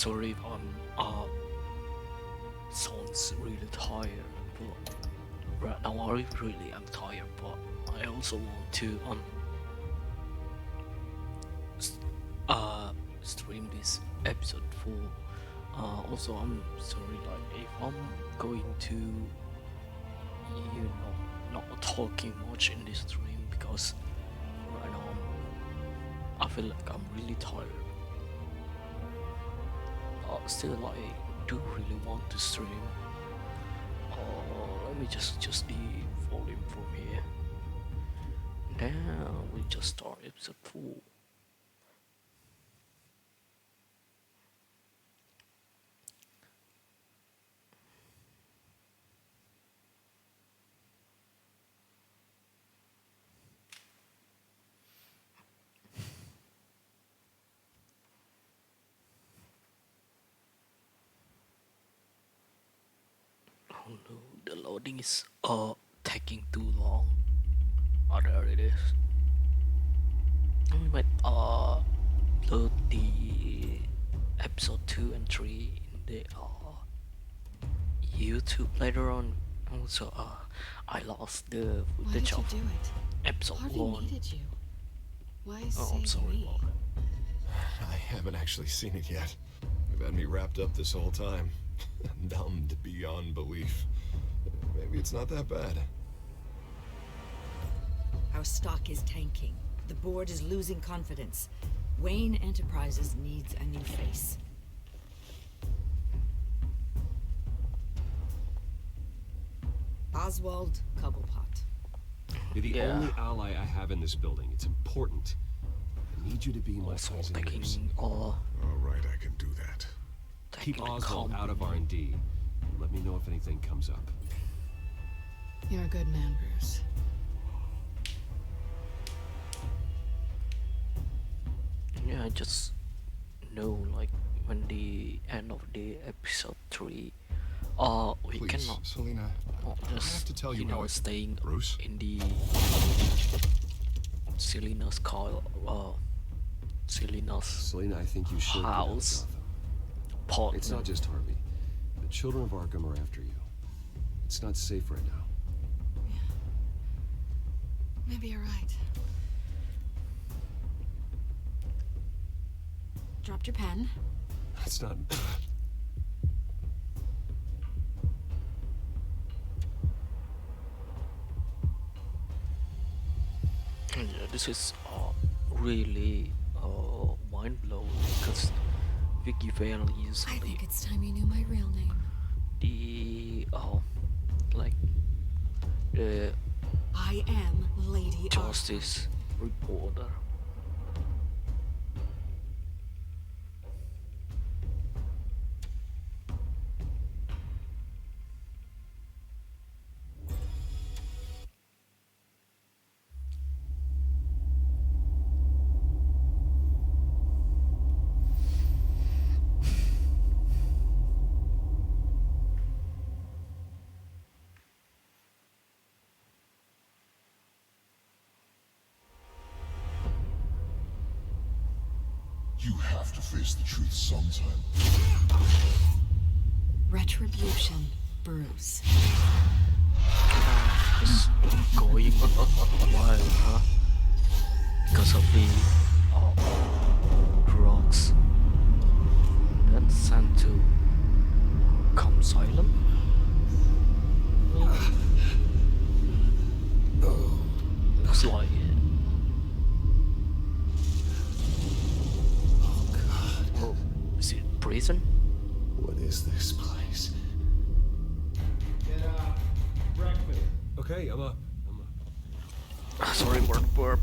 sorry if sounds really tired, but right now I really am tired. But I also want to stream this episode 4. Also, I'm sorry, like if I'm going to, not talking much in this stream because right now I feel like I'm really tired. Still, I do really want to stream. Let me just the volume from here. Then we just start episode 4. Oh no, the loading is taking too long. Oh, there it is. We might load the episode 2 and 3 in the YouTube later on. Also, I lost the Why did footage you of do it? episode Harvey 1. needed you. Why Oh, I'm save sorry me? about it. I haven't actually seen it yet. You've had me wrapped up this whole time. Numbed beyond belief. Maybe it's not that bad. Our stock is tanking. The board is losing confidence. Wayne Enterprises needs a new face. Oswald Cobblepot. You're the Yeah. only ally I have in this building. It's important. I need you to be my Also eyes and taking ears. All right, I can do that. Keep taking the Oswald out of company. R&D. Let me know if anything comes up. You're a good man, Bruce. Yeah, I just know like when the end of the episode 3, we Please, cannot Selena. I just have to tell you how staying Bruce? in the Selena's car, Selena's Selena, I think you should get out of house Gotham. apartment. It's not just Harvey. The children of Arkham are after you. It's not safe right now. Maybe you're right. Dropped your pen. It's not... Yeah, this is really mind blowing because Vicky Vale is I think it's time you knew my real name. the like the I am Lady justice reporter. You have to face the truth sometime. Retribution, Bruce. Just going wild, huh? Because of the drugs. Then sent to come silent. Looks like it. Or is it prison? What is this place? Okay, I'm up. Sorry, word burp.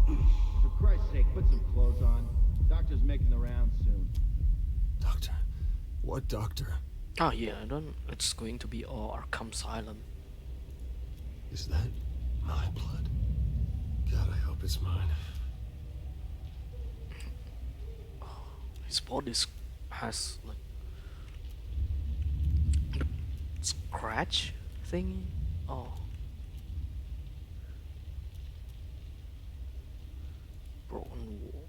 For Christ's sake, put some clothes on. Doctor's making the rounds soon. Doctor? What doctor? Oh yeah, then it's going to be Arkham Asylum. Is that my blood? God, I hope it's mine. His body has like the scratch thingy. Oh. Broken wall.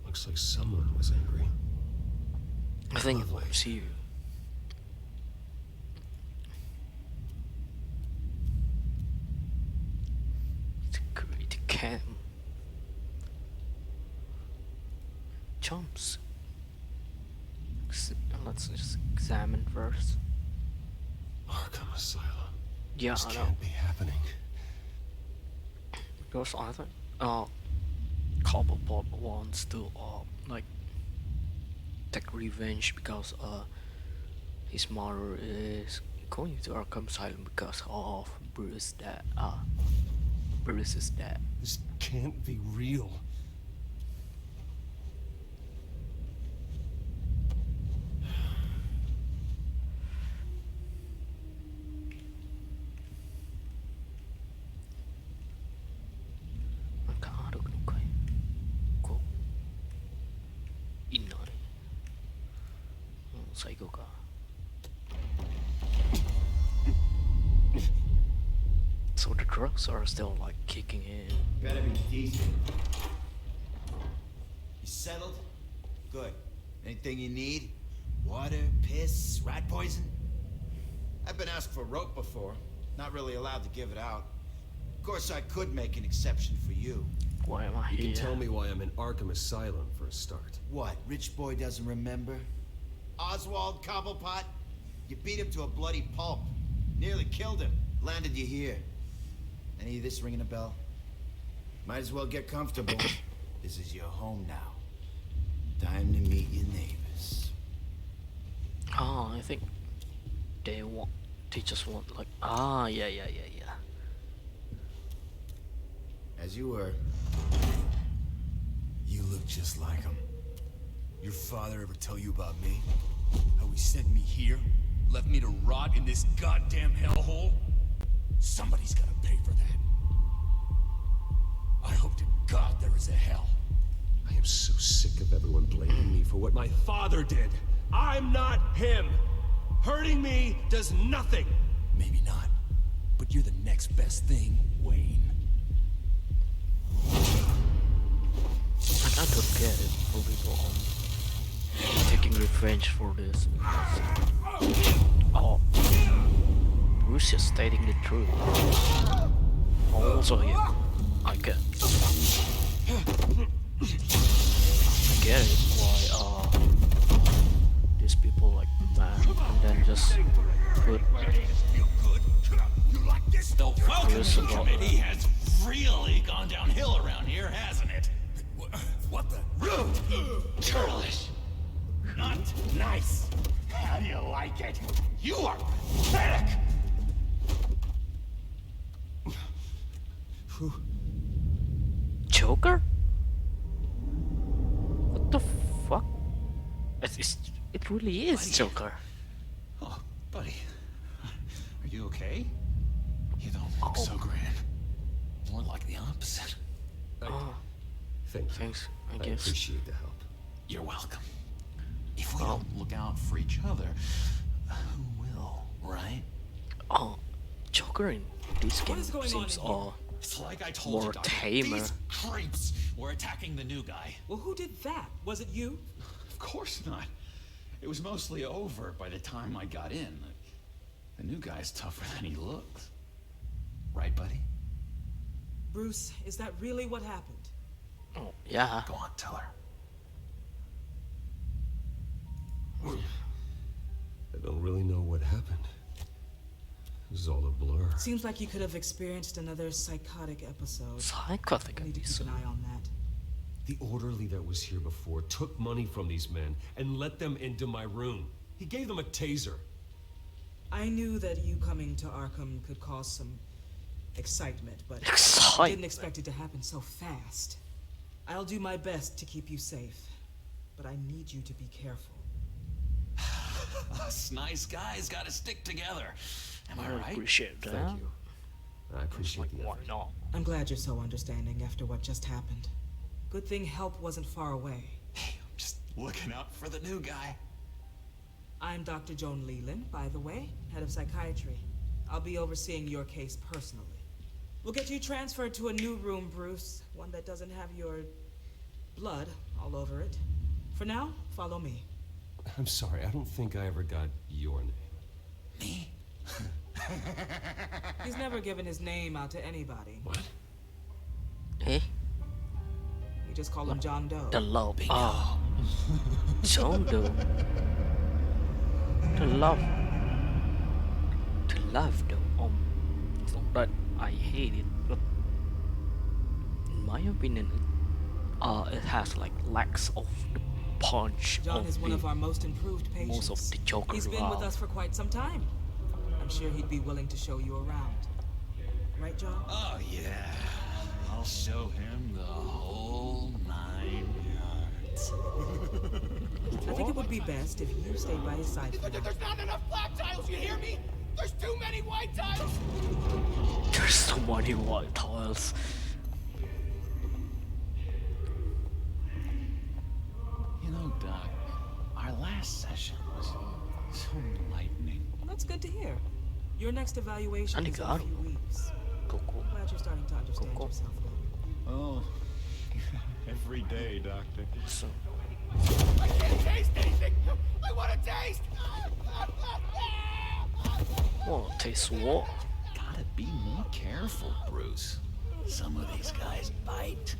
Looks like someone was angry. I think it Lovely. won't see you. It's a great cam. Jumps. Let's just examine first. Arkham Asylum. Yeah, This I know. can't be happening. Because I think Cobblepot wants to like take revenge because his mother is going to Arkham Asylum because of Bruce's dad. Bruce's dad. This can't be real. So the drugs are still like kicking in. Better be decent. You settled? Good. Anything you need? Water, piss, rat poison? I've been asked for rope before. Not really allowed to give it out. Of course, I could make an exception for you. Why am I You here? can tell me why I'm in Arkham Asylum for a start. What, rich boy doesn't remember? Oswald Cobblepot? You beat him to a bloody pulp. Nearly killed him. Landed you here. Any of this ringing a bell? Might as well get comfortable. This is your home now. Time to meet your neighbors. Oh, I think they just want like yeah. As you were. You look just like him. Your father ever tell you about me? How he sent me here? Left me to rot in this goddamn hellhole? Somebody's gotta pay for that. I hope to God there is a hell. I am so sick of everyone blaming me for what my father did. I'm not him. Hurting me does nothing. Maybe not. But you're the next best thing, Wayne. Like, I don't get it for people taking revenge for this. Oh, Bruce is stating the truth. Also, yeah, I get it why these people like mad and then just put Feel good? You like this? The welcoming Bruce about committee has really gone downhill around here, hasn't it? What the? Rude! Churlish! Not nice! How do you like it? You are pathetic! Joker? What the fuck? It really is Buddy. Joker. Oh, buddy. Are you okay? You don't look so grand. More like the opposite. Oh, Thank you. thanks, I I guess. appreciate the help. You're welcome. If we don't look out for each other, who will, right? Oh, Joker in this game is going on seems in here? It's like I told More you, Doctor. tamer. These creeps were attacking the new guy. Well, who did that? Was it you? Of course not. It was mostly over by the time I got in. The new guy's tougher than he looks. Right, buddy? Bruce, is that really what happened? Oh, yeah. Go on, tell her. I don't really know what happened. It was all a blur. Seems like you could have experienced another psychotic episode. Psychotic I need to keep episode. an eye on that. The orderly that was here before took money from these men and let them into my room. He gave them a taser. I knew that you coming to Arkham could cause some excitement, but I Excitement. didn't expect it to happen so fast. I'll do my best to keep you safe, but I need you to be careful. Us nice guys gotta stick together. Am I I right? appreciate that. Thank you. I appreciate Like, the why effort. not? I'm glad you're so understanding after what just happened. Good thing help wasn't far away. Hey, I'm just looking out for the new guy. I'm Dr. Joan Leland, by the way, head of psychiatry. I'll be overseeing your case personally. We'll get you transferred to a new room, Bruce. One that doesn't have your blood all over it. For now, follow me. I'm sorry, I don't think I ever got your name. Me? He's never given his name out to anybody. What? Eh? We just call him John Doe. The love. John Doe. The love. The love though. It's not that I hate it, but in my opinion, it has like lacks of the punch John of is one the of our most improved patients. most of the Joker. He's been with us for quite some time. I'm sure he'd be willing to show you around. Right, John? Oh, yeah. I'll show him the whole 9 yards. I think it would be best if you stayed by his side for now. There's not enough black tiles, you hear me? There's too many white tiles! There's so many white tiles. You know, Doc, our last session was so enlightening. Well, that's good to hear. Your next evaluation is in a few weeks. Cool. Glad you're starting to understand yourself better. Oh, every day, Doctor. So, I can't taste anything! I want to taste! well, taste what? Gotta be more careful, Bruce. Some of these guys bite.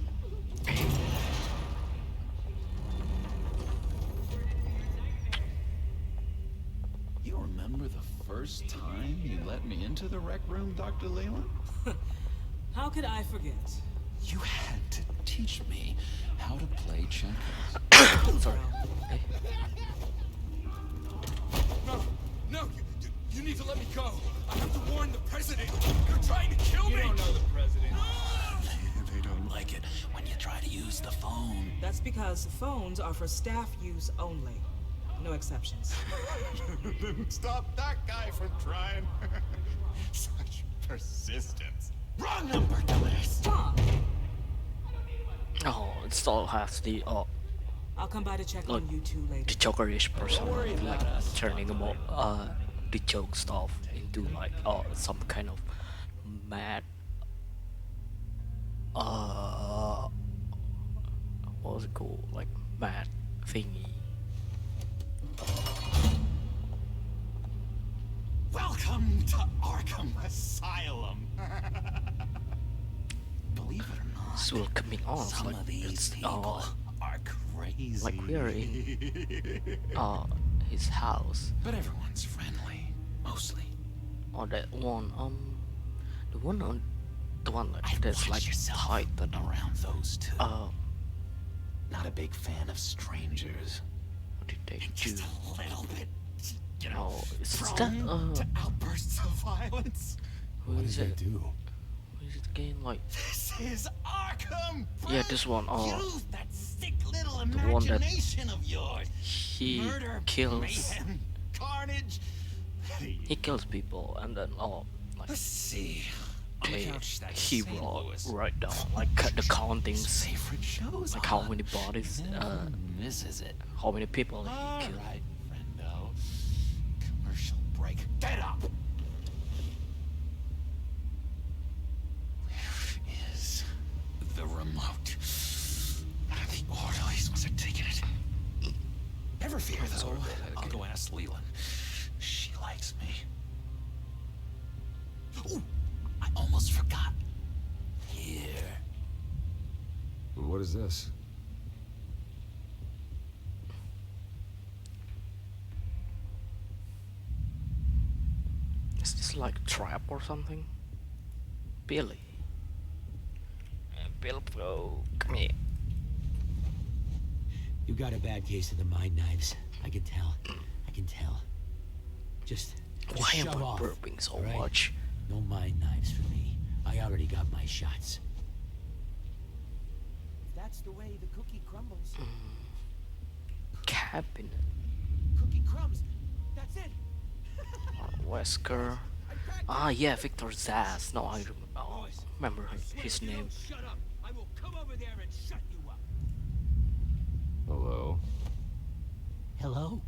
You remember the first time you let me into the rec room, Dr. Leland? How could I forget? You had to teach me how to play checkers. Sorry. No, you need to let me go. I have to warn the president. You're trying to kill me. You don't know the president. They don't like it when you try to use the phone. That's because phones are for staff use only. No exceptions. Then stop that guy from trying. Such persistence. Wrong number, dumbass. Stop! Oh, it still has the I'll come by to check Look, on you two later. the Jokerish person, like turning more the joke stuff into like some kind of mad what was it called, like mad thingy. Welcome to Arkham Asylum. Believe it or not, So coming off some like of these it's people are crazy. like we're in his house. But everyone's friendly, mostly. Or that one the one like I'd that's watch like yourself Titan. around those two. Not a big fan of strangers. What did they do? Just a little bit, you know, Oh, is prone that to outbursts of violence. who What is did it? they do? Who is it again? Like This is Arkham. yeah, this one. Use that sick little the one that imagination of yours. he Murder, kills. mayhem, carnage. He kills people and then like Let's see. okay, Couch that he St. will Louis. write down like cut the countings, Favorite shows like how on. many bodies, Misses it. how many people he All killed. right, friendo. Commercial break. Get up. Where is the remote? The orderlies must have taken it. Never fear, though. I'll go ask Leland. She likes me. Ooh, I almost forgot. Here. What is this? Is this like a trap or something? Billy. Bill bro, come here. You got a bad case of the mind knives. I can tell. I can tell. Just Why am shove I off, burping so all right? much? No mind knives for me. I already got my shots. That's the way the cookie crumbles. Cabinet. Cookie crumbs. That's it. Wesker. Ah, yeah, Victor Zsasz. No, I remember his name. Shut up. I will come over there and shut you up. Hello? Hello?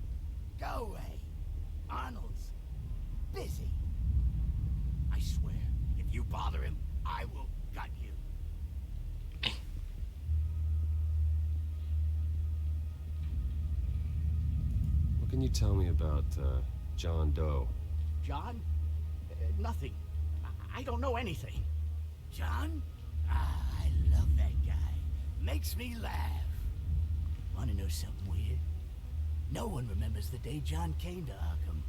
Go away. Arnold's busy. I swear. If you bother him, I will gut you. can you tell me about, John Doe? John? Nothing. I don't know anything. John? Ah, I love that guy. Makes me laugh. Wanna know something weird? No one remembers the day John came to Arkham.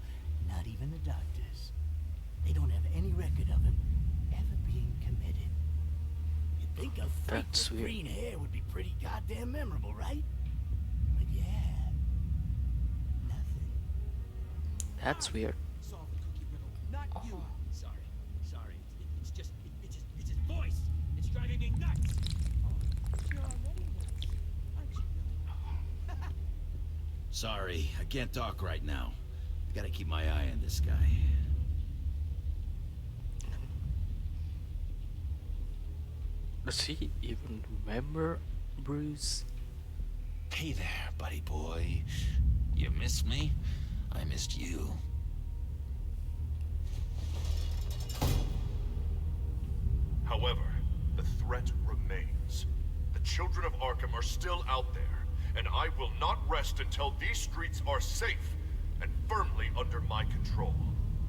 Not even the doctors. They don't have any record of him ever being committed. You'd think a freak That's with weird. green hair would be pretty goddamn memorable, right? But yeah, nothing. That's weird. Solve the cookie riddle, not you. Sorry. It's just his voice. It's driving me nuts. You're already nuts, aren't you? Sorry, I can't talk right now. Gotta keep my eye on this guy. Does he even remember Bruce? Hey there, buddy boy. You missed me? I missed you. However, the threat remains. The children of Arkham are still out there, and I will not rest until these streets are safe and firmly under my control.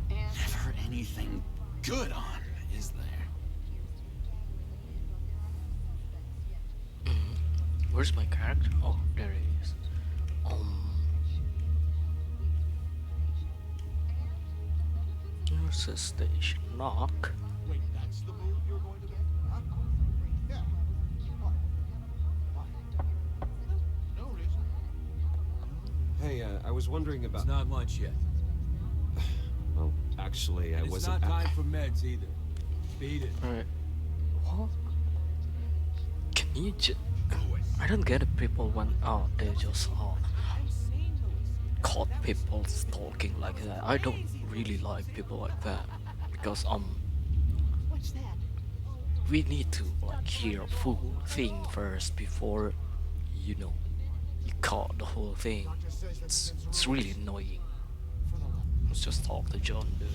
Never anything good on, is there? Where's my character? Oh, there he is. Nurse's station. Knock. Wait, that's the move you're going to make? Huh? Yeah. Why? No reason. Hey, I was wondering about... It's not lunch yet. Well, actually, I It's wasn't... not time for meds either. Beat it. Alright. What? Can you just... I don't get it, people when they just caught people stalking like that. I don't really like people like that because What's that? we need to like hear a full thing first before you caught the whole thing. It's really annoying. Let's just talk to John the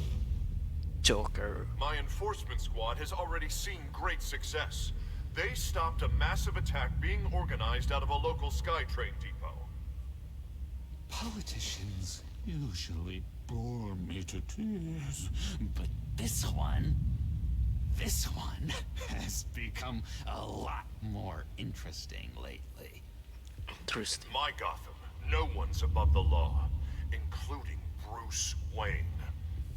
Joker. My enforcement squad has already seen great success. They stopped a massive attack being organized out of a local SkyTrain depot. Politicians usually bore me to tears, but this one has become a lot more interesting lately. Interesting. My Gotham, no one's above the law, including Bruce Wayne.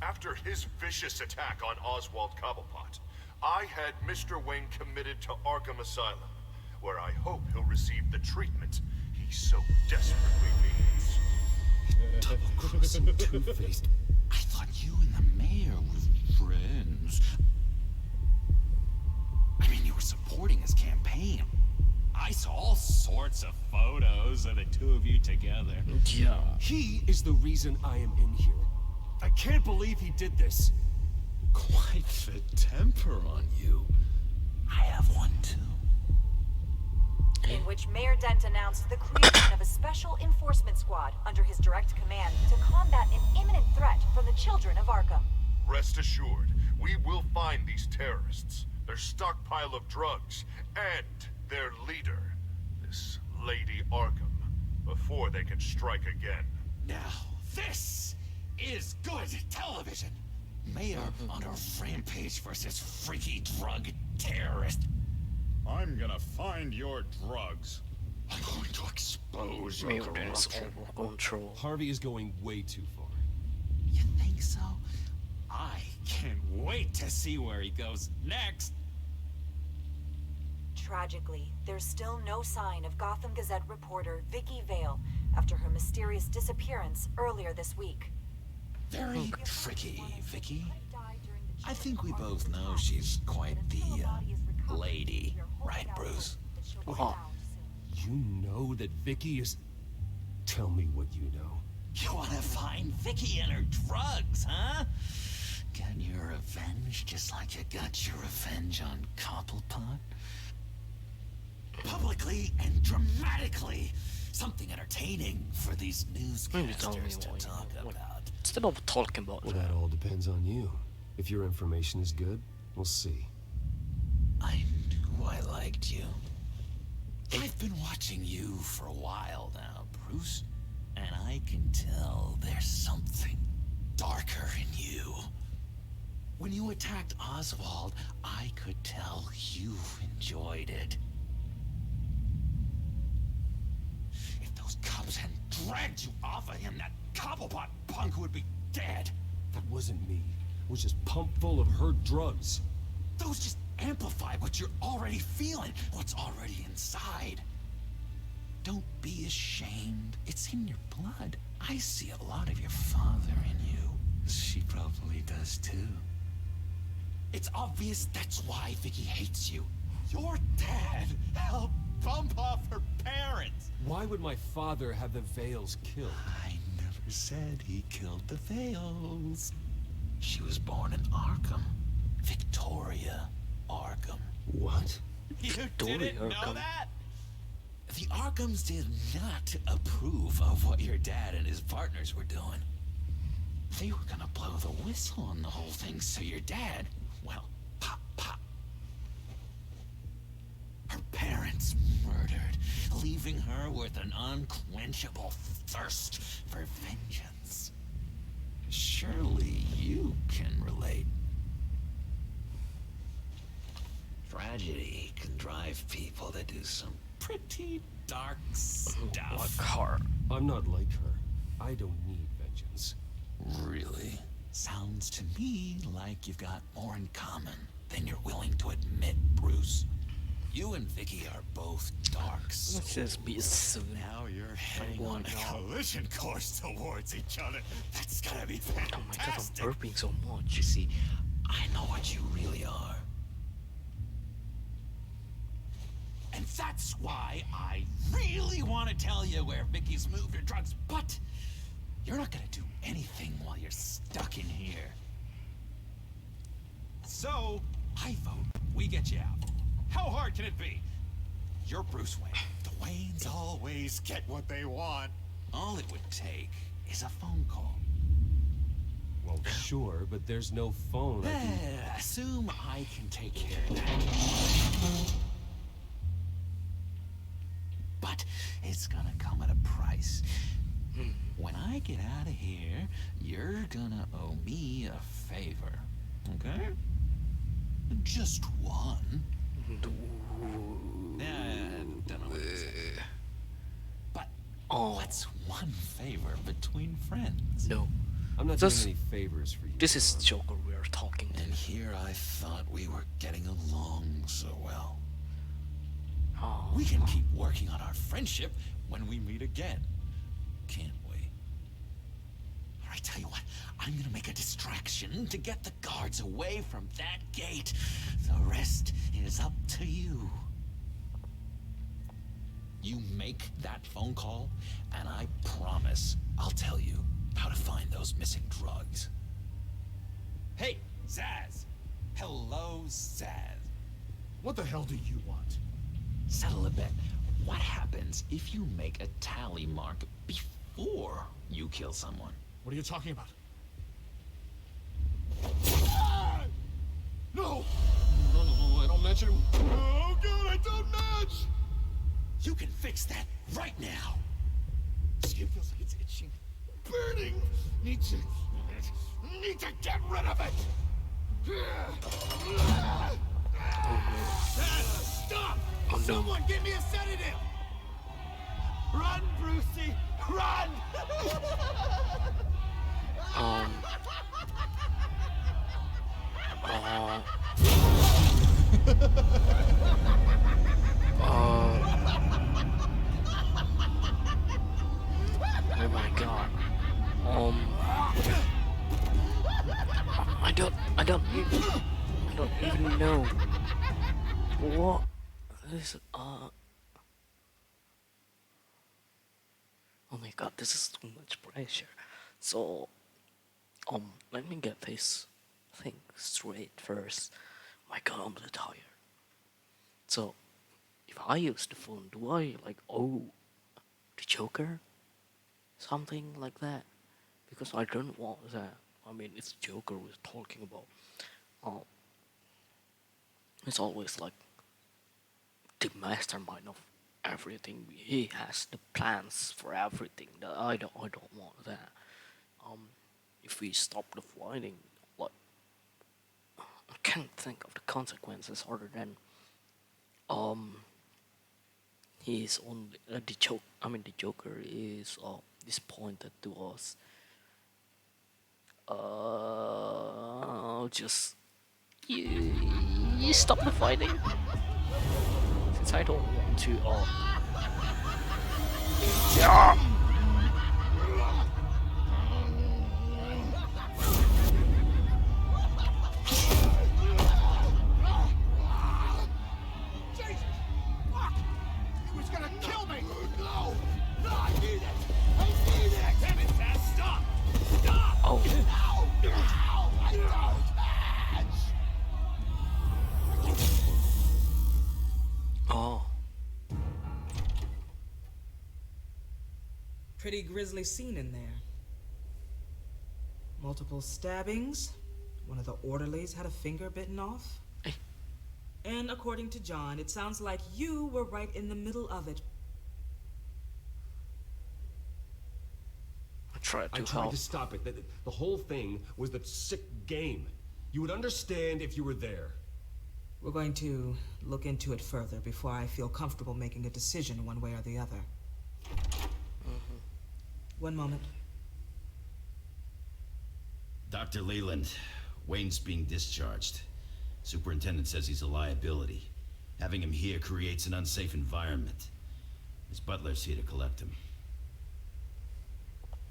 After his vicious attack on Oswald Cobblepot, I had Mr. Wayne committed to Arkham Asylum, where I hope he'll receive the treatment he so desperately needs. Double-crossing two-faced. I thought you and the mayor were friends. I mean, you were supporting his campaign. I saw all sorts of photos of the two of you together. Yeah. He is the reason I am in here. I can't believe he did this. Quite the temper on you. I have one too. In which Mayor Dent announced the creation of a special enforcement squad under his direct command to combat an imminent threat from the children of Arkham. Rest assured, we will find these terrorists, their stockpile of drugs, and their leader, this Lady Arkham, before they can strike again. Now, this is good television. Mayor on a rampage versus freaky drug terrorist. I'm gonna find your drugs. I'm going to expose your Mayor is corruption. over control. Harvey is going way too far. You think so? I can't wait to see where he goes next. Tragically, there's still no sign of Gotham Gazette reporter Vicky Vale after her mysterious disappearance earlier this week. Very tricky, Vicky. I think we both know she's quite the lady, right, Bruce? You know that Vicky is... Tell me what you know. You want to find Vicky and her drugs, huh? Get your revenge just like you got your revenge on Cobblepot? Publicly and dramatically. Something entertaining for these Maybe tell me newscasters to what talk you know. about. Instead of talking about Well, that all depends on you. If your information is good, we'll see. I knew I liked you. I've been watching you for a while now, Bruce. And I can tell there's something darker in you. When you attacked Oswald, I could tell you enjoyed it. If those cops hadn't dragged you off of him, that Cobblepot punk would be dead. That wasn't me. It was just pumped full of her drugs. Those just amplify what you're already feeling, what's already inside. Don't be ashamed. It's in your blood. I see a lot of your father in you. She probably does too. It's obvious that's why Vicky hates you. Your dad helped bump off her parents. Why would my father have the Vales killed? I never said he killed the Vales. She was born in Arkham. Victoria Arkham. What? You Victoria didn't know Arkham. that? The Arkhams did not approve of what your dad and his partners were doing. They were gonna blow the whistle on the whole thing, so your dad, well, pop, pop. Her parents murdered, leaving her with an unquenchable thirst for vengeance. Surely you can relate. Tragedy can drive people to do some pretty dark stuff. Like her. I'm not like her. I don't need vengeance. Really? Sounds to me like you've got more in common than you're willing to admit, Bruce. You and Vicky are both dark Let's souls. just be so Now you're heading one on a now. collision course towards each other. That's gonna be Oh my god, I'm fantastic. burping so much. You see, I know what you really are. And that's why I really want to tell you where Vicky's moved her drugs, but you're not gonna do anything while you're stuck in here. So, I vote we get you out. How hard can it be? You're Bruce Wayne. The Waynes always get what they want. All it would take is a phone call. Well, sure, but there's no phone. I can... Assume I can take care of that. But it's gonna come at a price. When I get out of here, you're gonna owe me a favor. Okay? Just one. Don't know what to say. But what's one favor between friends? No. I'm not Just- doing any favors for you. This is Joker we are talking to. And here I thought we were getting along so well. Oh, We can keep working on our friendship when we meet again, can't we? All right, tell you what, I'm gonna make a distraction to get the guards away from that gate. The rest is up to you. You make that phone call, and I promise I'll tell you how to find those missing drugs. Hey, Zaz. Hello, Zaz. What the hell do you want? Settle a bet. What happens if you make a tally mark before you kill someone? What are you talking about? No! No, I don't match him. Oh, God, I don't match! You can fix that right now. Skin feels like it's itching. Burning! Need to get rid of it! Stop! Oh, no. Someone give me a sedative! Run, Brucey! Run! Oh my god. I don't even know what is oh my god, this is too much pressure. So let me get this thing straight first. My god, I'm so tired. So if I use the phone, do I like owe the Joker? Something like that? Because I don't want that. I mean, it's Joker we're talking about. It's always like the mastermind of everything. He has the plans for everything. That I don't want that. If we stop the fighting, like I can't think of the consequences other than um he's only the joke. I mean the Joker is disappointed to us. Just you stop the fighting. Since I don't want to. Yeah. Jesus! Fuck! He was gonna kill me! No! No, I need it! I need it! Damn it, Dad! Stop! Stop! Oh. No! No! I don't! Oh. Pretty grisly scene in there. Multiple stabbings. One of the orderlies had a finger bitten off. And according to John, it sounds like you were right in the middle of it. I tried I tried to stop it. The whole thing was the sick game. You would understand if you were there. We're going to look into it further before I feel comfortable making a decision one way or the other. One moment. Dr. Leland, Wayne's being discharged. Superintendent says he's a liability. Having him here creates an unsafe environment. His butler's here to collect him.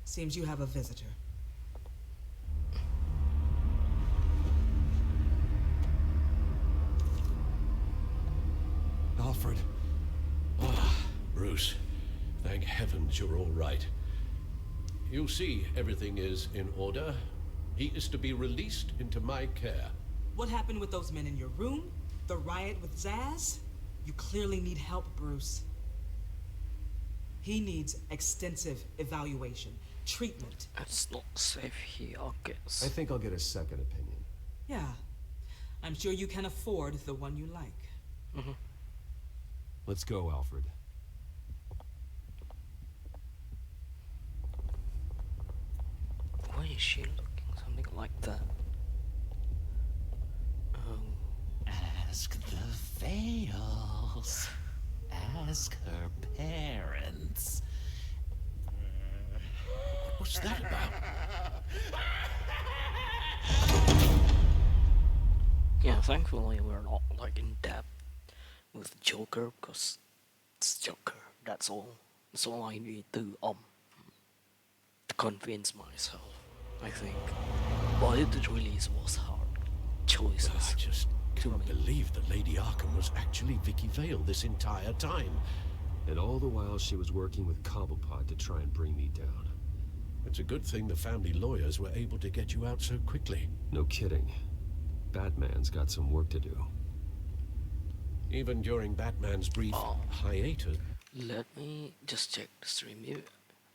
Seems you have a visitor. Alfred. Ah, Bruce. Thank heavens you're all right. You see, everything is in order. He is to be released into my care. What happened with those men in your room? The riot with Zaz? You clearly need help, Bruce. He needs extensive evaluation, treatment. It's not safe here, I guess. I think I'll get a second opinion. Yeah. I'm sure you can afford the one you like. Let's go, Alfred. Why is she looking something like that? Ask the Veils. Ask her parents. What's that about? Yeah, thankfully we're not like in depth with Joker because it's Joker. That's all. That's all I need to convince myself. I think. But it really was hard choices. I just can't believe that Lady Arkham was actually Vicky Vale this entire time. And all the while she was working with Cobblepot to try and bring me down. It's a good thing the family lawyers were able to get you out so quickly. No kidding. Batman's got some work to do. Even during Batman's brief hiatus. Let me just check the stream.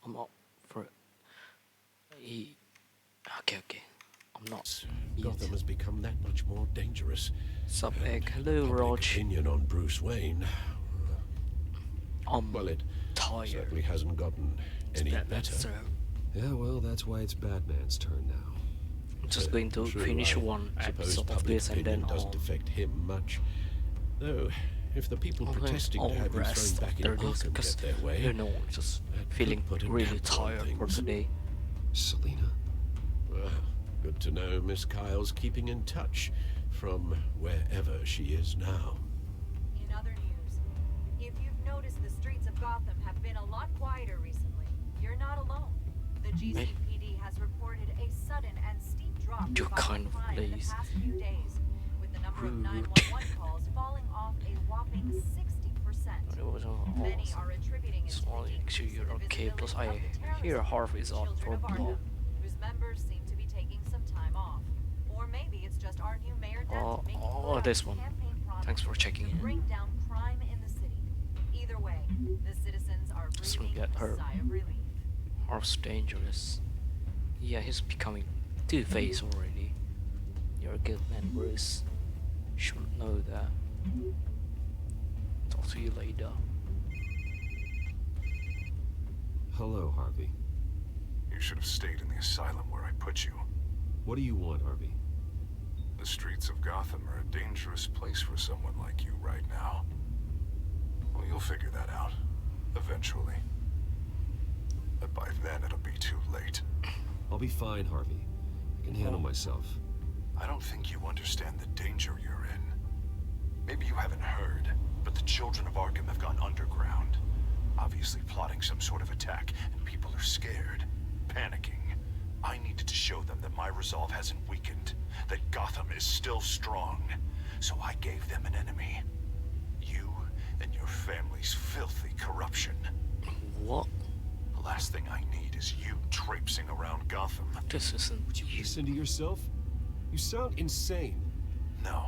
I'm not for it. Okay. I'm not. Gotham has become that much more dangerous. Sup, Egg? Hello, Public Rog. opinion on Bruce Wayne. Well, it tired. certainly hasn't gotten any better. Yeah, well, that's why it's Batman's turn now. I'm just going to True, finish I one suppose episode of public this and then opinion doesn't affect him much. Though, if the people protesting to have him thrown back in Arkham get their way, you know, just feeling really tired for today. Selina? Well, good to know Miss Kyle's keeping in touch from wherever she is now. In other news, if you've noticed, the streets of Gotham have been a lot quieter recently. You're not alone. The GCPD has reported a sudden and steep drop in violent crime in the past few days, with the number of 911 calls falling off a whopping 60%. Many are attributing it to the decrease in the visibility of the Here terrorist Harvey is out for Children of blow. Arkham, whose members seem to be taking some time off. Or maybe it's just our new mayor Dent making good this on one. his campaign promise Thanks for checking to in. bring down crime in the city. Either way, the citizens are Just breathing get a her. sigh of relief. Harv's dangerous. Yeah, he's becoming Two-Face already. You're a good man, Bruce. Should know that. Talk to you later. Hello, Harvey. You should have stayed in the asylum where I put you. What do you want, Harvey? The streets of Gotham are a dangerous place for someone like you right now. Well, you'll figure that out. Eventually. But by then, it'll be too late. I'll be fine, Harvey. I can handle myself. I don't think you understand the danger you're in. Maybe you haven't heard, but the children of Arkham have gone underground. Obviously plotting some sort of attack, and people are scared, panicking. I needed to show them that my resolve hasn't weakened, that Gotham is still strong. So I gave them an enemy. You and your family's filthy corruption. What? The last thing I need is you traipsing around Gotham. This isn't. Would you listen to yourself? You sound insane. No.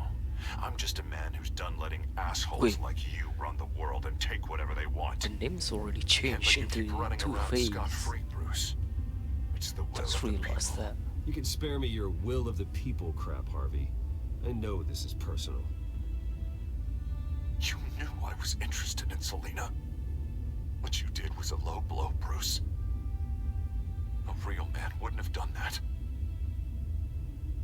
I'm just a man who's done letting assholes like you run the world and take whatever they want. The name's already Can't changed let you into keep running around Two-Face. scot-free, Bruce. It's the will Just of the realized people. that. You can spare me your will of the people crap, Harvey. I know this is personal. You knew I was interested in Selina. What you did was a low blow, Bruce. A real man wouldn't have done that.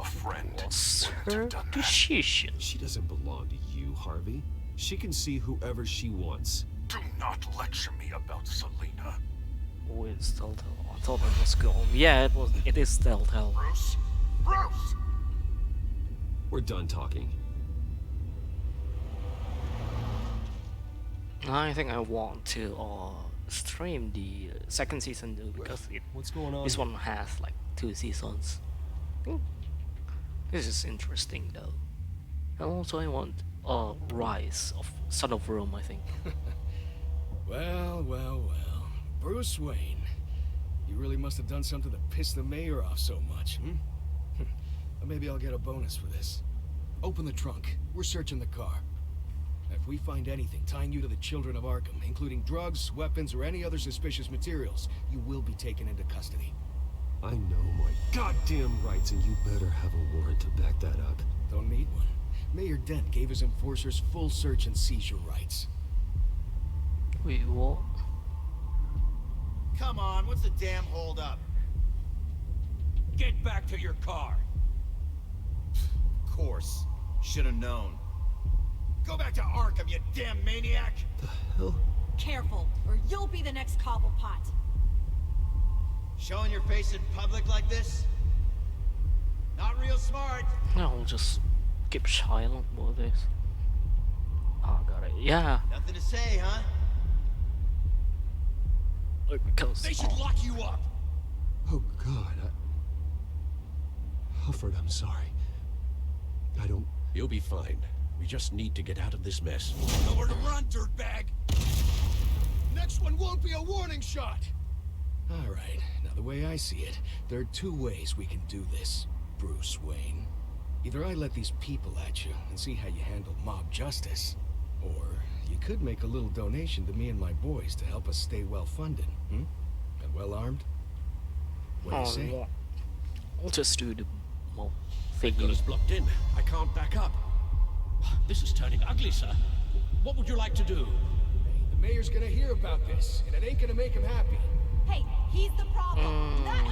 A friend Was wouldn't her have done that. decision. She doesn't belong to you, Harvey. She can see whoever she wants. Do not lecture me about Selina. Oh, it's Telltale. I thought it was gone. Yeah, it was. It is Telltale. Bruce! Bruce! We're done talking. I think I want to stream the second season though, because What's going on? this one has like 2 seasons. I think this is interesting though. And also I want Rise of Son of Rome, I think. Well. Bruce Wayne. You really must have done something to piss the mayor off so much, hmm? Or maybe I'll get a bonus for this. Open the trunk. We're searching the car. If we find anything tying you to the children of Arkham, including drugs, weapons, or any other suspicious materials, you will be taken into custody. I know my goddamn rights, and you better have a warrant to back that up. Don't need one. Mayor Dent gave his enforcers full search and seizure rights. Wait, what? Come on, what's the damn holdup? Get back to your car. Of course. Should have known. Go back to Arkham, you damn maniac! The hell? Careful, or you'll be the next Cobblepot. Showing your face in public like this? Not real smart. I'll just keep silent about this. Oh, got it. Yeah, Nothing to say, huh? because They should lock you up. Oh, God. Alfred, I'm sorry. I don't... You'll be fine. We just need to get out of this mess. Nowhere to run, dirtbag. Next one won't be a warning shot! Alright, now the way I see it, there are 2 ways we can do this, Bruce Wayne. Either I let these people at you and see how you handle mob justice, or you could make a little donation to me and my boys to help us stay well-funded, hmm? And well-armed? What do you say? yeah. I'll just do the well, They've got us blocked in. I can't back up. This is turning ugly, sir. What would you like to do? Hey, the mayor's gonna hear about this, and it ain't gonna make him happy. Hey, he's the problem, not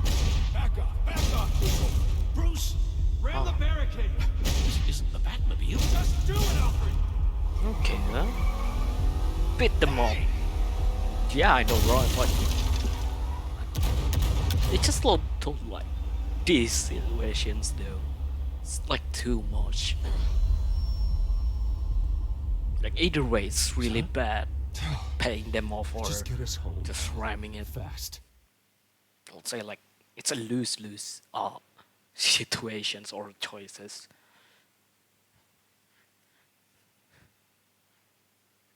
us. Back off, people! Bruce, ram the barricade. This isn't the Batmobile. Just do it, Alfred. Okay, then. Beat them up. Yeah, I know, right? But it's just not like these situations, though. It's like too much. Like either way, it's really bad. Paying them off or Just get us home. just ramming it. Fast. I'll say like it's a lose-lose situations or choices.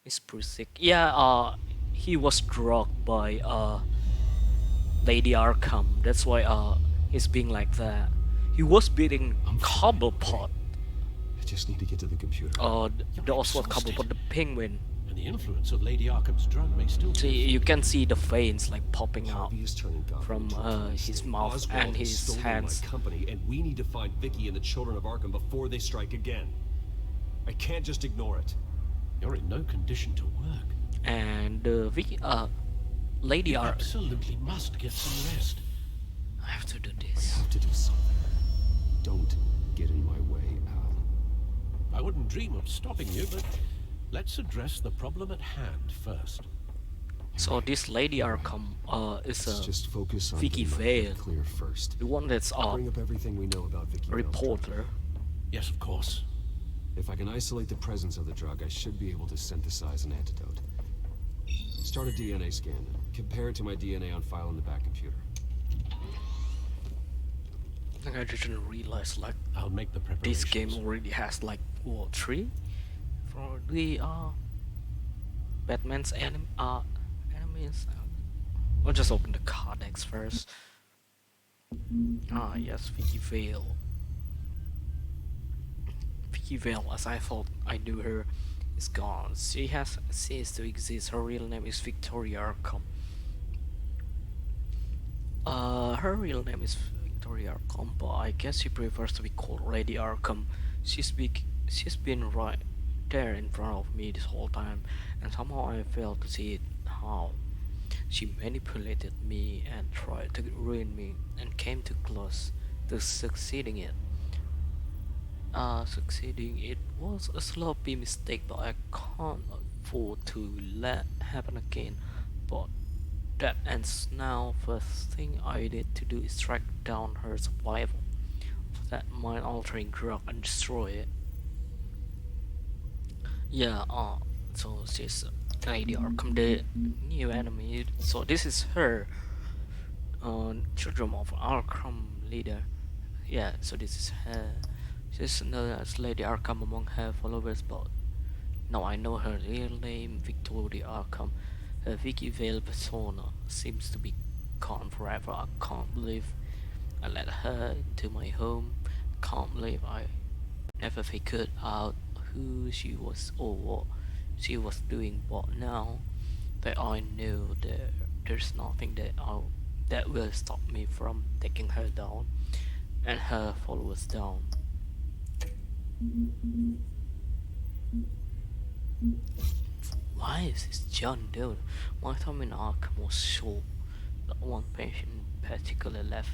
Is Bruce sick? Yeah, he was drugged by Lady Arkham. That's why he's being like that. He was beating Cobblepot. I just need to get to the computer. The Oswald Cobblepot, the penguin. And the influence of Lady Arkham's drug may still See, you can see the veins like popping out Harvey is turning Gotham from into a police his state. mouth Oswald and has his stolen hands. my company, and we need to find Vicky and the children of Arkham before they strike again. I can't just ignore it. You're in no condition to work. And lady You are. absolutely must get some rest. I have to do I this. have to do something. Don't get in my way, Al. I wouldn't dream of stopping you, but let's address the problem at hand first. So this lady You're are right. is Let's a just focus on Vicky getting my Vale, head clear first. the one that's Bring up everything we know about Vicky Vale's drug. reporter. Yes, of course. If I can isolate the presence of the drug, I should be able to synthesize an antidote. Start a DNA scan. Compare it to my DNA on file in the back computer. Like, I didn't realize like I'll make the preparations. this game already has like what 3 for the Batman's enemies. I'll just open the codex first. Ah yes, Vicky Vale. Vicky Vale, as I thought I knew her, is gone. She has ceased to exist. Her real name is Victoria Arkham. Her real name is Victoria Arkham, but I guess she prefers to be called Lady Arkham. She's been right there in front of me this whole time, and somehow I failed to see it. How she manipulated me and tried to ruin me, and came too close to succeeding it. Succeeding it was a sloppy mistake, but I can't afford to let happen again. But that ends now. First thing I need to do is track down her survival of that mind-altering drug and destroy it. Yeah, so she's Lady Arkham, the new enemy. So this is her, children of Arkham leader. Yeah, so this is her. She's known as Lady Arkham among her followers, but now I know her real name, Victoria Arkham. Her Vicky Vale persona seems to be gone forever. I can't believe I let her into my home. Can't believe I never figured out who she was or what she was doing. But now that I know there's nothing that will stop me from taking her down and her followers down. Why is this John doing? My time in Arkham was short. That one patient in particular left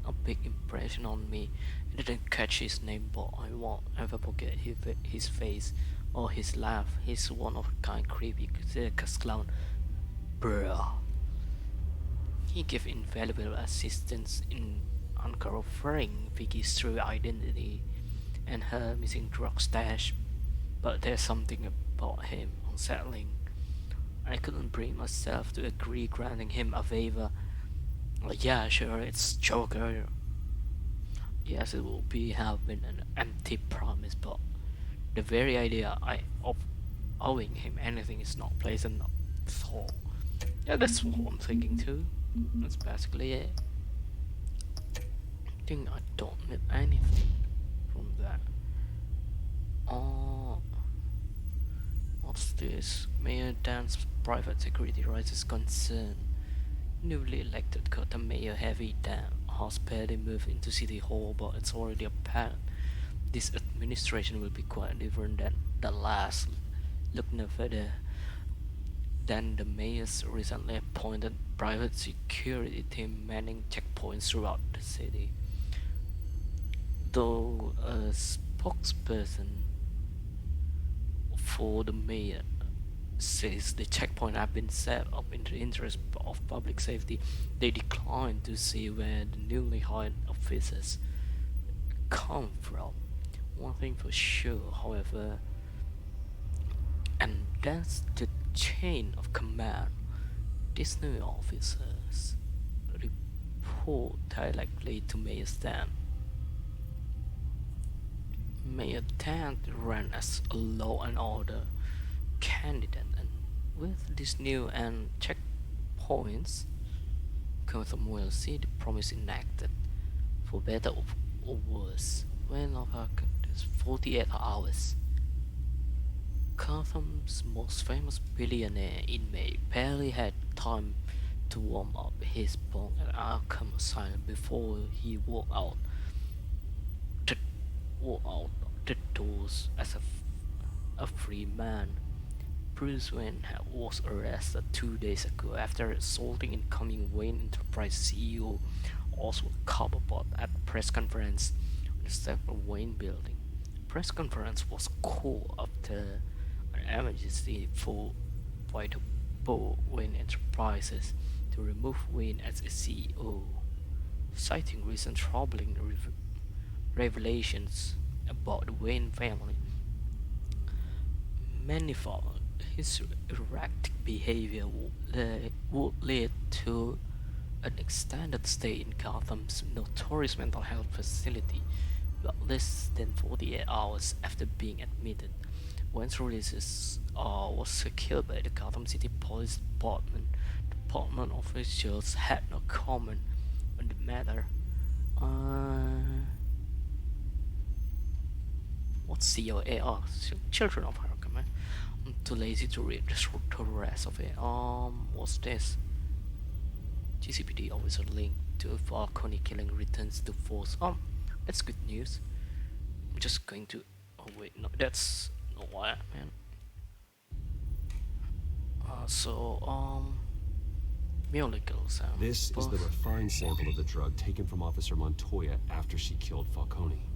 a big impression on me. I didn't catch his name, but I won't ever forget his face or his laugh. He's one of a kind, creepy circus clown. Bruh. He gave invaluable assistance in uncovering Vicky's true identity and her missing drug stash, but there's something about him unsettling. I couldn't bring myself to agree granting him a favor. Yeah, sure, it's Joker. Yes, it will have been an empty promise, but the very idea of owing him anything is not pleasant. So, yeah, that's what I'm thinking too. That's basically it. I think I don't need anything from that. What's this? Mayor Dan's private security raises concern. Newly elected Gotham Mayor Harvey Dan has barely moved into City Hall, but it's already apparent this administration will be quite different than the last. Look no further than the mayor's recently appointed private security team manning checkpoints throughout the city. Though a spokesperson for the mayor says the checkpoint have been set up in the interest of public safety, they decline to see where the newly hired officers come from. One thing for sure, however, and that's the chain of command. These new officers report directly to Mayor Stan. Mayor Stan ran as a law and order candidate, and with these new and checkpoints, Gotham will see the promise enacted, for better or worse. When of our 48 hours. Gotham's most famous billionaire inmate barely had time to warm up his bunk at Arkham Asylum before he walked out the doors as a free man. Bruce Wayne was arrested 2 days ago after assaulting incoming Wayne Enterprise CEO Oswald Cobblepot at a press conference on the steps of Wayne building. The press conference was called after an emergency vote by the board Wayne Enterprises to remove Wayne as a CEO, citing recent troubling revelations about the Wayne family. Manifold his erratic behavior would lead to an extended stay in Gotham's notorious mental health facility, but less than 48 hours after being admitted. Wayne's release was secured by the Gotham City Police Department. Department officials had no comment on the matter. What's COAR? Children of Arkham. I'm too lazy to read the rest of it. What's this? GCPD officer linked to Falcone killing returns to force. That's good news. I'm just going to. Oh wait, no, that's no what, man. Molecules. This is the refined sample of the drug taken from Officer Montoya after she killed Falcone.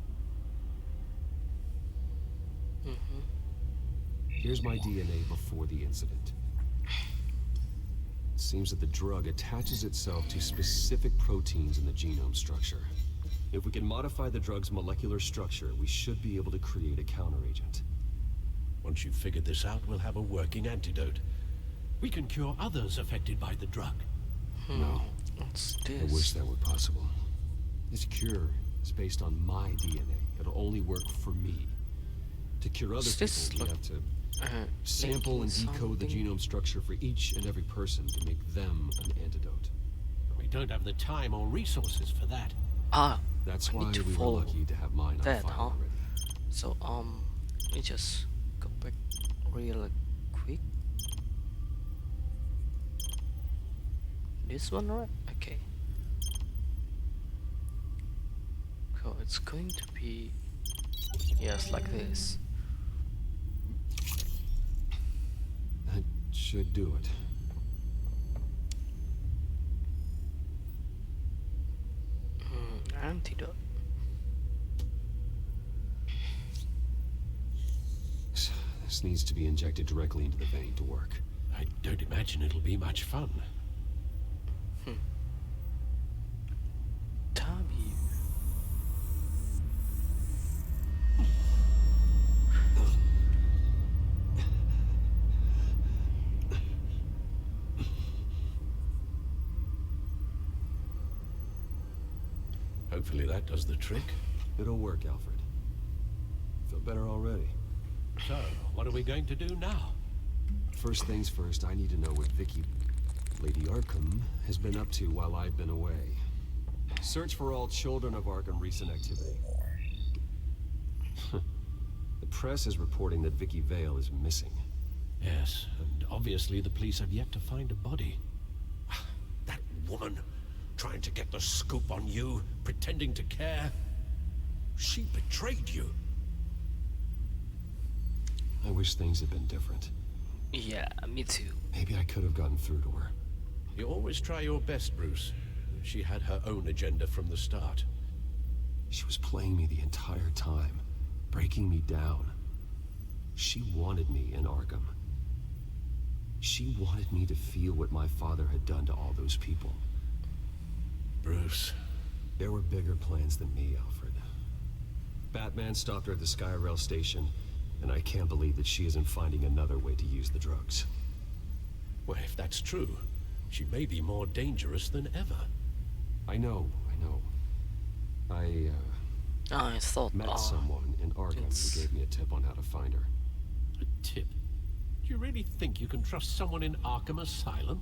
Here's my DNA before the incident. It seems that the drug attaches itself to specific proteins in the genome structure. If we can modify the drug's molecular structure, we should be able to create a counteragent. Once you've figured this out, we'll have a working antidote. We can cure others affected by the drug. No. What's this? I wish that were possible. This cure is based on my DNA. It'll only work for me. To cure other people, we have to sample and decode the genome structure for each and every person to make them an antidote. We don't have the time or resources for that. That's why we were lucky to have mine on file already. So, let me just go back real quick. This one, right? Okay. So it's going to be, yes, like this. That should do it. Antidote. This needs to be injected directly into the vein to work. I don't imagine it'll be much fun. Tabby. Hopefully that does the trick. It'll work, Alfred. Feel better already. So, what are we going to do now? First things first, I need to know what Lady Arkham, has been up to while I've been away. Search for all children of Arkham recent activity. The press is reporting that Vicky Vale is missing. Yes, and obviously the police have yet to find a body. That woman, trying to get the scoop on you, pretending to care. She betrayed you. I wish things had been different. Yeah, me too. Maybe I could have gotten through to her. You always try your best, Bruce. She had her own agenda from the start. She was playing me the entire time, breaking me down. She wanted me in Arkham. She wanted me to feel what my father had done to all those people. Bruce. There were bigger plans than me, Alfred. Batman stopped her at the Skyrail station, and I can't believe that she isn't finding another way to use the drugs. Well, if that's true, she may be more dangerous than ever. I know. I thought met someone in Arkham who gave me a tip on how to find her. A tip? Do you really think you can trust someone in Arkham Asylum?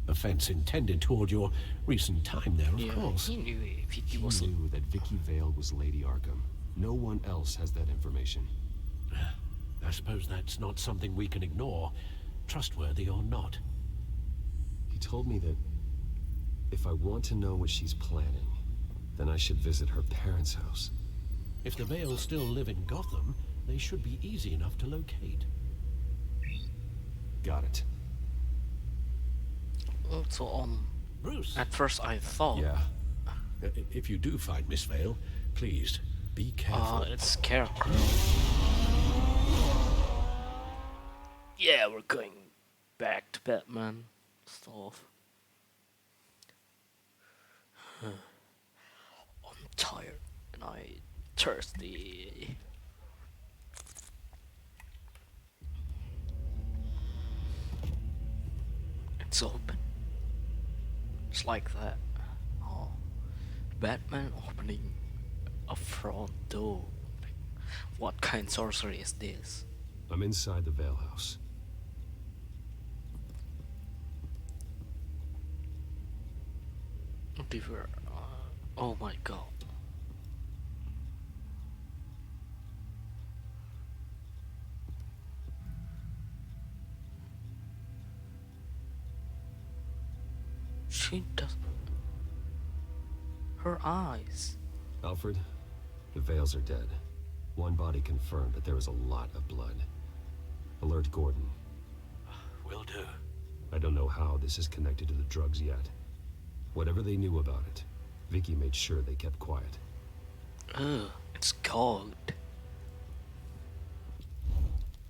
Offense intended toward your recent time there, of course. He knew He knew that Vicky Vale was Lady Arkham. No one else has that information. I suppose that's not something we can ignore, trustworthy or not. He told me that if I want to know what she's planning, then I should visit her parents' house. If the Vales still live in Gotham, they should be easy enough to locate. Got it. So, Bruce. at first I thought... Yeah. If you do find Miss Vale, please, be careful. It's Scarecrow. Yeah, we're going back to Batman stuff. I'm tired and I'm thirsty. It's open. It's like that. Oh, Batman opening a front door. What kind of sorcery is this? I'm inside the Vale House. Oh my god. She does. Her eyes. Alfred, the Vales are dead. One body confirmed, but there was a lot of blood. Alert Gordon. Will do. I don't know how this is connected to the drugs yet. Whatever they knew about it, Vicky made sure they kept quiet. Ugh, it's cold.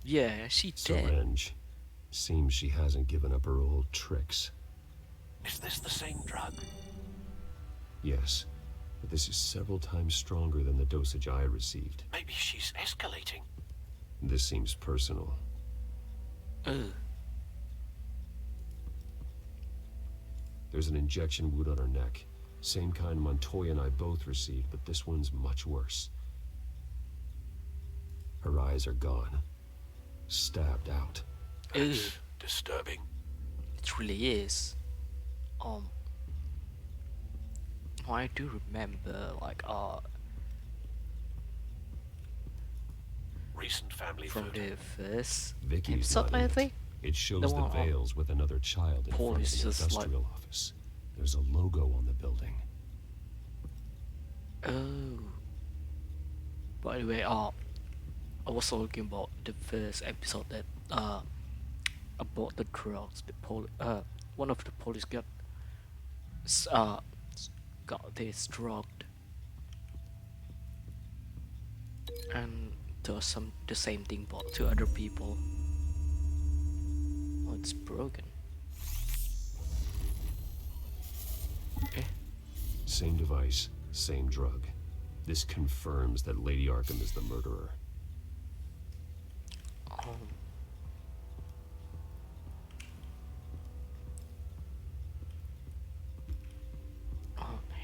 Yeah, she did. Syringe. Seems she hasn't given up her old tricks. Is this the same drug? Yes, but this is several times stronger than the dosage I received. Maybe she's escalating. This seems personal. Ugh. There's an injection wound on her neck. Same kind Montoya and I both received, but this one's much worse. Her eyes are gone. Stabbed out. That's disturbing. It really is. I do remember, like, recent family from photo. the first Vicky's episode, not in I it. think. It shows The the one on Vales with another child in front of an police just, like- industrial office. There's a logo on the building. Oh. By the way, I was talking about the first episode that about the drugs. One of the police got this drugged, and does the same thing but to other people. Oh, it's broken. Okay. Same device, same drug. This confirms that Lady Arkham is the murderer.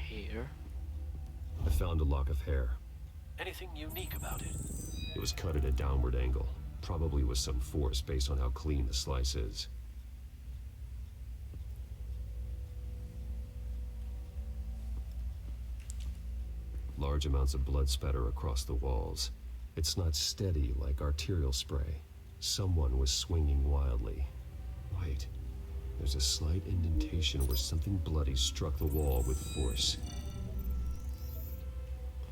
Here. I found a lock of hair. Anything unique about it? It was cut at a downward angle, probably with some force based on how clean the slice is. Large amounts of blood spatter across the walls. It's not steady like arterial spray. Someone was swinging wildly. Wait, there's a slight indentation where something bloody struck the wall with force.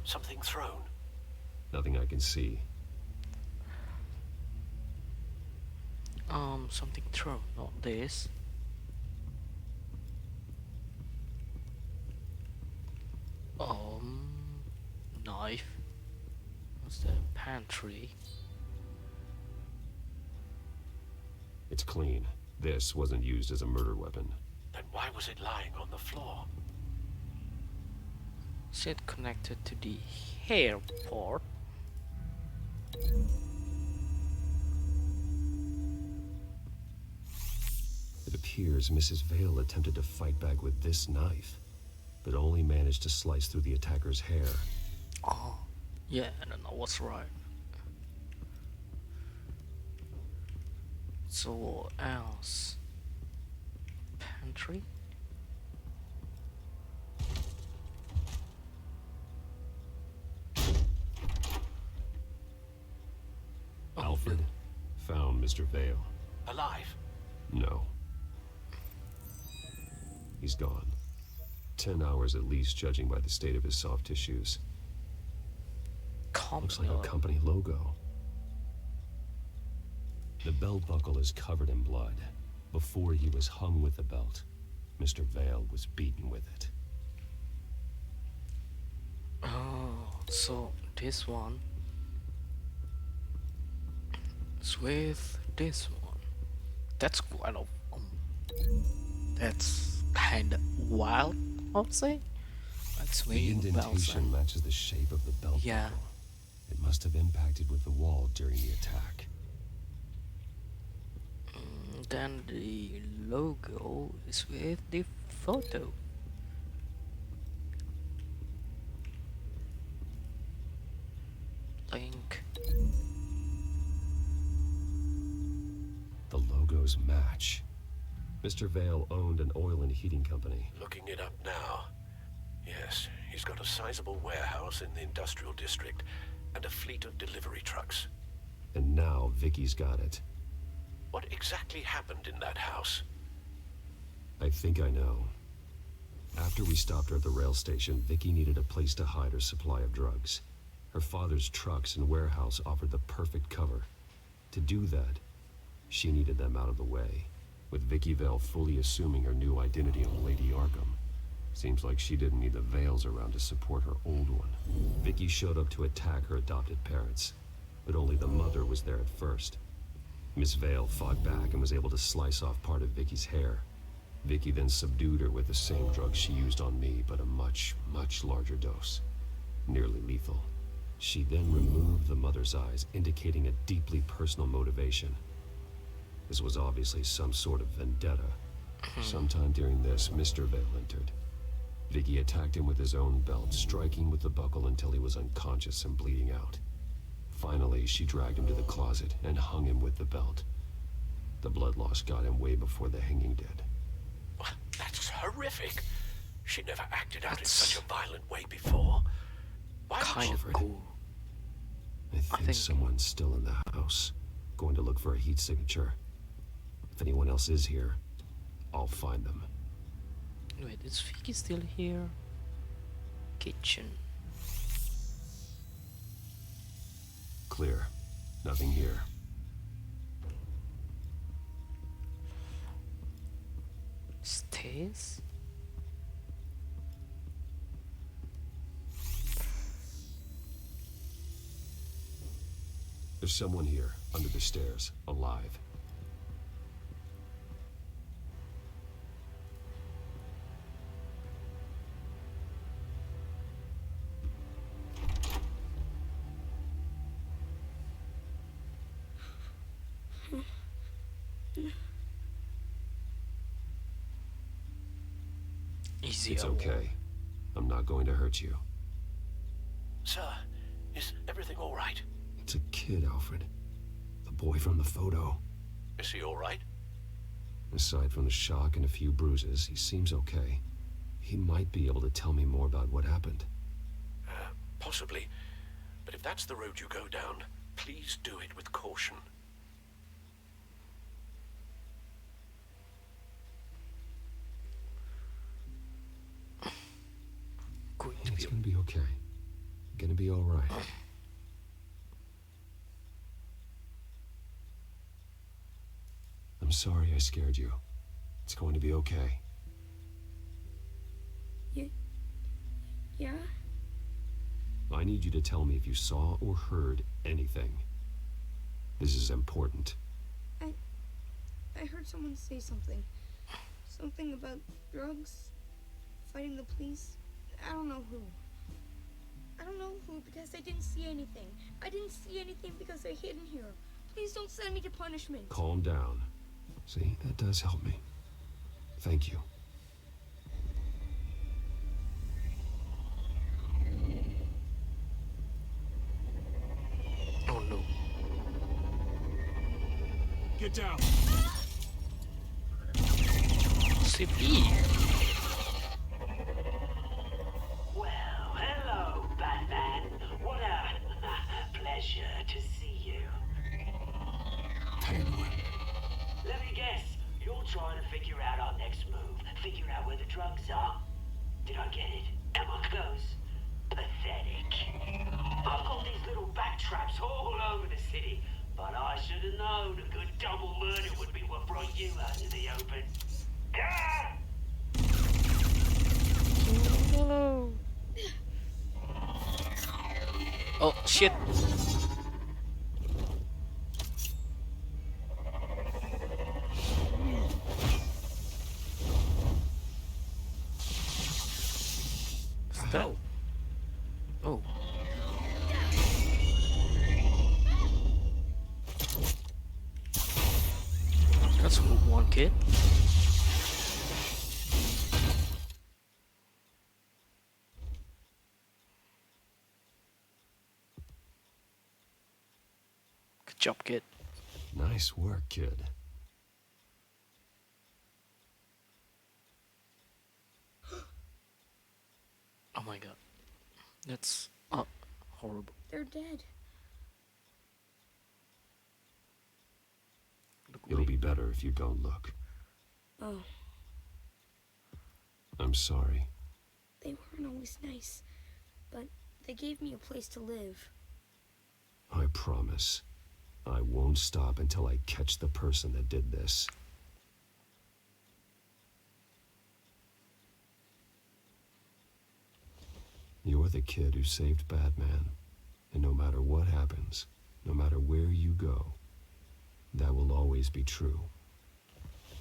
Something thrown? Nothing I can see. Something thrown, not this. Knife. What's that? Pantry. It's clean. This wasn't used as a murder weapon. Then why was it lying on the floor? Is it connected to the hair part? It appears Mrs. Vale attempted to fight back with this knife, but only managed to slice through the attacker's hair. Oh, yeah, I don't know what's right. So what else? Pantry? Alfred found Mr. Vale. Alive? No. He's gone. 10 hours at least, judging by the state of his soft tissues. Looks like a company logo. The belt buckle is covered in blood. Before he was hung with the belt, Mr. Vale was beaten with it. Oh, so this one is with this one. That's quite a that's kind of wild, I would say. That's The indentation matches the shape of the belt buckle. It must have impacted with the wall during the attack. Then the logo is with the photo. Link. The logos match. Mr. Vale owned an oil and heating company. Looking it up now. Yes, he's got a sizable warehouse in the industrial district and a fleet of delivery trucks. And now Vicky's got it. What exactly happened in that house? I think I know. After we stopped her at the rail station, Vicky needed a place to hide her supply of drugs. Her father's trucks and warehouse offered the perfect cover. To do that, she needed them out of the way, with Vicky Vale fully assuming her new identity of Lady Arkham. Seems like she didn't need the Vales around to support her old one. Vicky showed up to attack her adopted parents, but only the mother was there at first. Miss Vale fought back and was able to slice off part of Vicky's hair. Vicky then subdued her with the same drug she used on me, but a much, much larger dose. Nearly lethal. She then removed the mother's eyes, indicating a deeply personal motivation. This was obviously some sort of vendetta. Sometime during this, Mr. Vale entered. Vicky attacked him with his own belt, striking with the buckle until he was unconscious and bleeding out. Finally, she dragged him to the closet and hung him with the belt. The blood loss got him way before the hanging did. That's horrific. She never acted out in such a violent way before. Why kind of cool. I think someone's still in the house. Going to look for a heat signature. If anyone else is here, I'll find them. Wait, is Vicky still here? Kitchen. Clear. Nothing here. Stairs? There's someone here, under the stairs, alive. Easy. It's okay. I'm not going to hurt you. Sir, is everything all right? It's a kid, Alfred. The boy from the photo. Is he all right? Aside from the shock and a few bruises, he seems okay. He might be able to tell me more about what happened. Possibly. But if that's the road you go down, please do it with caution. It's gonna be okay. Gonna be all right. I'm sorry I scared you. It's going to be okay. Yeah? I need you to tell me if you saw or heard anything. This is important. I heard someone say something. Something about drugs, fighting the police. I don't know who. I don't know who because I didn't see anything. I didn't see anything because I hid in here. Please don't send me to punishment. Calm down. See, that does help me. Thank you. Oh no. Get down. CP. Well, hello, Batman. What a pleasure to see you. Let me guess. You're trying to figure out our next move. Figure out where the drugs are. Did I get it? Am I close? Pathetic. I've got these little backtraps all over the city, but I should have known a good you out into the open. Oh shit. Hell. Oh. That's one kid. Good job, kid. Nice work, kid. Oh my god. That's horrible. They're dead. It'll be better if you don't look. Oh, I'm sorry. they weren't always nice, but they gave me a place to live. I promise. I won't stop until I catch the person that did this. You're the kid who saved Batman. And no matter what happens, no matter where you go, that will always be true.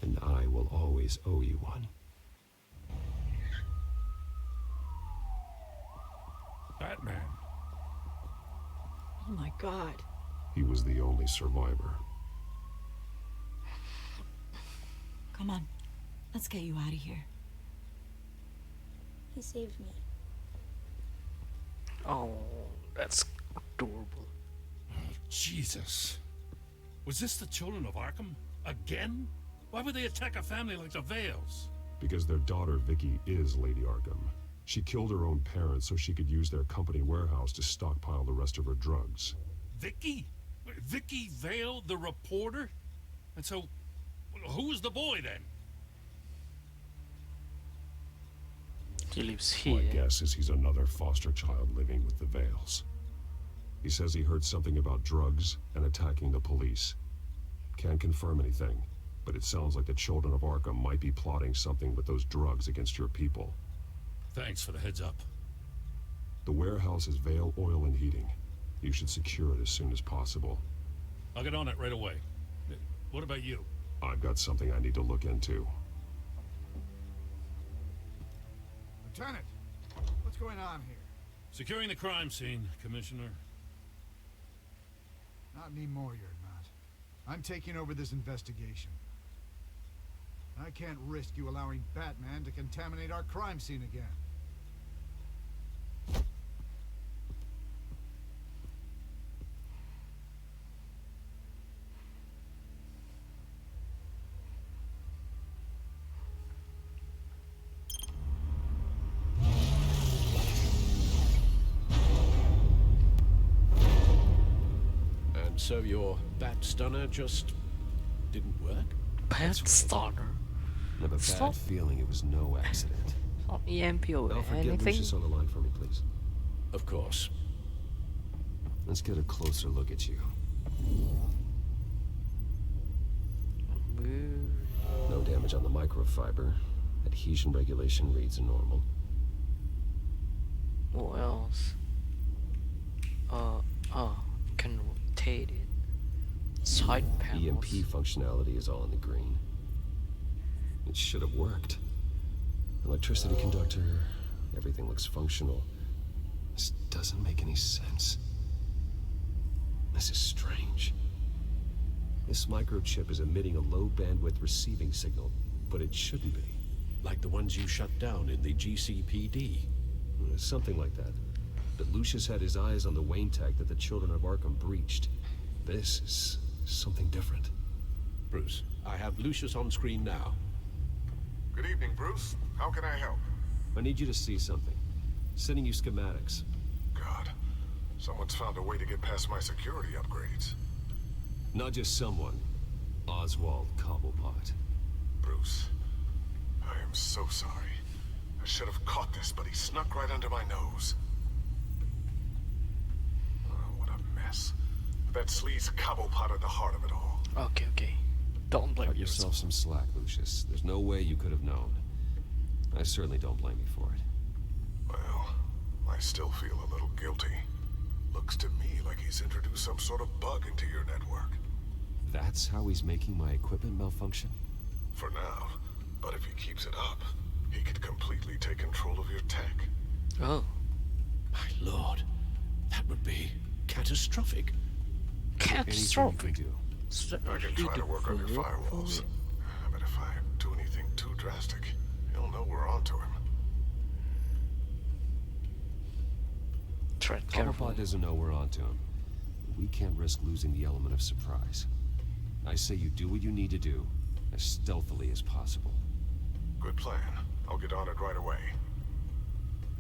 And I will always owe you one. Batman. Oh my god. He was the only survivor. Come on. Let's get you out of here. He saved me. Oh, that's adorable. Oh, Jesus. Was this the children of Arkham? Again? Why would they attack a family like the Vales? Because their daughter, Vicky, is Lady Arkham. She killed her own parents so she could use their company warehouse to stockpile the rest of her drugs. Vicky? Vicky Vale, the reporter? And so, who was the boy then? He lives here. My guess is he's another foster child living with the Vales. He says he heard something about drugs and attacking the police. Can't confirm anything, but it sounds like the children of Arkham might be plotting something with those drugs against your people. Thanks for the heads up. The warehouse is Vale Oil and Heating. You should secure it as soon as possible. I'll get on it right away. What about you? I've got something I need to look into. Lieutenant, what's going on here? Securing the crime scene, Commissioner. Not anymore, you're not. I'm taking over this investigation. I can't risk you allowing Batman to contaminate our crime scene again. And so your bat stunner just didn't work? Bat stunner? I have a bad feeling it was no accident. Not EMP or Alfred, anything? get Lucius on the line for me, please. Of course. Let's get a closer look at you. No damage on the microfiber. Adhesion regulation reads normal. What else? Can rotate it. Side panels. EMP functionality is all in the green. It should have worked. Electricity conductor, everything looks functional. This doesn't make any sense. This is strange. This microchip is emitting a low bandwidth receiving signal, but it shouldn't be. Like the ones you shut down in the GCPD. Something like that. But Lucius had his eyes on the Wayne tag that the children of Arkham breached. This is something different. Bruce, I have Lucius on screen now. Good evening, Bruce. How can I help? I need you to see something. Sending you schematics. God, someone's found a way to get past my security upgrades. Not just someone. Oswald Cobblepot. Bruce, I am so sorry. I should have caught this, but he snuck right under my nose. Oh, what a mess. That sleaze Cobblepot at the heart of it all. Okay. Don't blame Cut yourself some slack, Lucius. There's no way you could have known. I certainly don't blame you for it. Well, I still feel a little guilty. Looks to me like he's introduced some sort of bug into your network. That's how he's making my equipment malfunction? For now. But if he keeps it up, he could completely take control of your tech. Oh. My lord, that would be catastrophic. Catastrophic. I can try to work on your firewalls. But if I do anything too drastic, he'll know we're onto him. Tread carefully. Cobblepot doesn't know we're onto him. We can't risk losing the element of surprise. I say you do what you need to do, as stealthily as possible. Good plan. I'll get on it right away.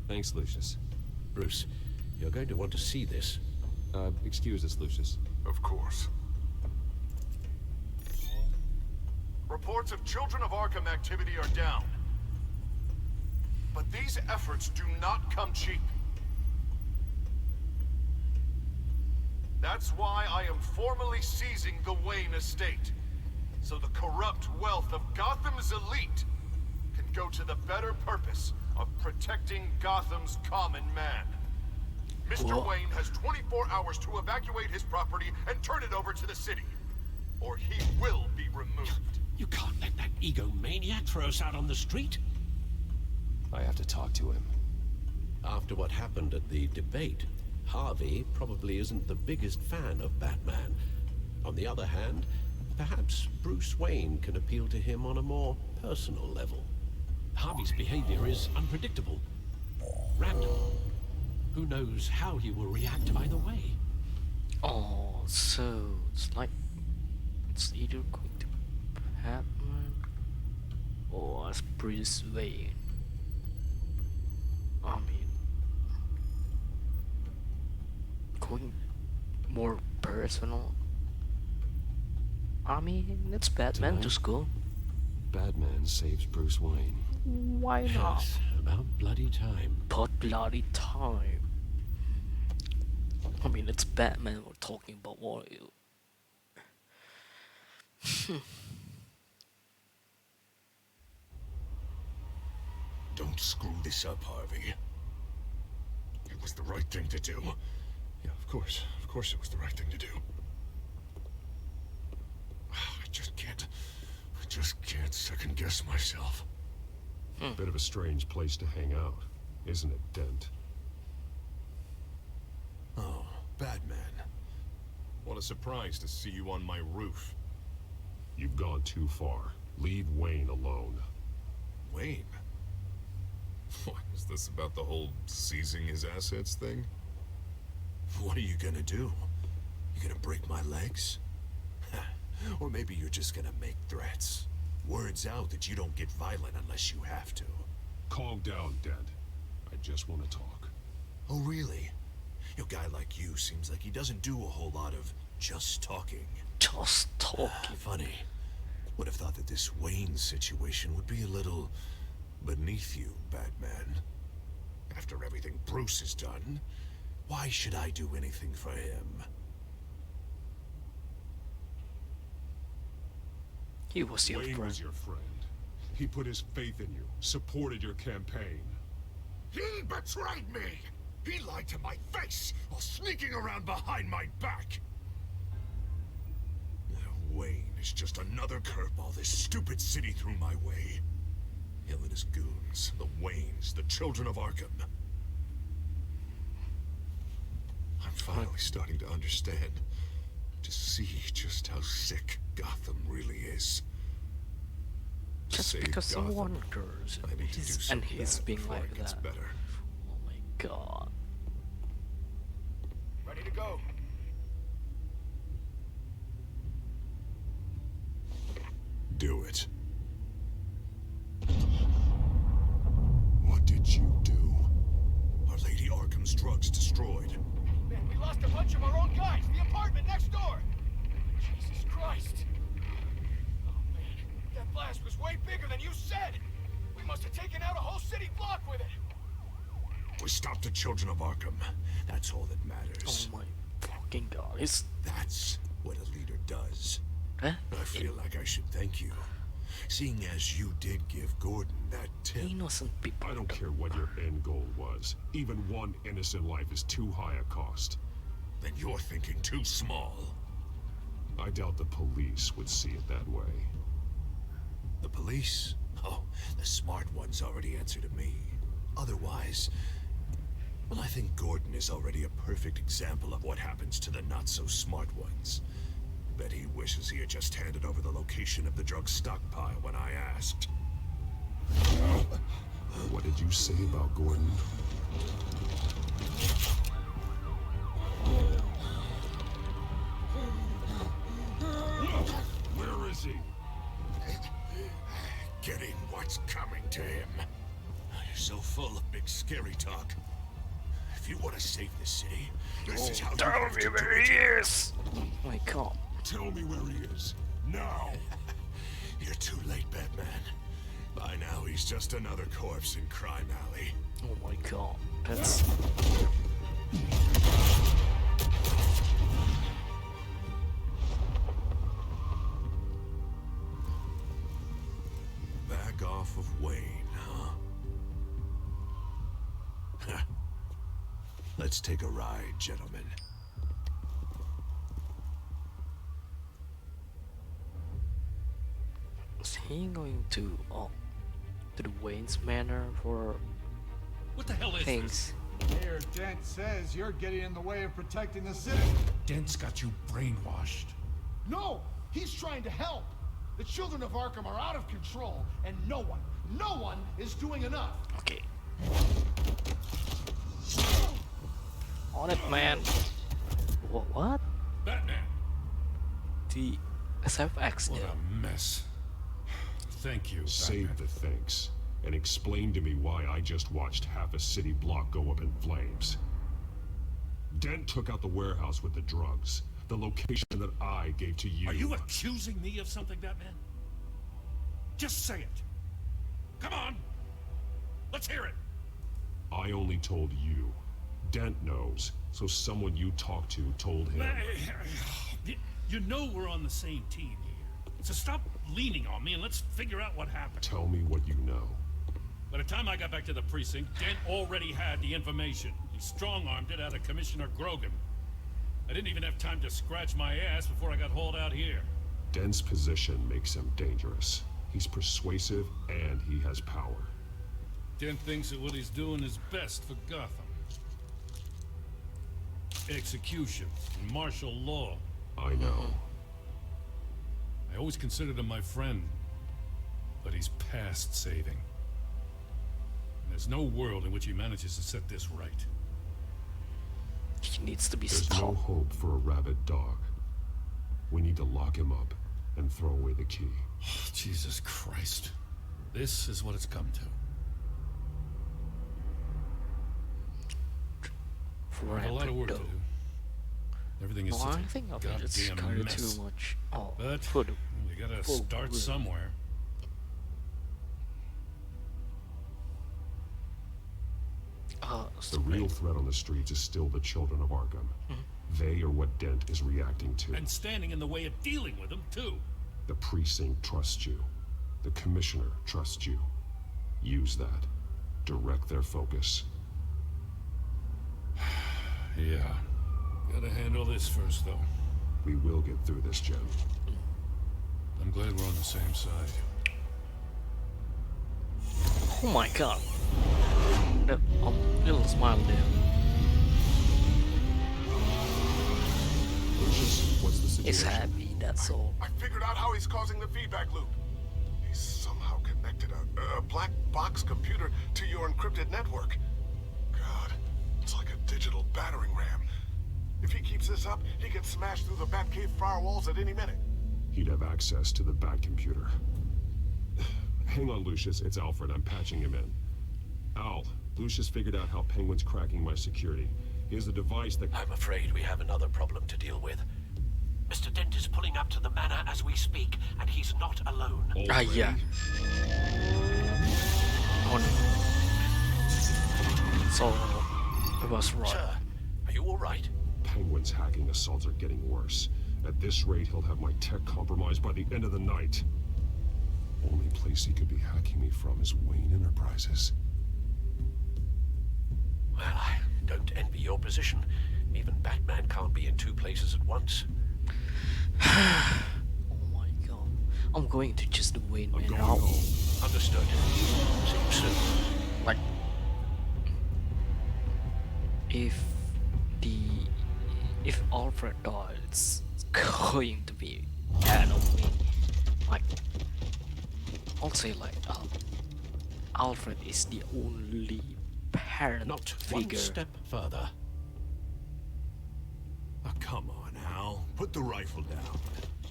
Thanks, Lucius. Bruce, you're going to want to see this. Excuse us, Lucius. Of course. Reports of Children of Arkham activity are down. But these efforts do not come cheap. That's why I am formally seizing the Wayne estate, so the corrupt wealth of Gotham's elite can go to the better purpose of protecting Gotham's common man. Mr. Wayne has 24 hours to evacuate his property and turn it over to the city, or he will be removed. You can't let that egomaniac throw us out on the street. I have to talk to him. After what happened at the debate, Harvey probably isn't the biggest fan of Batman. On the other hand, perhaps Bruce Wayne can appeal to him on a more personal level. Harvey's behavior is unpredictable, random. Who knows how he will react either way? Oh, so it's like it's either going to Batman or as Bruce Wayne. I mean, going more personal. I mean, it's Batman. Tonight, Just go. Batman saves Bruce Wayne. Why not? Yes, about bloody time. But bloody time. I mean, it's Batman we're talking about. What? Don't screw this up, Harvey. It was the right thing to do. Yeah, of course it was the right thing to do. I just can't second guess myself. Bit of a strange place to hang out, isn't it, Dent? Oh, Batman. What a surprise to see you on my roof. You've gone too far. Leave Wayne alone. Wayne? What, is this about the whole seizing his assets thing? What are you gonna do? You gonna break my legs? Or maybe you're just gonna make threats. Words out that you don't get violent unless you have to. Calm down, Dent. I just want to talk. Oh, really? A guy like you seems like he doesn't do a whole lot of just talking. Just talking. Funny. Would have thought that this Wayne situation would be a little beneath you, Batman. After everything Bruce has done, why should I do anything for him? He was your Wayne friend. was your friend. He put his faith in you, supported your campaign. He betrayed me! He lied to my face while sneaking around behind my back! Wayne is just another curveball this stupid city threw my way. Him and his goons, the Waynes, the Children of Arkham. I'm finally starting to understand. To see just how sick Gotham really is. Just Save because Gotham, someone wonders I need to do and something he's being before like it gets that. better. Oh my god. Ready to go. Do it. What did you do? Our Lady Arkham's drugs destroyed. Man, we lost a bunch of our own guys. The apartment next door. Jesus Christ. Oh, man. That blast was way bigger than you said. We must have taken out a whole city block with it. We stopped the Children of Arkham. That's all that matters. Oh my fucking god. That's what a leader does. Huh? I feel like I should thank you, seeing as you did give Gordon that tip. Innocent people. I don't care what your end goal was. Even one innocent life is too high a cost. Then you're thinking too small. I doubt the police would see it that way. The police? Oh, the smart ones already answer to me. Otherwise, well, I think Gordon is already a perfect example of what happens to the not-so-smart ones. Bet he wishes he had just handed over the location of the drug stockpile when I asked. What did you say about Gordon? Where is he? Getting what's coming to him. You're so full of big scary talk. If you want to save the city, this is how you have to do it. Tell me where he is! Oh my god. Tell me where he is. Now! You're too late, Batman. By now, he's just another corpse in Crime Alley. Oh my god. That's... Back off of Wayne, huh? Let's take a ride, gentlemen. Is he going to the Wayne's Manor for What the hell is things? Mayor Dent says you're getting in the way of protecting the city. Dent's got you brainwashed. No! He's trying to help! The children of Arkham are out of control, and no one is doing enough! Okay. On it, man. What? Batman! The SFX. What a mess. Thank you, Save Batman. the thanks, and explain to me why I just watched half a city block go up in flames. Dent took out the warehouse with the drugs, the location that I gave to you. Are you accusing me of something, Batman? Just say it. Come on. Let's hear it. I only told you. Dent knows, so someone you talked to told him. You know we're on the same team here. So stop leaning on me and let's figure out what happened. Tell me what you know. By the time I got back to the precinct, Dent already had the information. He strong-armed it out of Commissioner Grogan. I didn't even have time to scratch my ass before I got hauled out here. Dent's position makes him dangerous. He's persuasive and he has power. Dent thinks that what he's doing is best for Gotham. Execution and martial law. I know. I always considered him my friend, but he's past saving. And there's no world in which he manages to set this right. He needs to be There's stopped. no hope for a rabid dog. We need to lock him up and throw away the key. Jesus Christ. This is what it's come to. I have a lot of work to do. Everything is Well, such I a think it's goddamn kind of mess. too much. Oh, But for the we gotta full start group. somewhere. The real threat on the streets is still the children of Arkham. They are what Dent is reacting to. And standing in the way of dealing with them, too. The precinct trusts you. The commissioner trusts you. Use that. Direct their focus. Yeah. Gotta handle this first, though. We will get through this, Jim. I'm glad we're on the same side. Oh my god. That little smile there. Lucius, what's the situation? He's happy, that's all. I figured out how he's causing the feedback loop. He's somehow connected a black box computer to your encrypted network. God, it's like a digital battering ram. If he keeps this up, he can smash through the Batcave firewalls at any minute. He'd have access to the Bat computer. Hang on, Lucius. It's Alfred. I'm patching him in. Al, Lucius figured out how Penguin's cracking my security. He has a device that... I'm afraid we have another problem to deal with. Mr. Dent is pulling up to the manor as we speak, and he's not alone. Yeah. Oh no. So, I was right. Sir, are you all right? Penguin's hacking assaults are getting worse. At this rate, he'll have my tech compromised by the end of the night. Only place he could be hacking me from is Wayne Enterprises. Well, I don't envy your position. Even Batman can't be in two places at once. Oh my god. I'm going to just win I'm going now. home. Understood. See you soon. Like, if Alfred dies, it's going to be bad of me. Like, I'll say like, Alfred is the only parent Not figure. one step further. Oh, come on, Al. Put the rifle down.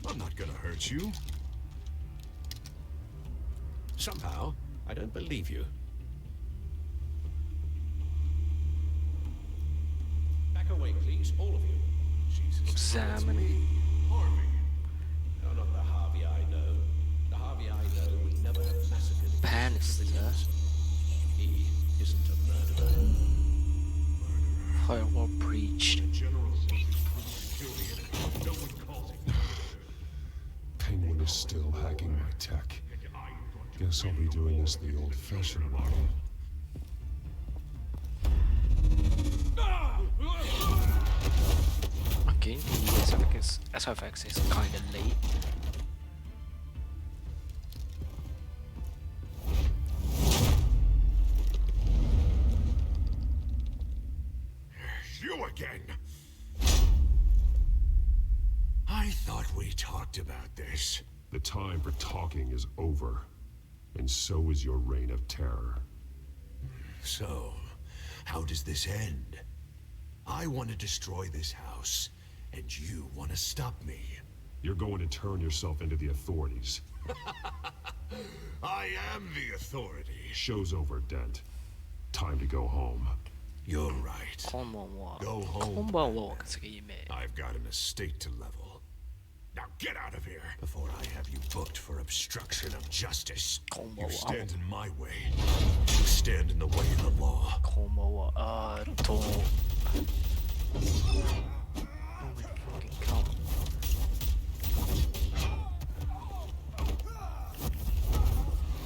I'm not gonna hurt you. Somehow, I don't believe you. Back away, please, all of you. Jesus. Examine. Harvey. No, not the Harvey I know. The Harvey I know would never have massacred Bannister. He isn't a murderer. Firewall breached. Penguin is still hacking my tech. Guess I'll be doing this the old-fashioned way. Okay, the SFX is kinda late. You again. I thought we talked about this. The time for talking is over. And so is your reign of terror. So, how does this end? I want to destroy this house, and you want to stop me. You're going to turn yourself into the authorities. I am the authority. Show's over, Dent. Time to go home. You're right. Go home. I've got an estate to level. Now get out of here before I have you booked for obstruction of justice. You stand in my way. You stand in the way of the law.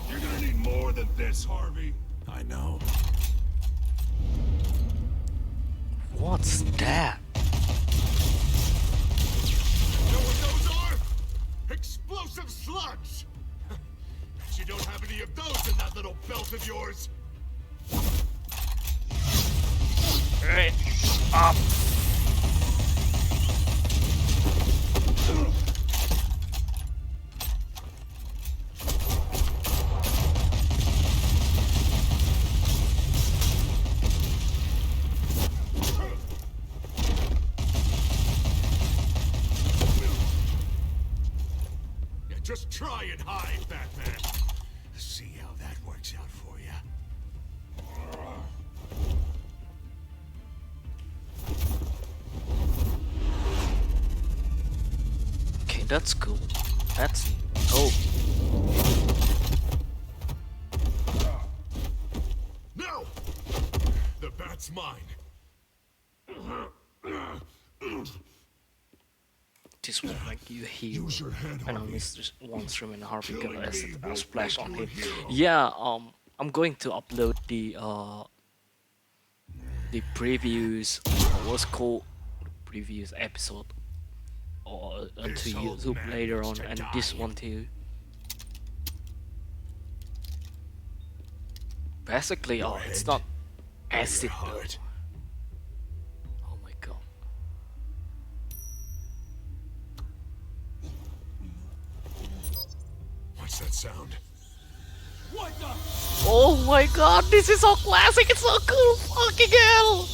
You're gonna need more than this, Harvey. I know. What's that? You know what those are? Explosive slugs! Bet you don't have any of those in that little belt of yours. Right up. Just try and hide, Batman. See how that works out for you. Okay, that's cool. That's oh. No! The bat's mine. This won't make you heal. I know Mr. One stream and Harvey got a splash on him. Yeah, I'm going to upload the previous what's called previous episode or onto YouTube later on, and this one too. Basically, it's not acid though. Oh my god. What's that sound? What the? Oh my god, this is so classic, it's so cool, fucking hell!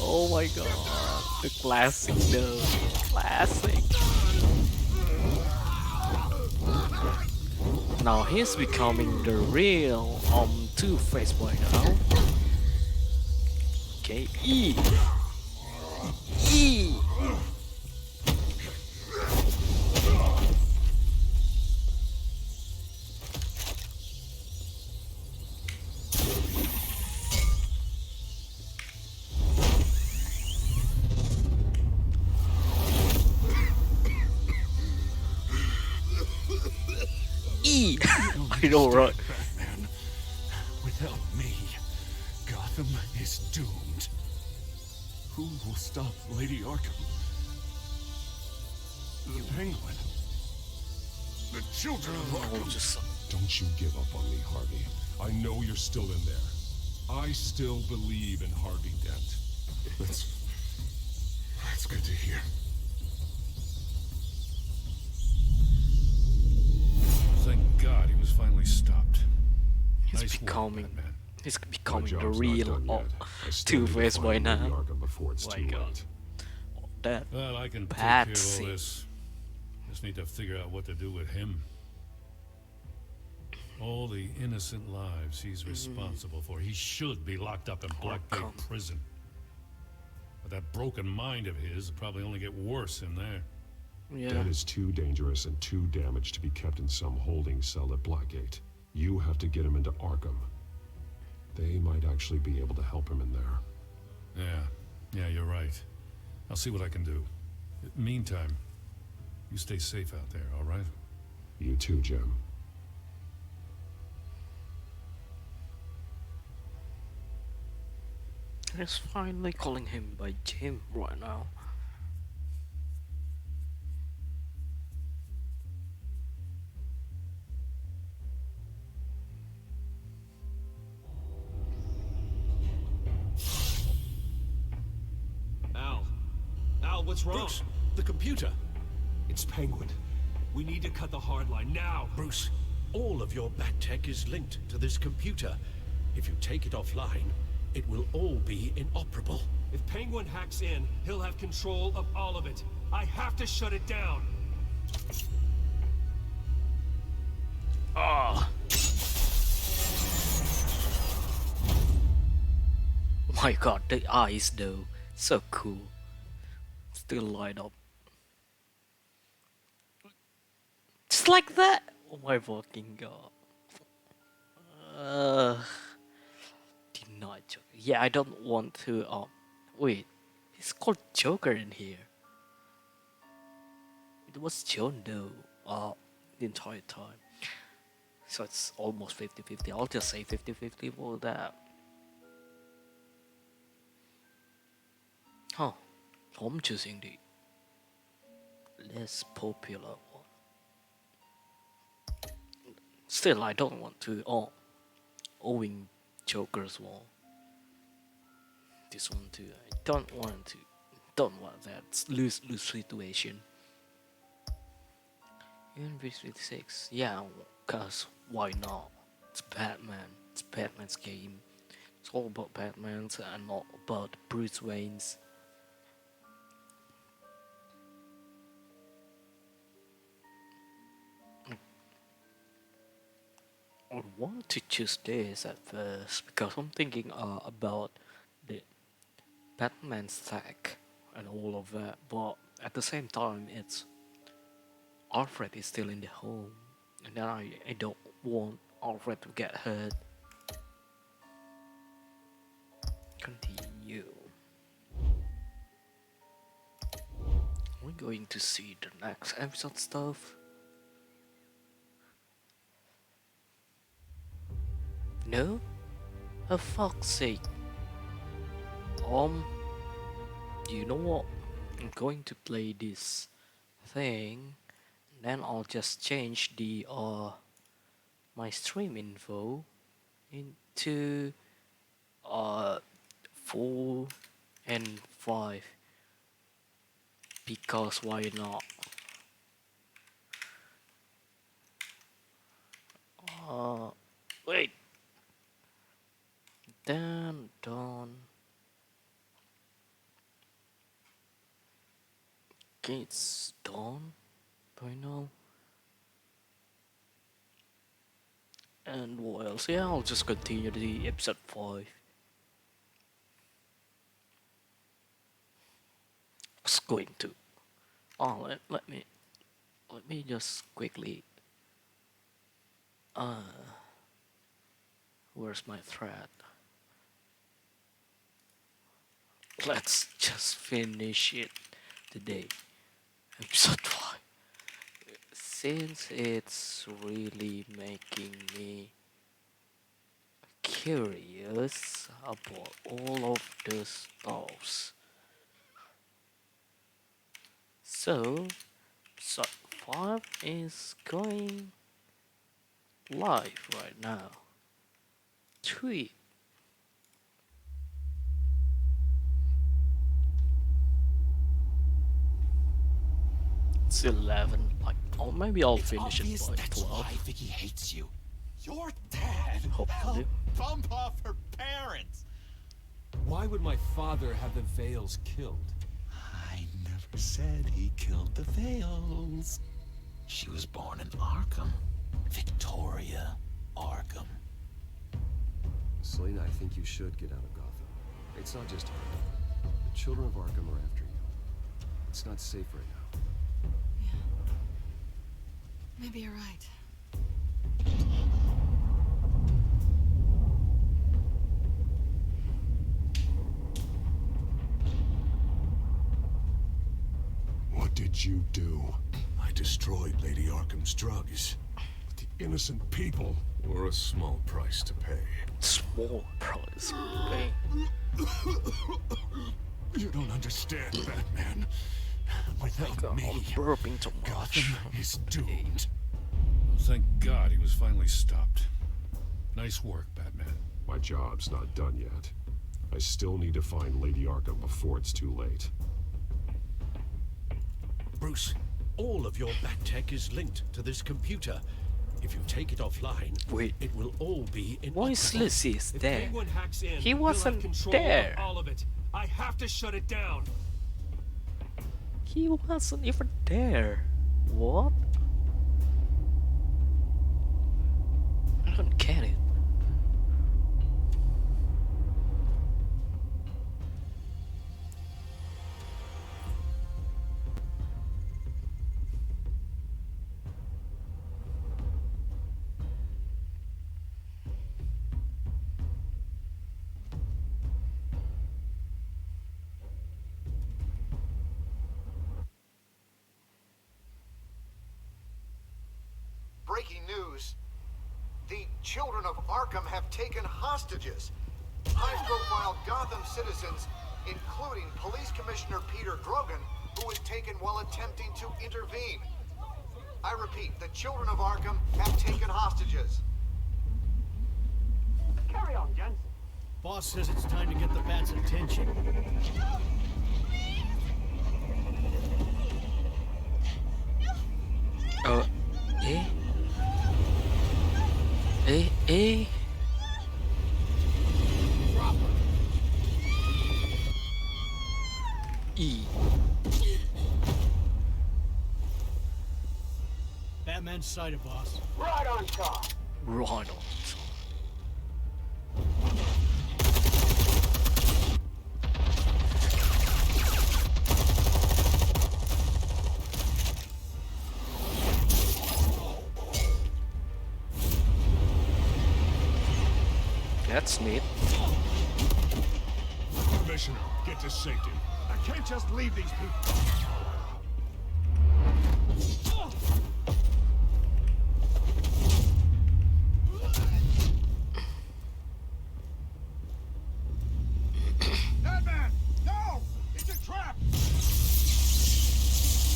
Oh my god, the classic though, classic. Now he's becoming the real Two-Face boy now. Okay, E. I know, right? Batman. Without me, Gotham is doomed. Who will stop Lady Arkham? The Penguin. The children of Arkham. Don't you give up on me, Harvey. I know you're still in there. I still believe in Harvey Dent. That's good to hear. Thank God he was finally stopped. He's Nice becoming, work, Batman. he's My becoming the job's not real done yet. I still need to Two-Face by find Lady now. Arkham before it's My too God. late. That Well, I can take care bad of all scene. this. Just need to figure out what to do with him. All the innocent lives he's responsible for. He should be locked up in Blackgate Prison. But that broken mind of his will probably only get worse in there. Yeah. Dent is too dangerous and too damaged to be kept in some holding cell at Blackgate. You have to get him into Arkham. They might actually be able to help him in there. Yeah, you're right. I'll see what I can do. Meantime, you stay safe out there, all right? You too, Jim. He's finally calling him by Jim right now. Al, what's wrong? Bruce, the computer. It's Penguin. We need to cut the hard line now. Bruce, all of your bat tech is linked to this computer. If you take it offline, it will all be inoperable. If Penguin hacks in, he'll have control of all of it. I have to shut it down. Oh my God, the eyes though, so cool. Still light up. Just like that. Oh my fucking God. Denied Joker. Yeah, I don't want to. Wait, he's called Joker in here. It was John Doe. The entire time. So it's almost 50-50. I'll just say 50-50 for that. Huh. I'm choosing the less popular one. Still, I don't want to owing Joker's wall. This one too. I don't want that lose situation. Even V56, yeah, cause why not? It's Batman. It's Batman's game. It's all about Batman's and not about Bruce Wayne's. I want to choose this at first because I'm thinking about the Batman stack and all of that, but at the same time it's Alfred is still in the home and then I don't want Alfred to get hurt. Continue. We're going to see the next episode stuff. No? For fuck's sake. You know what? I'm going to play this thing, then I'll just change the my stream info into 4 and 5 because why not? Wait. Then done. Okay, it's done by now. And what else? Yeah, I'll just continue the episode 5. It's going to. Let me just quickly. Where's my thread? Let's just finish it today. Episode 5. since it's really making me curious about all of the stuffs. So, episode 5 is going live right now. 3. It's 11, like, or maybe I'll finish it by 12. Why Vicky hates you. Your dad Hopefully. bump off her parents. Why would my father have the Vales killed? I never said he killed the Vales. She was born in Arkham. Victoria Arkham. Selena, I think you should get out of Gotham. It's not just her. The children of Arkham are after you. It's not safe right now. Maybe you're right. What did you do? I destroyed Lady Arkham's drugs. But the innocent people were a small price to pay. Small price to pay. You don't understand, Batman. Without me, I'm burping too much. Gotham is doomed. Thank God he was finally stopped. Nice work, Batman. My job's not done yet. I still need to find Lady Arkham before it's too late. Bruce, all of your bat tech is linked to this computer. If you take it offline, wait, it will all be in. Why is Lizzie there? Anyone hacks in, He he'll have wasn't control there. of all of it. I have to shut it down. He wasn't even there. What? I don't get it. Breaking news. The children of Arkham have taken hostages. High-profile Gotham citizens, including Police Commissioner Peter Grogan, who was taken while attempting to intervene. I repeat, the children of Arkham have taken hostages. Carry on, Jensen. Boss says it's time to get the Bat's attention. Eh? Eh? E. Batman's sighted, boss. Right on top. Right on. That's neat. Commissioner, get to safety. I can't just leave these people. Batman! No! It's a trap!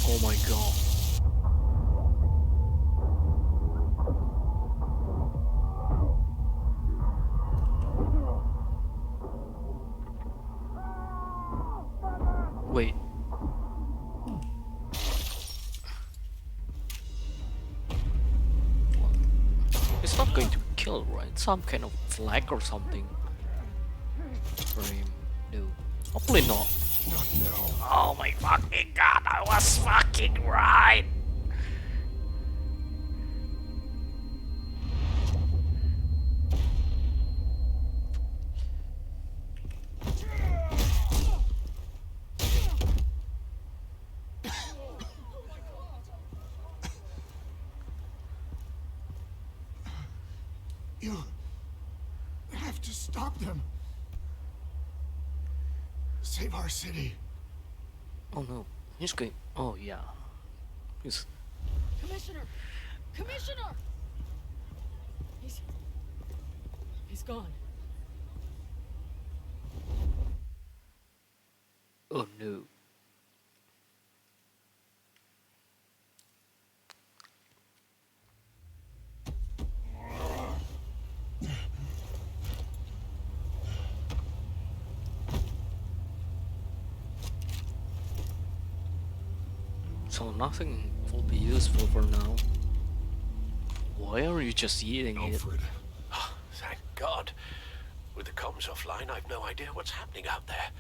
Oh my god. Wait. It's not going to kill, right? Some kind of flag or something. For him. No. Hopefully not. Oh my fucking god, I was fucking right! You have to stop them. Save our city. Oh no, he's going. Oh yeah. He's. Commissioner! Commissioner! He's gone. Oh no. So nothing will be useful for now. Why are you just eating Alfred. Oh, thank God. With the comms offline, I've no idea what's happening out there.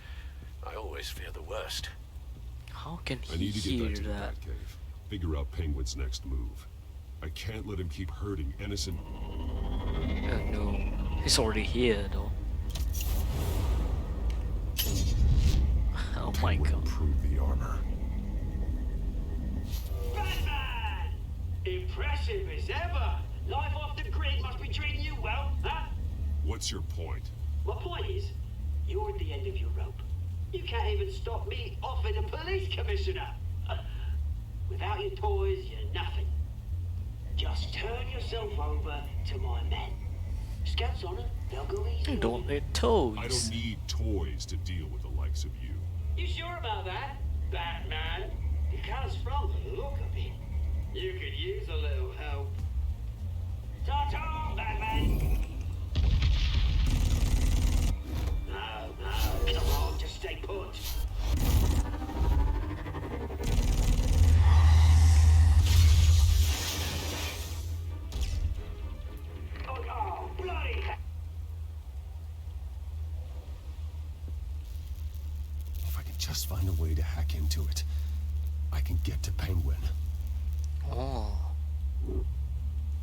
I always fear the worst. How can I he need to get hear back to the that? Batcave. Figure out Penguin's next move. I can't let him keep hurting innocent. No, he's already here though. Oh my God. Improve the armor. Batman! Impressive as ever. Life off the grid must be treating you well, huh? What's your point? My point is, you're at the end of your rope. You can't even stop me offing a police commissioner. Without your toys, you're nothing. Just turn yourself over to my men. Scouts on it, they'll go easy. You don't need toys. I don't need toys to deal with the likes of you. You sure about that, Batman? Because from the look of it, you could use a little help. Ta-ta, Batman! No, come on, just stay put. Oh, bloody hell! If I can just find a way to hack into it, I can get to Penguin. Oh.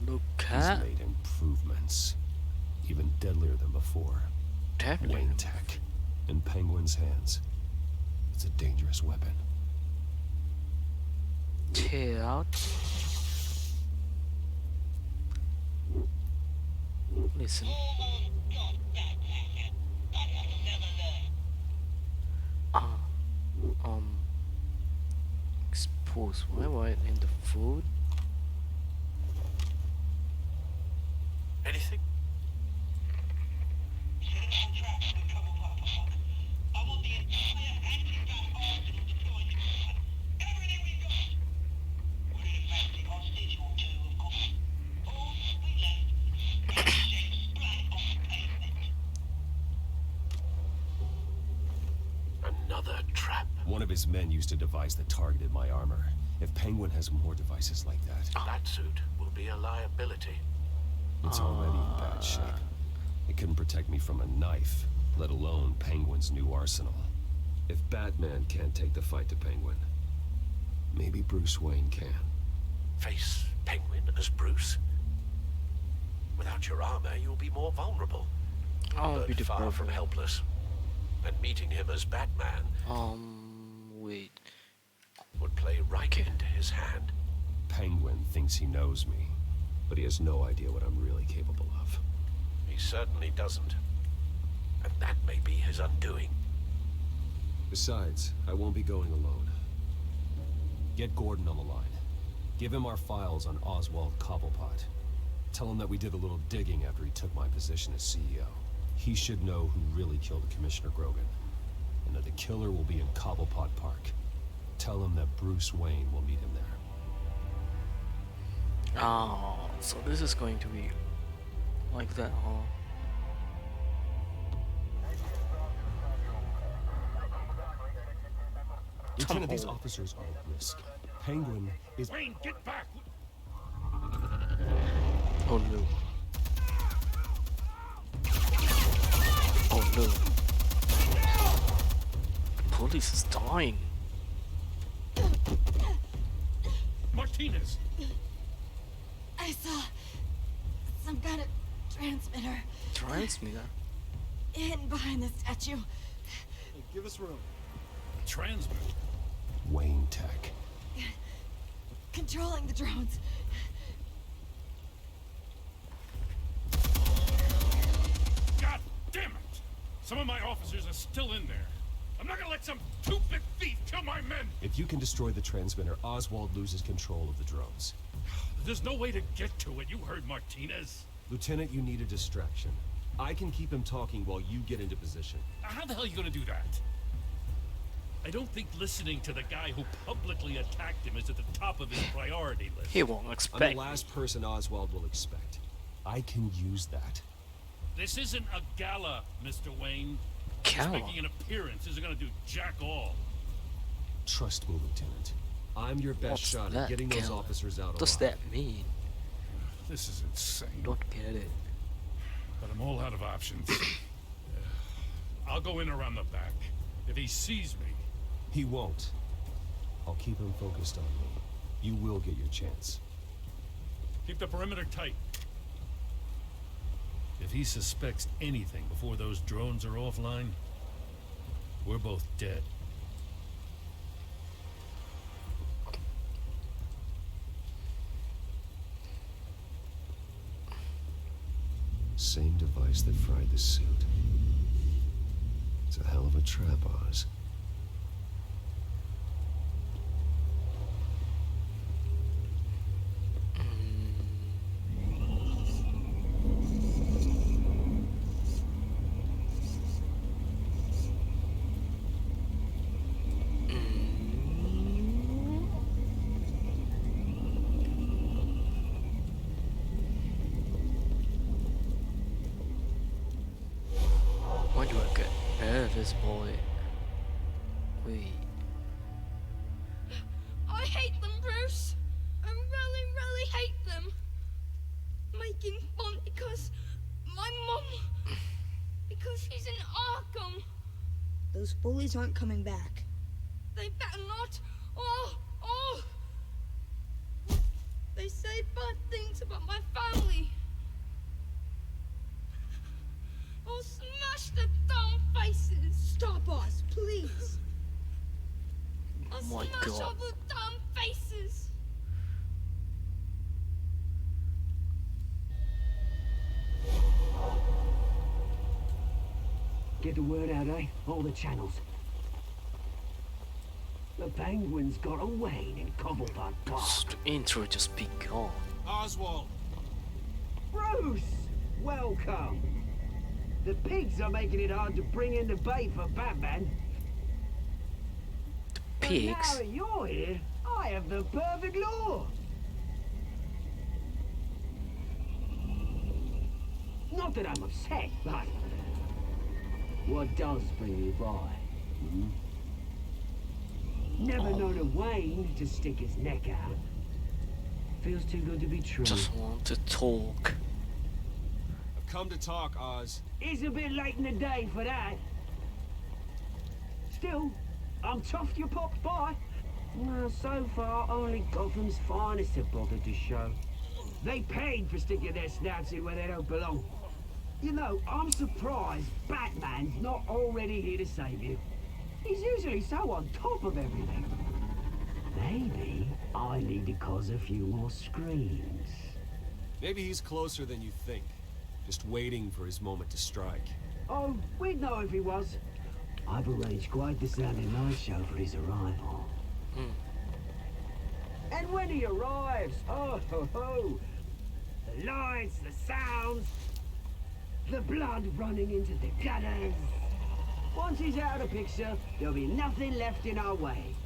Look He's at made improvements. Even deadlier than before. Wayne Tech. In Penguin's hands. It's a dangerous weapon. tear out. Listen. Expose my white in the food. Anything? Another trap. One of his men used a device that targeted my armor. If Penguin has more devices like that... That suit will be a liability. It's already in bad shape. It couldn't protect me from a knife, let alone Penguin's new arsenal. If Batman can't take the fight to Penguin, maybe Bruce Wayne can. Face Penguin as Bruce? Without your armor, you'll be more vulnerable. I'll be but far the from helpless. And meeting him as Batman... wait. ...would play right into his hand. Penguin thinks he knows me, but he has no idea what I'm really capable of. He certainly doesn't. And that may be his undoing. Besides, I won't be going alone. Get Gordon on the line. Give him our files on Oswald Cobblepot. Tell him that we did a little digging after he took my position as CEO. He should know who really killed Commissioner Grogan, and that the killer will be in Cobblepot Park. Tell him that Bruce Wayne will meet him there. Oh, so this is going to be like that, huh? Lieutenant, these officers are at risk. Penguin is... Wayne, get back! Oh no. Oh no. The police is dying. Martinez! I saw some kind of transmitter. Transmitter? Hidden behind the statue. Hey, give us room. Transmitter? Wayne Tech. Controlling the drones. God damn it! Some of my officers are still in there. I'm not gonna let some two-bit thief kill my men! If you can destroy the transmitter, Oswald loses control of the drones. There's no way to get to it. You heard Martinez. Lieutenant, you need a distraction. I can keep him talking while you get into position. How the hell are you gonna do that? I don't think listening to the guy who publicly attacked him is at the top of his priority list. He won't expect. I'm the last person Oswald will expect. I can use that. This isn't a gala, Mr. Wayne. Gala? Just making an appearance isn't gonna do jack all. Trust me, Lieutenant. I'm your best What's shot that, at getting those gala? officers out What does alive. that mean? This is insane. Don't get it. But I'm all out of options. I'll go in around the back. If he sees me... He won't. I'll keep him focused on me. You will get your chance. Keep the perimeter tight. If he suspects anything before those drones are offline, we're both dead. Same device that fried the suit. It's a hell of a trap, Oz. Why do I get nervous, boy? Wait. I hate them, Bruce. I really, really hate them. Making fun because my mom, because she's in Arkham. Those bullies aren't coming back. They better not. Oh. They say bad things about my family. I'll smash the dumb faces. Stop us, please. I'll My smash God. all the dumb faces. Get the word out, eh? All the channels. The Penguin's got a Wayne in Cobblepot Park. Intro just begun. Oswald! Bruce! Welcome! The pigs are making it hard to bring in the bait for Batman. Pigs? But now that you're here, I have the perfect lure. Not that I'm upset, but what does bring you by? Never known a Wayne to stick his neck out. Feels too good to be true. Just want to talk. I've come to talk, Oz. It's a bit late in the day for that. Still, I'm chuffed you popped by. Well, so far, only Gotham's finest have bothered to show. They paid for sticking their snouts in where they don't belong. You know, I'm surprised Batman's not already here to save you. He's usually so on top of everything. Maybe I need to cause a few more screams. Maybe he's closer than you think. Just waiting for his moment to strike. Oh, we'd know if he was. I've arranged quite the sounding light show for his arrival. And when he arrives, oh ho ho! The lights, the sounds, the blood running into the gutters. Once he's out of the picture, there'll be nothing left in our way.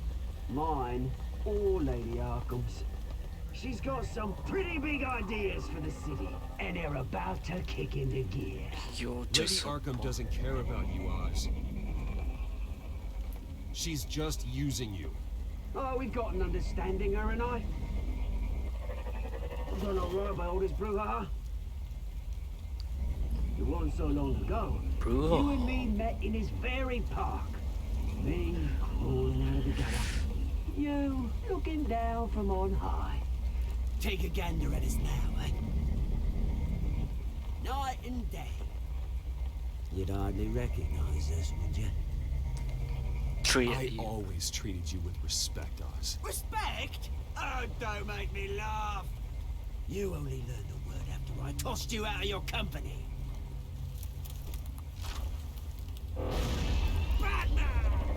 Mine or Lady Arkham's. She's got some pretty big ideas for the city, and they're about to kick into gear. You're Lady Arkham doesn't care about you, Oz. She's just using you. Oh, we've got an understanding, her and I. I've done all right by all this brouhaha. It wasn't so long ago. Brouhaha. You and me met in this very park. Me crawling out of the gutter. You looking down from on high. Take a gander at us now, eh? Night and day. You'd hardly recognize us, would you? I always treated you with respect, Oz. Respect? Oh, don't make me laugh. You only learned the word after I tossed you out of your company. Batman!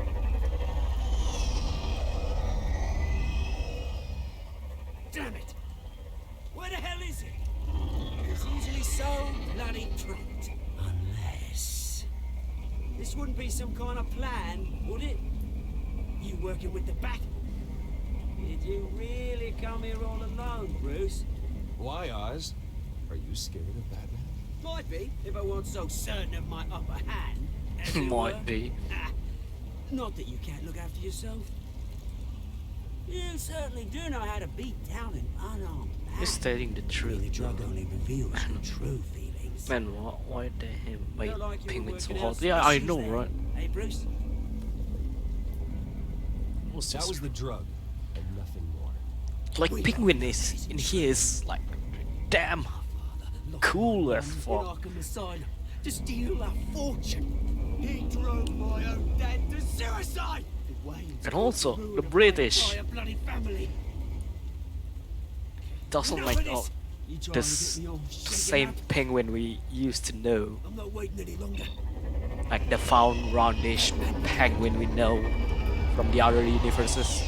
This wouldn't be some kind of plan, would it? You working with the Bat? Did you really come here all alone, Bruce? Why, Oz? Are you scared of Batman? Might be, if I weren't so certain of my upper hand. as it Might were. be. Not that you can't look after yourself. You certainly do know how to beat down an unarmed man. He's stating the truth. The drug only reveals your true feelings. Man, why the him wait Felt like you were penguins so working hard? out Yeah, some I issues know, there. right? Hey, Bruce? That was the drug, and nothing more. Like penguin is in here is like damn cool as fuck. Arkham Asylum to steal a fortune. He drove my own dad to suicide. And also the British Entire bloody family. doesn't Enough like of this. You trying to this get me all shaken same up? penguin we used to know, I'm not waiting any longer. like the found roundish penguin we know from the other universes.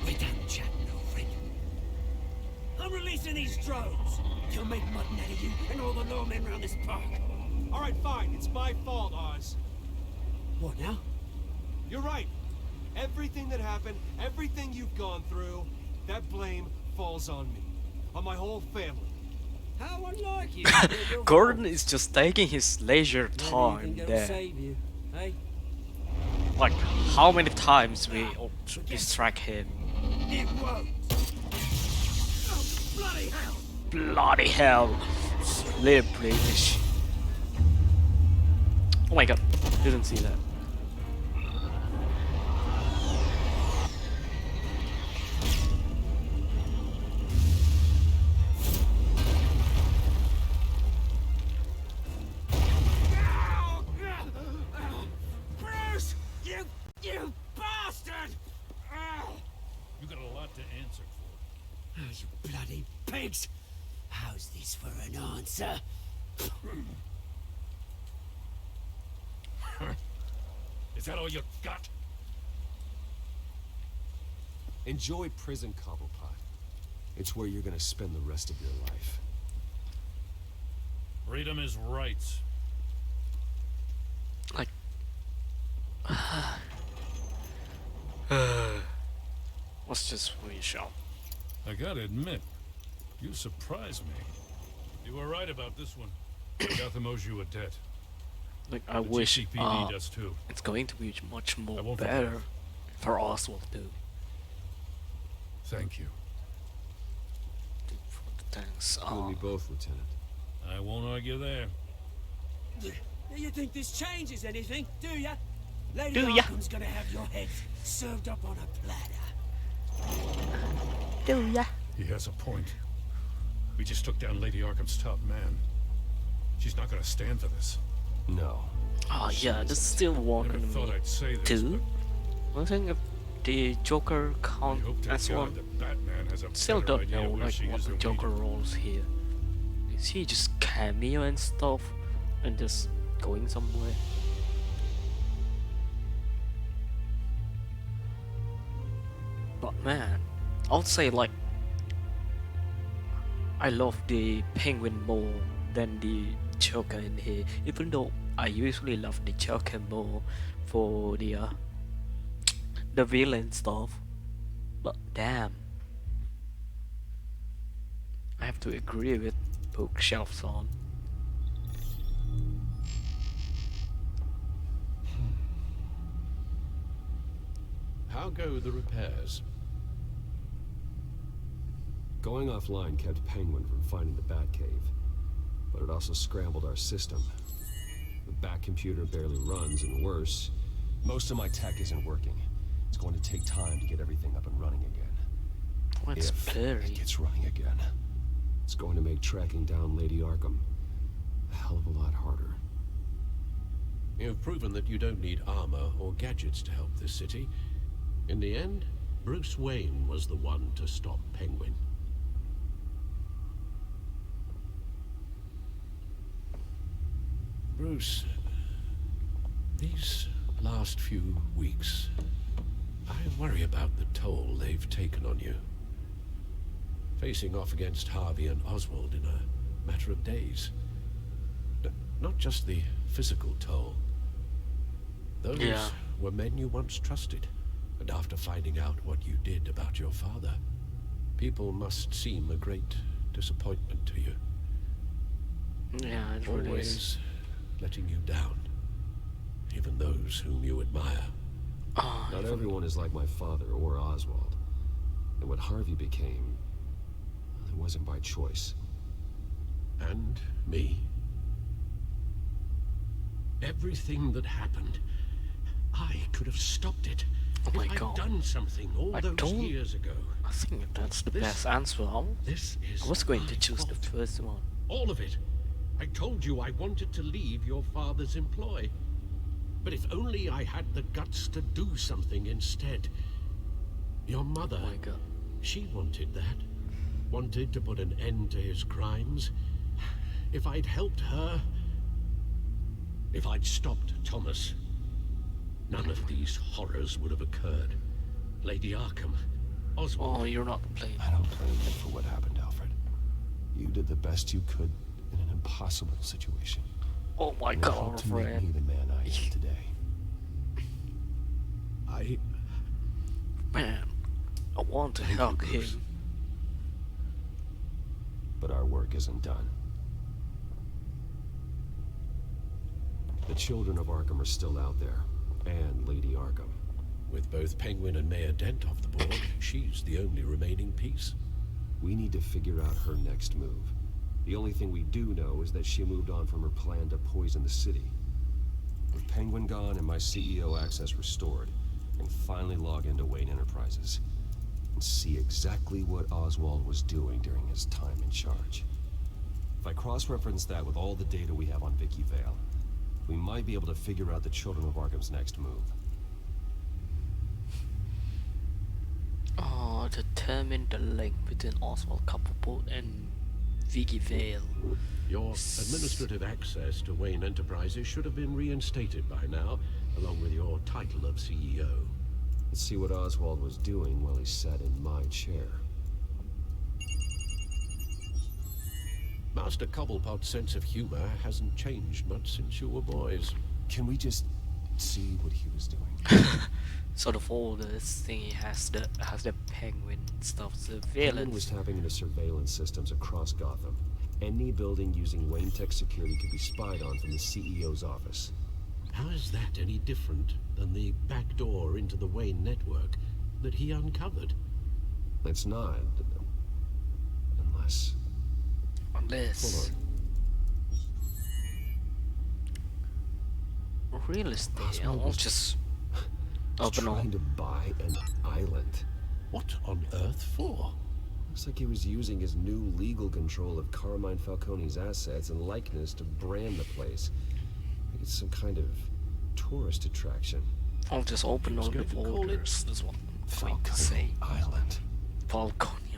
We're done chatting, old friend. I'm releasing these drones. You'll make mutton out of you and all the lawmen around this park. All right, fine. It's my fault, Oz. What now? You're right. Everything that happened, everything you've gone through, that blame falls on me. On my whole family. How unlike you. Gordon is just taking his leisure time Anything that'll there. save you, hey? Like how many times we distract him? It won't. Oh, bloody hell! Bloody hell, little British. Oh my god, didn't see that. Bruce! You bastard! You got a lot to answer for. Oh, you bloody pigs! How's this for an answer? Is that all you got? Enjoy prison, Cobblepot. It's where you're gonna spend the rest of your life. Freedom is rights. Like, let's just finish up. I gotta admit, you surprised me. You were right about this one. Gotham owes you a debt. Like, I The wish GCPD does too. it's going to be much more won't better forget. for Oswald too. Thank you. Thanks. You and me both, Lieutenant. I won't argue there. Do you think this changes anything? Do ya? Lady Do ya? Arkham's gonna have your head served up on a platter. Do ya? He has a point. We just took down Lady Arkham's top man. She's not gonna stand for this. No. Oh yeah, there's still one Never thought enemy. I'd say this, Two? I think if the Joker count hope to as God one. that Batman has a Still better don't idea know where like she what is the than we Joker do. roles here. Is he just cameo and stuff and just going somewhere? But man, I'll say like I love the Penguin more than the Joker in here, even though I usually love the Joker more for the villain stuff. But damn, I have to agree with Bookshelf's on. How go the repairs? Going offline kept Penguin from finding the Batcave, but it also scrambled our system. The Bat computer barely runs, and worse, Most of my tech isn't working. It's going to take time to get everything up and running again. What's if blurry? it gets running again, it's going to make tracking down Lady Arkham a hell of a lot harder. You've proven that you don't need armor or gadgets to help this city. In the end, Bruce Wayne was the one to stop Penguin. Bruce, these last few weeks, I worry about the toll they've taken on you. Facing off against Harvey and Oswald in a matter of days. not just the physical toll. Those were men you once trusted, and after finding out what you did about your father, people must seem a great disappointment to you. Yeah, it Always really is. letting you down, even those whom you admire. Not everyone is like my father or Oswald. And what Harvey became, it wasn't by choice. And me. Everything that happened, I could have stopped it. Oh my if God. I'd done something all those years ago. I think that's the best answer. I was going to choose the first one. All of it. I told you I wanted to leave your father's employ. But if only I had the guts to do something instead. Your mother, Oh my God. she wanted that. Wanted to put an end to his crimes. If I'd helped her, if I'd stopped Thomas, none of these horrors would have occurred. Lady Arkham, Oswald. Oh, you're not playing. I don't blame you for what happened, Alfred. You did the best you could in an impossible situation. Oh my And it God, helped to make Alfred. me the man I am today. Man, I want to help him. But our work isn't done. The children of Arkham are still out there, and Lady Arkham. With both Penguin and Mayor Dent off the board, she's the only remaining piece. We need to figure out her next move. The only thing we do know is that she moved on from her plan to poison the city. With Penguin gone and my CEO access restored, I can finally log into Wayne Enterprises and see exactly what Oswald was doing during his time in charge. If I cross-reference that with all the data we have on Vicky Vale, we might be able to figure out the Children of Arkham's next move. Determine the link between Oswald Cobblepot and Vicky Vale. Your administrative access to Wayne Enterprises should have been reinstated by now, along with your title of CEO. Let's see what Oswald was doing while he sat in my chair. Master Cobblepot's sense of humor hasn't changed much since you were boys. Can we just see what he was doing? Sort of all this thing has the penguin stuff, surveillance. Penguin was tapping into surveillance systems across Gotham. Any building using Wayne Tech security could be spied on from the CEO's office. How is that any different than the back door into the Wayne network that he uncovered? It's not. Unless... Unless... Hold Real estate, Oswald I'll was just... open trying to buy an island. What on earth for? Looks like he was using his new legal control of Carmine Falcone's assets and likeness to brand the place. Like it's some kind of tourist attraction. I'll just open all the folders. That's what I'm going to say. Island. Falcone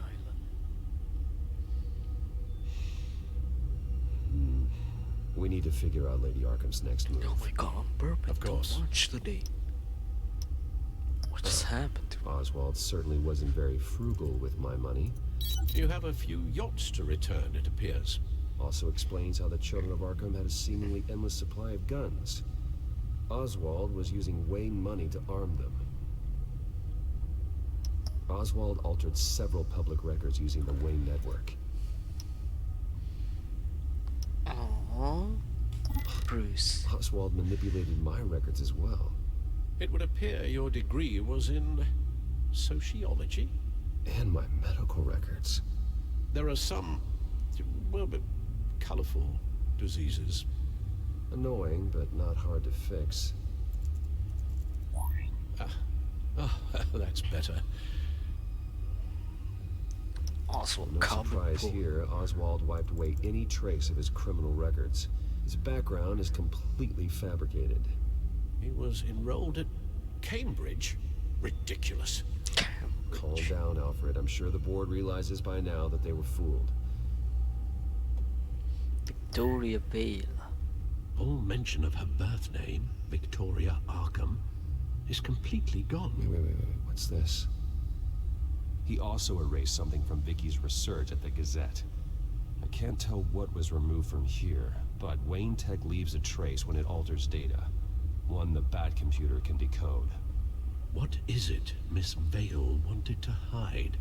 Island. We need to figure out Lady Arkham's next move. Oh my God, I'm burping Of course. too much today. What just happened to Oswald certainly wasn't very frugal with my money. You have a few yachts to return, it appears. Also explains how the Children of Arkham had a seemingly endless supply of guns. Oswald was using Wayne money to arm them. Oswald altered several public records using the Wayne network. Aww. Bruce. Oswald manipulated my records as well. It would appear your degree was in sociology. And my medical records. There are some, well, colorful diseases. Annoying, but not hard to fix. That's better. Oswald No surprise here, Oswald wiped away any trace of his criminal records. His background is completely fabricated. He was enrolled at Cambridge. Ridiculous. Calm down, Alfred. I'm sure the board realizes by now that they were fooled. Victoria Vale. All mention of her birth name, Victoria Arkham, is completely gone. Wait. What's this? He also erased something from Vicky's research at the Gazette. I can't tell what was removed from here, But Wayne Tech leaves a trace when it alters data. One the Bat computer can decode. What is it Miss Vale wanted to hide?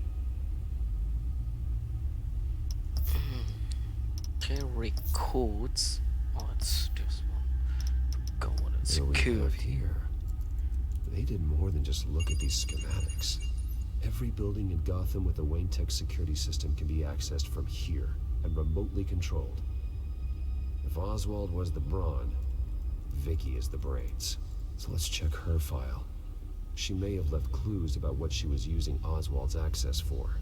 Carry codes. Oh, it's this one. Go on and What we have security. here. They did more than just look at these schematics. Every building in Gotham with a Wayne Tech security system can be accessed from here and remotely controlled. If Oswald was the brawn, Vicky is the brains. So let's check her file. She may have left clues about what she was using Oswald's access for.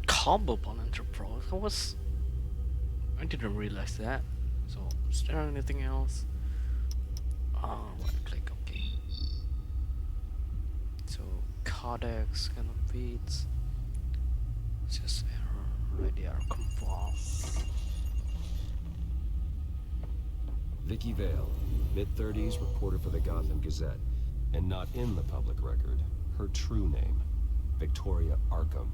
Combo Bond Enterprise. I didn't realize that. So, is there anything else? Right click, okay. So, codex, kind of beats. It's just error, radio confirm. Vicky Vale, mid-30s, reporter for the Gotham Gazette. And not in the public record, her true name, Victoria Arkham.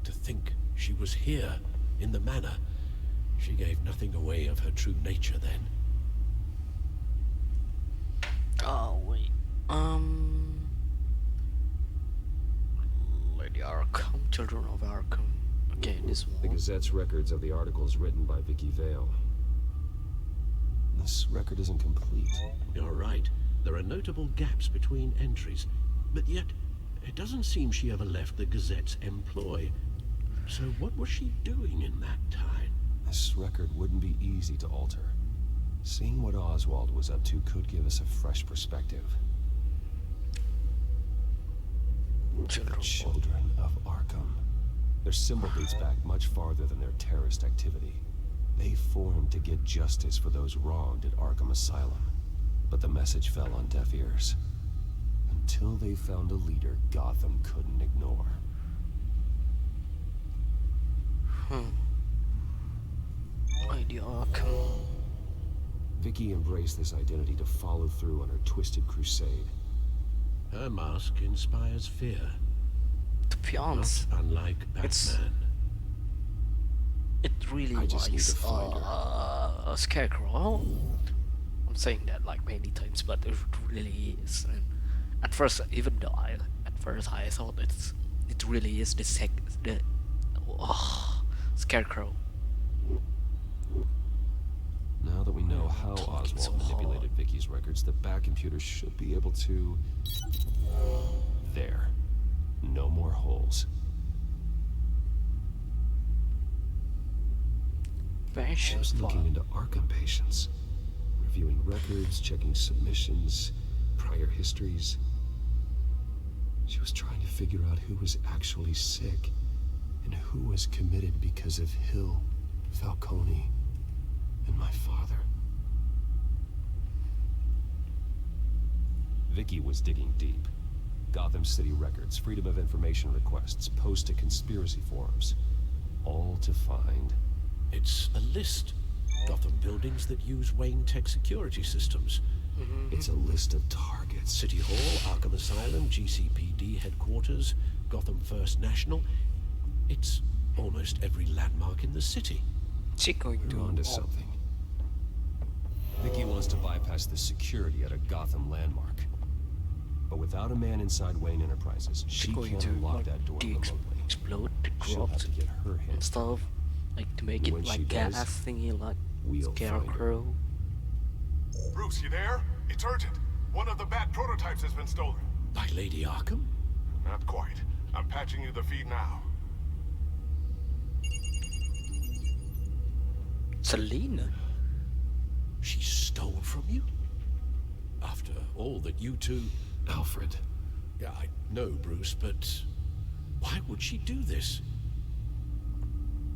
To think she was here, in the manor. She gave nothing away of her true nature then. Oh, wait. Lady Arkham, Children of Arkham. Okay, this one. The Gazette's records of the articles written by Vicky Vale. This record isn't complete. You're right. There are notable gaps between entries. But yet, it doesn't seem she ever left the Gazette's employ. So what was she doing in that time? This record wouldn't be easy to alter. Seeing what Oswald was up to could give us a fresh perspective. Children of Arkham. Their symbol dates back much farther than their terrorist activity. They formed to get justice for those wronged at Arkham Asylum. But the message fell on deaf ears. Until they found a leader Gotham couldn't ignore. Lady Arkham. Vicky embraced this identity to follow through on her twisted crusade. Her mask inspires fear. To be honest, not unlike Batman. It really likes a scarecrow. I'm saying that like many times, but it really is. And at first, even though I thought it really is the scarecrow. Now that we know how Oswald manipulated Vicky's records, the Bat computer should be able to... There. No more holes. She was looking into Arkham patients. Reviewing records, checking submissions, prior histories. She was trying to figure out who was actually sick and who was committed because of Hill, Falcone, and my father. Vicky was digging deep. Gotham City records, Freedom of Information requests, posts to conspiracy forums. All to find... It's a list. Gotham buildings that use Wayne Tech security systems. It's a list of targets. City Hall, Arkham Asylum, GCPD headquarters, Gotham First National. It's almost every landmark in the city. You're onto something. Vicky wants to bypass the security at a Gotham landmark. But without a man inside Wayne Enterprises, she can't unlock that door remotely. Explode the She'll have to get her and hand. stuff, like to make it like gas thingy, like scarecrow. Bruce, you there? It's urgent. One of the Bat prototypes has been stolen. By Lady Arkham? Not quite. I'm patching you the feed now. Selena? She stole from you? After all that you two... Alfred. Yeah, I know, Bruce, but... why would she do this?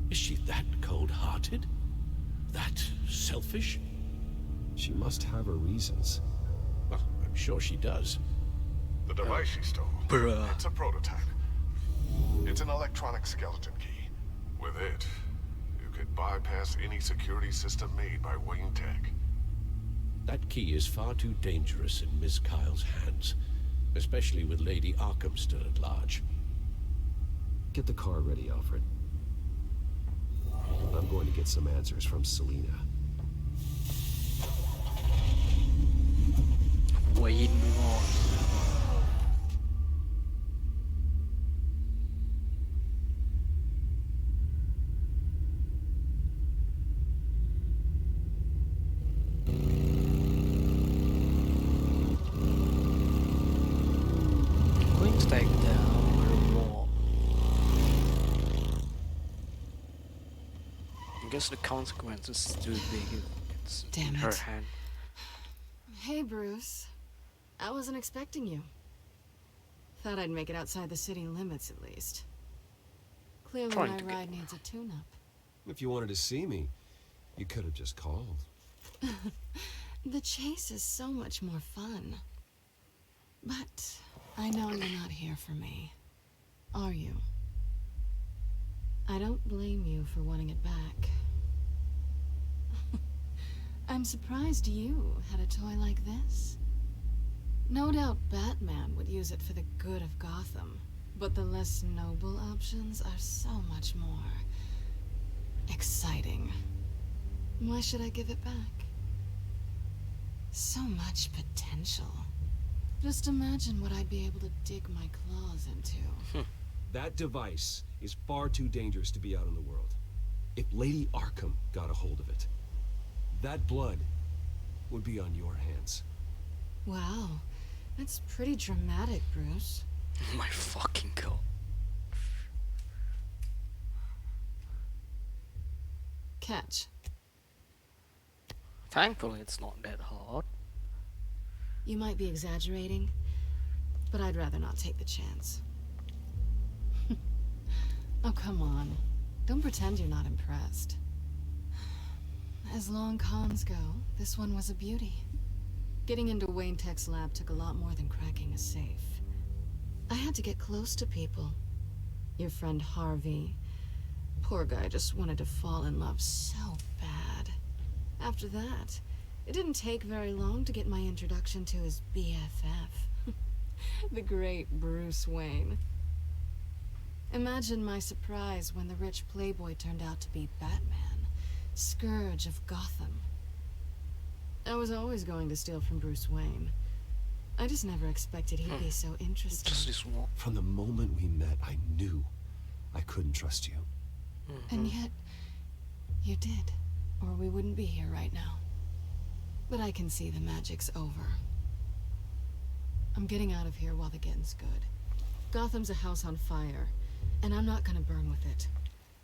Is she that cold-hearted? That selfish? She must have her reasons. Well, I'm sure she does. The device she stole. Bruh. It's a prototype. It's an electronic skeleton key. With it, you could bypass any security system made by Wayne Tech. That key is far too dangerous in Miss Kyle's hands, especially with Lady Arkham still at large. Get the car ready, Alfred. I'm going to get some answers from Selina. Wayne Ward. Going to take down her wall. I guess the consequences too big. It's in Damn her it. hand. Hey, Bruce. I wasn't expecting you. Thought I'd make it outside the city limits at least. Clearly Trying my to get- ride needs a tune-up. If you wanted to see me, you could have just called. The chase is so much more fun. But I know you're not here for me. Are you? I don't blame you for wanting it back. I'm surprised you had a toy like this. No doubt Batman would use it for the good of Gotham, but the less noble options are so much more exciting. Why should I give it back? So much potential. Just imagine what I'd be able to dig my claws into. That device is far too dangerous to be out in the world. If Lady Arkham got a hold of it, that blood would be on your hands. Wow, that's pretty dramatic, Bruce. My fucking god. Catch. Thankfully, it's not that hard. You might be exaggerating, but I'd rather not take the chance. Oh, come on. Don't pretend you're not impressed. As long cons go, this one was a beauty. Getting into Wayne Tech's lab took a lot more than cracking a safe. I had to get close to people. Your friend Harvey. Poor guy just wanted to fall in love so bad. After that, it didn't take very long to get my introduction to his BFF. The great Bruce Wayne. Imagine my surprise when the rich playboy turned out to be Batman, Scourge of Gotham. I was always going to steal from Bruce Wayne. I just never expected he'd be so interesting. From the moment we met, I knew I couldn't trust you. And yet, you did, or we wouldn't be here right now. But I can see the magic's over. I'm getting out of here while the getting's good. Gotham's a house on fire, and I'm not gonna burn with it.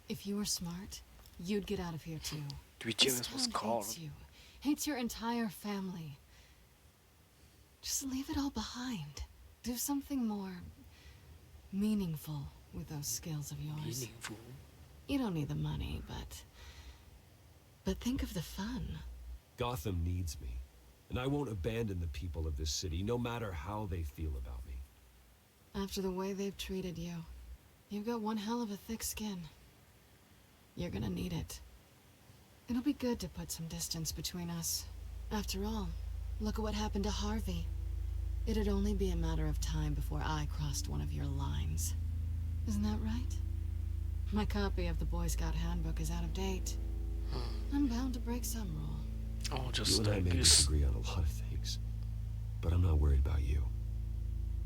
If you were smart, you'd get out of here too. Did This James was town called? hates you, hates your entire family. Just leave it all behind. Do something more meaningful with those skills of yours. Meaningful. You don't need the money, but think of the fun. Gotham needs me, and I won't abandon the people of this city, no matter how they feel about me. After the way they've treated you, you've got one hell of a thick skin. You're gonna need it. It'll be good to put some distance between us. After all, look at what happened to Harvey. It'd only be a matter of time before I crossed one of your lines. Isn't that right? My copy of the Boy Scout Handbook is out of date. I'm bound to break some rule. Oh, just You and I may disagree on a lot of things, but I'm not worried about you.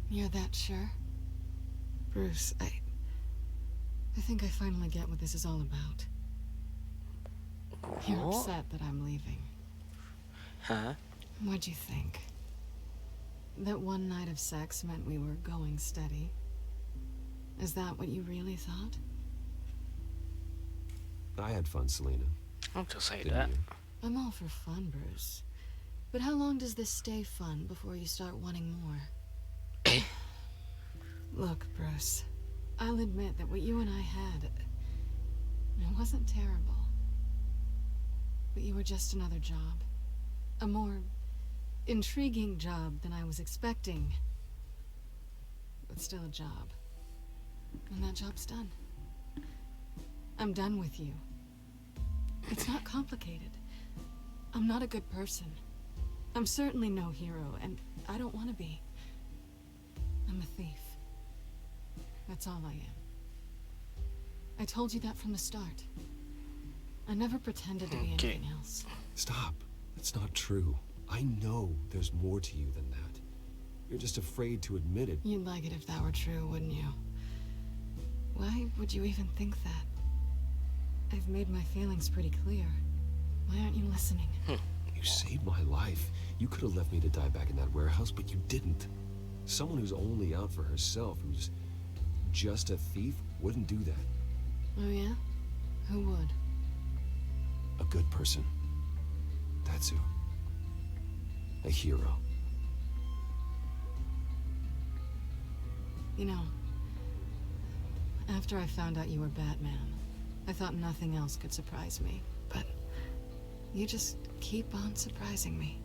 You're that sure? Bruce, I think I finally get what this is all about. You're What? upset that I'm leaving. Huh? What'd you think? That one night of sex meant we were going steady? Is that what you really thought? I had fun, Selina. I'll just say Didn't that. you? I'm all for fun, Bruce. But how long does this stay fun before you start wanting more? Look, Bruce, I'll admit that what you and I had, it wasn't terrible. But you were just another job. A more intriguing job than I was expecting. But still a job. And that job's done. I'm done with you. It's not complicated. I'm not a good person. I'm certainly no hero, and I don't want to be. I'm a thief. That's all I am. I told you that from the start. I never pretended to be anything else. Stop. That's not true. I know there's more to you than that. You're just afraid to admit it. You'd like it if that were true, wouldn't you? Why would you even think that? I've made my feelings pretty clear. Why aren't you listening? You saved my life. You could have left me to die back in that warehouse, but you didn't. Someone who's only out for herself, who's just a thief, wouldn't do that. Oh yeah? Who would? A good person. That's who. A hero. You know, after I found out you were Batman, I thought nothing else could surprise me, but you just keep on surprising me.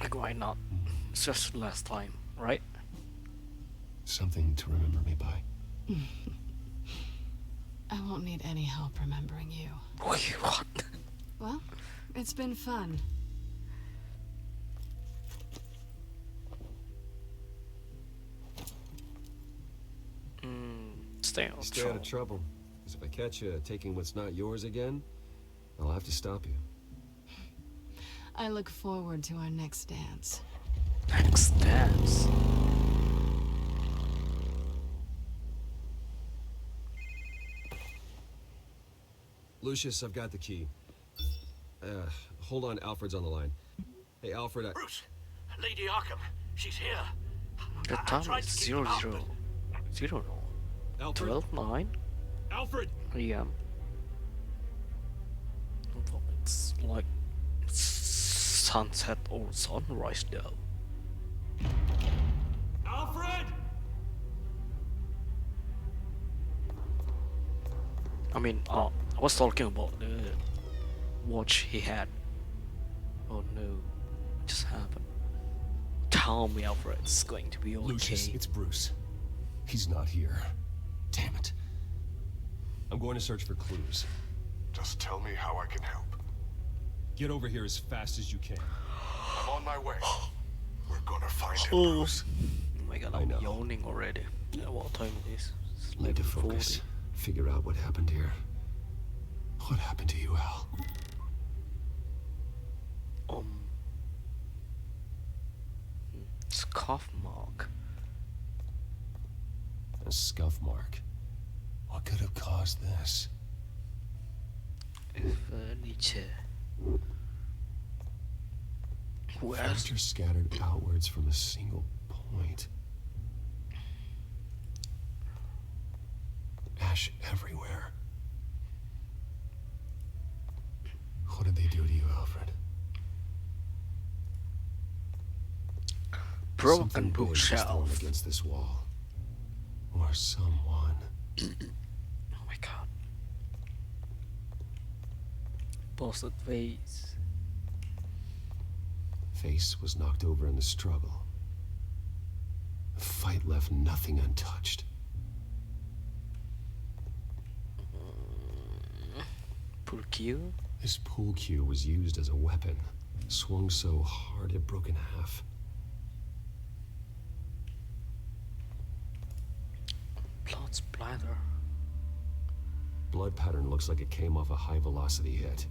Like, why not? It's just last time, right? Something to remember me by. I won't need any help remembering you. What? Well, it's been fun. Stay out of trouble. Because if I catch you taking what's not yours again, I'll have to stop you. I look forward to our next dance. Next dance? Lucius, I've got the key. Hold on, Alfred's on the line. Hey, Alfred, Bruce, Lady Arkham, she's here. The time is 00:00. Alfred? 12:09? Alfred! AM. It's like sunset or sunrise though. Alfred! I mean, I was talking about the watch he had. Oh no, what just happened? Tell me, Alfred, it's going to be okay. Lucius, it's Bruce. He's not here. Damn it. I'm going to search for clues. Just tell me how I can help. Get over here as fast as you can. I'm on my way. We're gonna find him, Oh Bruce. my god, I'm yawning already. Yeah, what time it is? It's Need to 11:40. focus. Figure out what happened here. What happened to you, Al? Scuff mark. A scuff mark. What could have caused this? Furniture. Furniture scattered outwards from a single point. Ash everywhere. What did they do to you, Alfred? Broken Something big was thrown bookshelf. against this wall. Or someone. Oh my god. Busted face. Face was knocked over in the struggle. The fight left nothing untouched. Pool cue? This pool cue was used as a weapon. Swung so hard it broke in half. Blood splatter. Blood pattern looks like it came off a high velocity hit.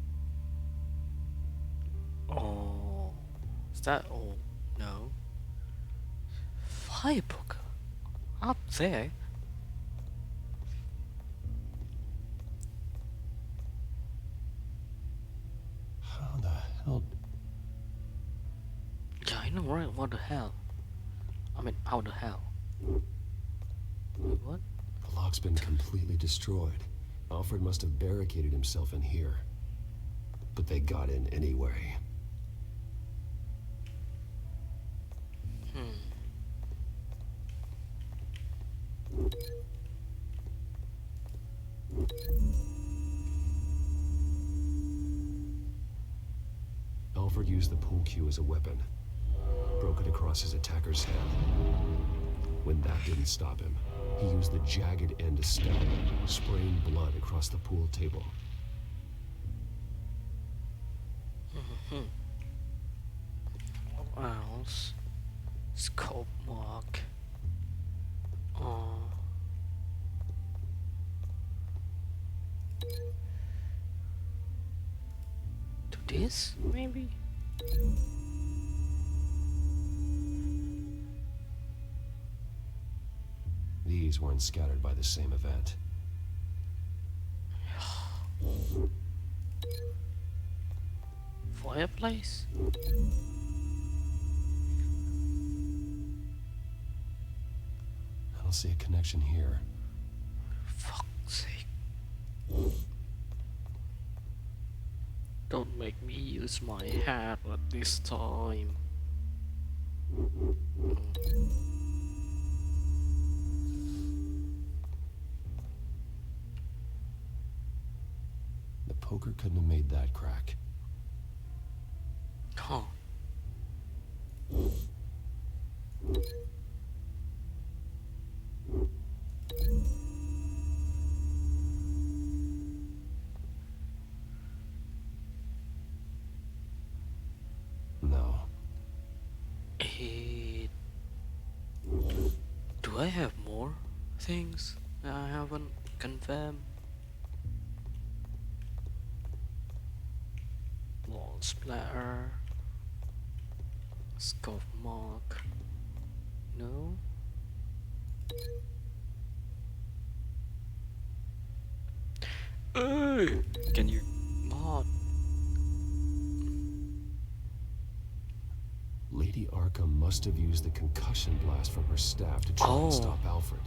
Oh, is that all? No. Firebook up there. How the hell? Yeah, I know, right? What the hell? I mean, how the hell? Wait, what? The lock's been completely destroyed. Alfred must have barricaded himself in here. But they got in anyway. Alfred used the pool cue as a weapon. Broke it across his attacker's head. When that didn't stop him, he used the jagged end to stab him, spraying blood across the pool table. What else? Scope mark. To this, maybe? These weren't scattered by the same event. Fireplace? I don't see a connection here. Fuck's sake. Don't make me use my hat at this time. The poker couldn't have made that crack. Huh. No. Do I have more things that I haven't confirmed? Wall splatter. Scope mark. No. Hey, can you mod? Lady Arkham must have used the concussion blast from her staff to try and stop Alfred.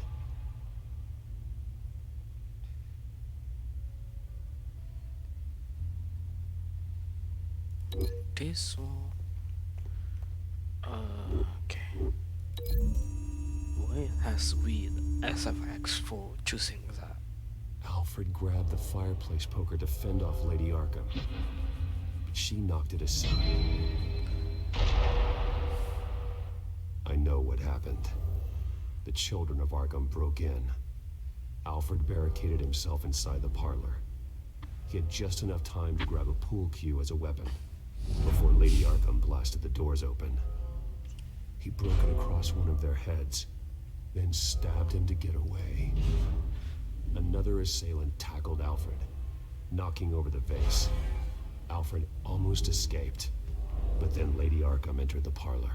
This one. Okay. Why has weird SFX for choosing that? Alfred grabbed the fireplace poker to fend off Lady Arkham, but she knocked it aside. I know what happened. The children of Arkham broke in. Alfred barricaded himself inside the parlor. He had just enough time to grab a pool cue as a weapon before Lady Arkham blasted the doors open. He broke it across one of their heads, then stabbed him to get away. Another assailant tackled Alfred, knocking over the vase. Alfred almost escaped, but then Lady Arkham entered the parlor,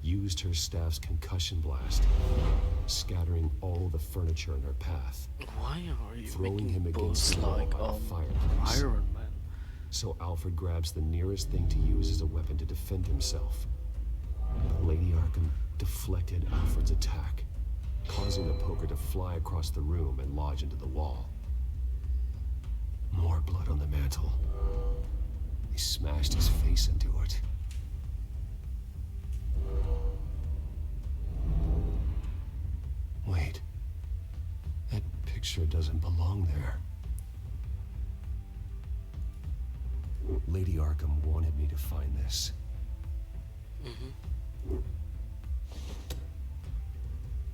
used her staff's concussion blast, scattering all the furniture in her path. Why are you throwing him against both the wall like by the fireplace? Iron Man? So Alfred grabs the nearest thing to use as a weapon to defend himself. But Lady Arkham deflected Alfred's attack, causing the poker to fly across the room and lodge into the wall. More blood on the mantle. He smashed his face into it. Wait. That picture doesn't belong there. Lady Arkham wanted me to find this.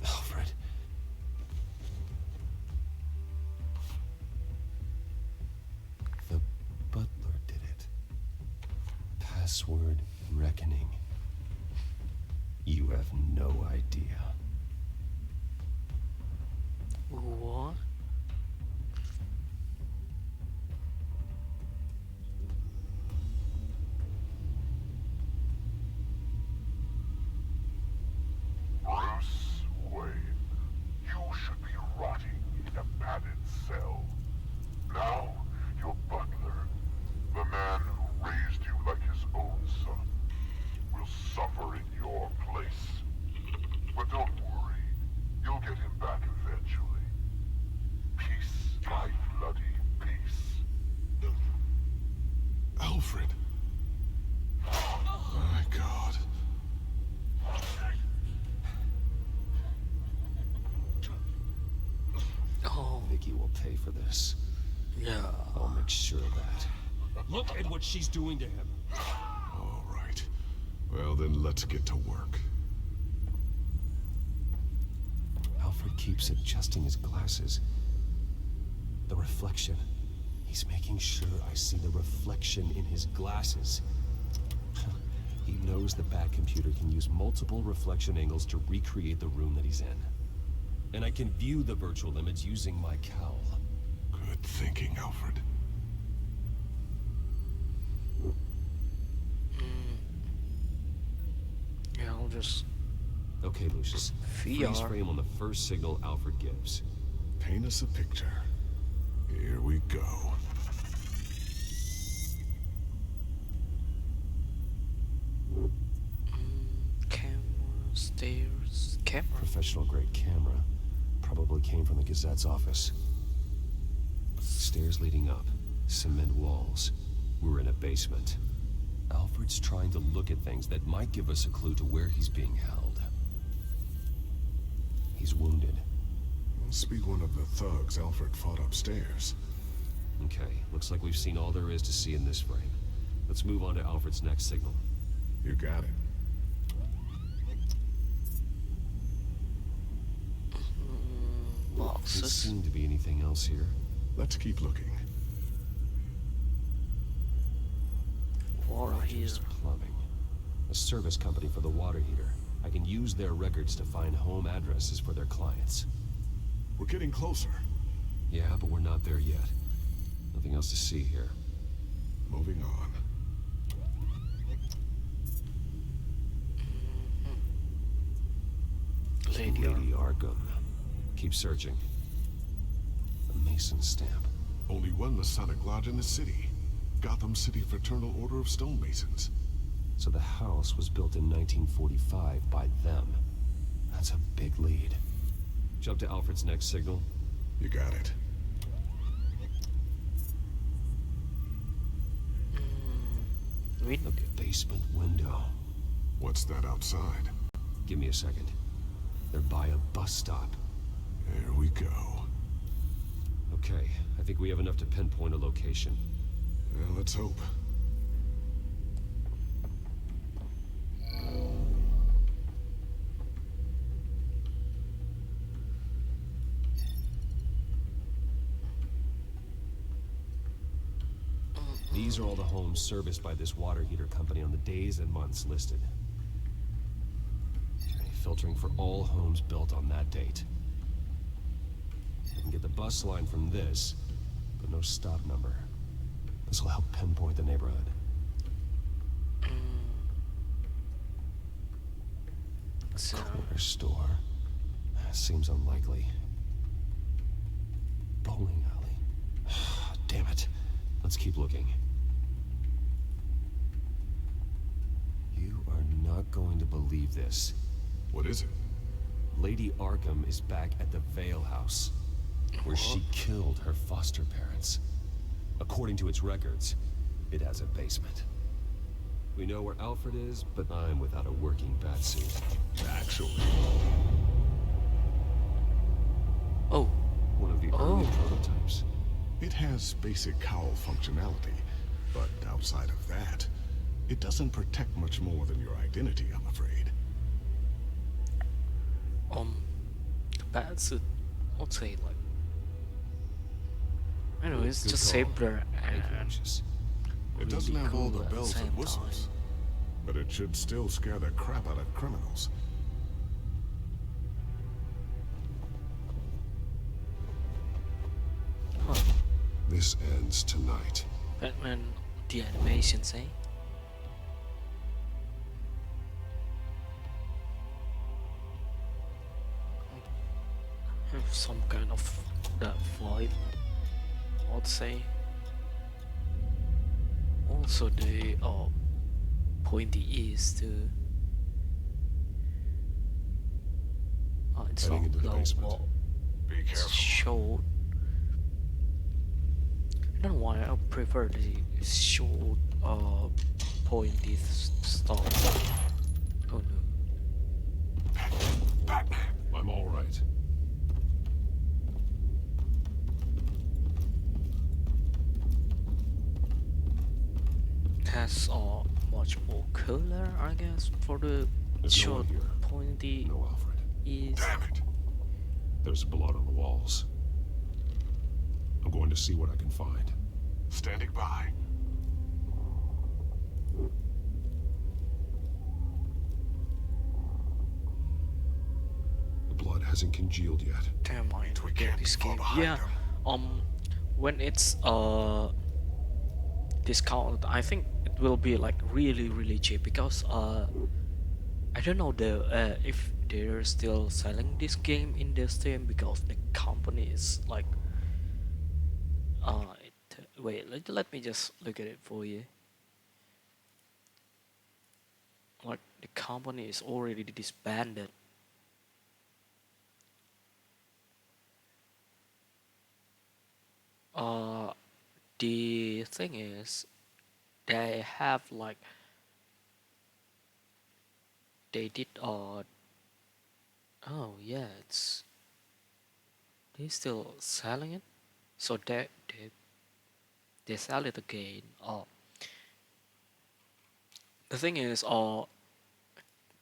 Alfred. The butler did it. Password reckoning. You have no idea. What? Bruce Wayne, you should be rotting in a padded cell. Now, your butler, the man who raised you like his own son, will suffer in your place. But don't worry, you'll get him back eventually. Peace, my bloody peace. Alfred. My God. Oh. Vicky will pay for this. Yeah. I'll make sure of that. Look at what she's doing to him. All right. Well, then let's get to work. Alfred keeps adjusting his glasses. The reflection. He's making sure I see the reflection in his glasses. He knows the Batcomputer can use multiple reflection angles to recreate the room that he's in. And I can view the virtual image using my cowl. Good thinking, Alfred. Yeah, I'll just... Okay, Lucius. Freeze frame on the first signal Alfred gives. Paint us a picture. Here we go. Camera, stairs, camera. Professional grade camera. Probably came from the Gazette's office. Stairs leading up. Cement walls. We're in a basement. Alfred's trying to look at things that might give us a clue to where he's being held. He's wounded. Must be one of the thugs Alfred fought upstairs. Okay, looks like we've seen all there is to see in this frame. Let's move on to Alfred's next signal. You got it. Doesn't seem to be anything else here. Let's keep looking. Water heater. Plumbing. A service company for the water heater. I can use their records to find home addresses for their clients. We're getting closer. Yeah, but we're not there yet. Nothing else to see here. Moving on. Lady Arkham. Keep searching. A Mason stamp. Only one Masonic lodge in the city. Gotham City Fraternal Order of Stonemasons. So the house was built in 1945 by them. That's a big lead. Jump to Alfred's next signal. You got it. Look at basement window. What's that outside? Give me a second. They're by a bus stop. There we go. Okay, I think we have enough to pinpoint a location. Well, let's hope. These are all the homes serviced by this water heater company on the days and months listed. Okay, filtering for all homes built on that date. I can get the bus line from this, but no stop number. This will help pinpoint the neighborhood. Corner store. Seems unlikely. Bowling alley. Damn it. Let's keep looking. You are not going to believe this. What is it? Lady Arkham is back at the Vale House, where she killed her foster parents. According to its records, it has a basement. We know where Alfred is, but I'm without a working batsuit. Actually. Oh. One of the early prototypes. It has basic cowl functionality, but outside of that, it doesn't protect much more than your identity, I'm afraid. Batsuit, I'd say like, I don't know, it's just simpler and it doesn't have all the bells and whistles, but it should still scare the crap out of criminals. This ends tonight. Batman, the animation, say. Have some kind of that vibe, I'd say. Also, the pointy ears too. It's Heading into the basement. well, Be it's careful. short. I don't know why I prefer the short, pointy stuff. Oh no. Batman! I'm all right. It has much more color, I guess, for the There's no short, one here. pointy No Alfred. ears. Damn it! There's blood on the walls. I'm going to see what I can find. Standing by. The blood hasn't congealed yet. Damn, I We get can't be this far game. behind Yeah. them. When it's discounted, I think it will be like really cheap because I don't know if they're still selling this game in the Steam because the company is like wait, let me just look at it for you. Like the company is already disbanded. The thing is they have like they did oh yeah, it's they still selling it, so they sell it again. The thing is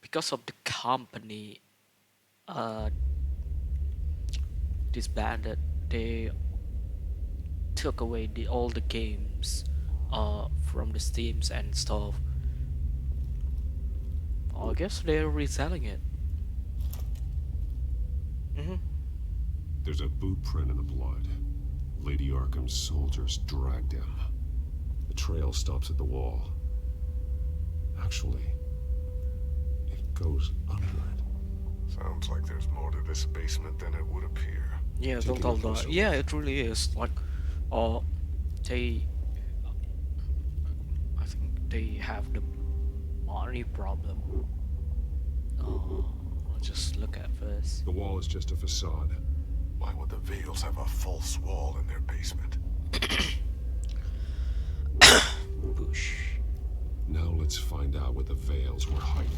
because of the company disbanded, they took away all the games from the Steams and stuff. I guess they're reselling it. There's a boot print in the blood. Lady Arkham's soldiers dragged him. The trail stops at the wall. Actually, it goes under. Sounds like there's more to this basement than it would appear. Yeah, yeah, it really is. Like, they, I think they have the money problem. I'll just look at first. The wall is just a facade. Why would the Veils have a false wall in their basement? Bush. Now let's find out what the Veils were hiding.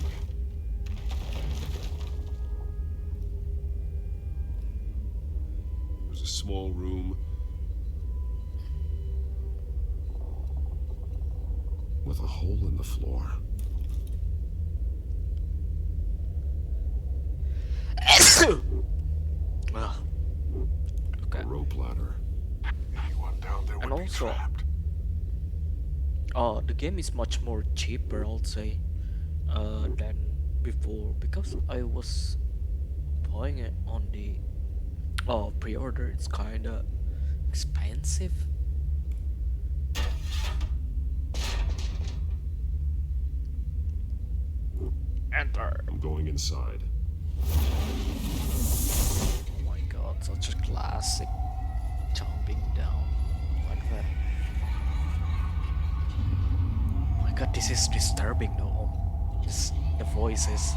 There's a small room with a hole in the floor. Okay. A rope ladder. Anyone down there would be trapped. The game is much more cheaper, I'll say, than before because I was buying it on the pre-order. It's kinda expensive. Enter. I'm going inside. Oh my god, such a classic jumping down like that. Oh my god, this is disturbing though. The voices.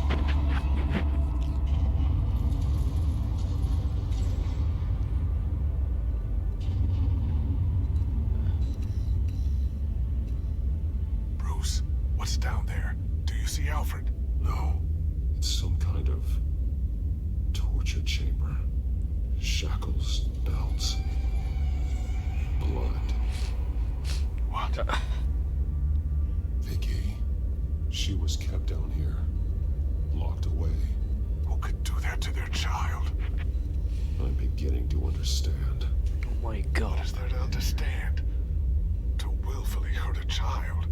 Bruce, what's down there? Do you see Alfred? No. It's some kind of torture chamber. Shackles, belts, blood. What? Vicky. She was kept down here. Locked away. Who could do that to their child? I'm beginning to understand. Oh my god. What is there to understand? To willfully hurt a child?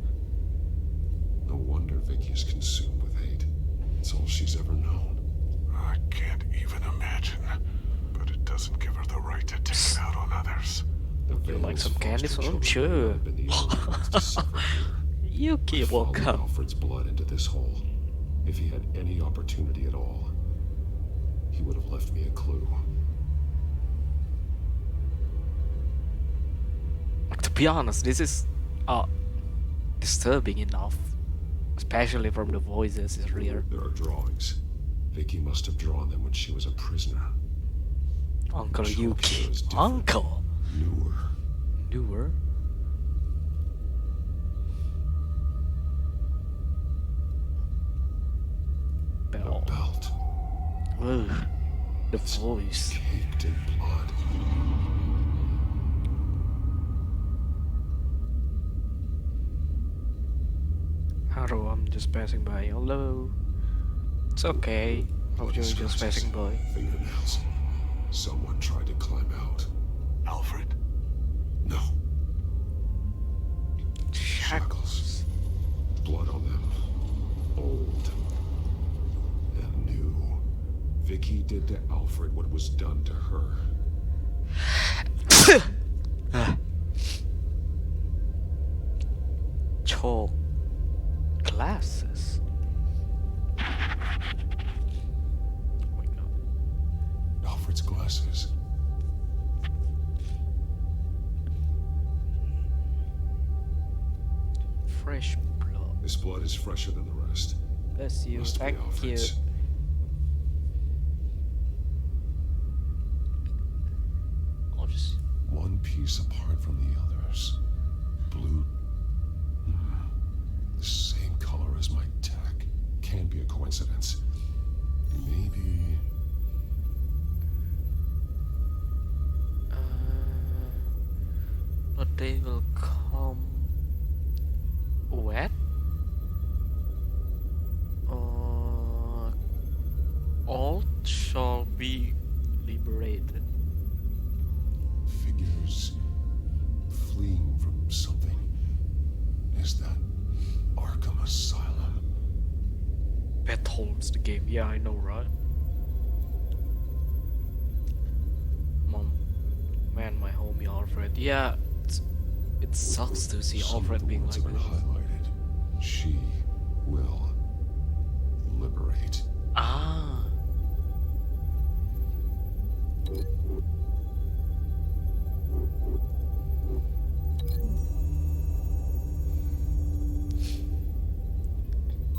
No wonder Vicky's consumed with hate. It's all she's ever known. I can't even imagine. But it doesn't give her the right to take it out on others. You like some candy? I'm sure. You keep walking. Alfred's blood into this hole. If he had any opportunity at all, he would have left me a clue. To be honest, this is disturbing enough, especially from the voices is real. There are drawings. Vicky must have drawn them when she was a prisoner. Uncle Yuki. Uncle? Newer. Newer? Bell. Belt. Ugh. The voice. Caked in blood. Hello, I'm just passing by. Hello. It's okay. I was just passing by. Fingernails. Someone tried to climb out. Alfred? No. to Alfred what was done to her. Chalk glasses. Oh my god. Alfred's glasses. Fresh blood. His blood is fresher than the rest. Bless you. Must be Thank you. Alfred's. I'll just one piece apart from the others. Blue. The same color as my tech. Can't be a coincidence. Maybe. But they will come wet. All shall be liberated. Figures fleeing from something. Is that Arkham Asylum? Beth holds the game. Yeah, I know, right? Mom, man, my homie Alfred. Yeah, it sucks to see Alfred being like this. Highlighted. She will liberate. Ah.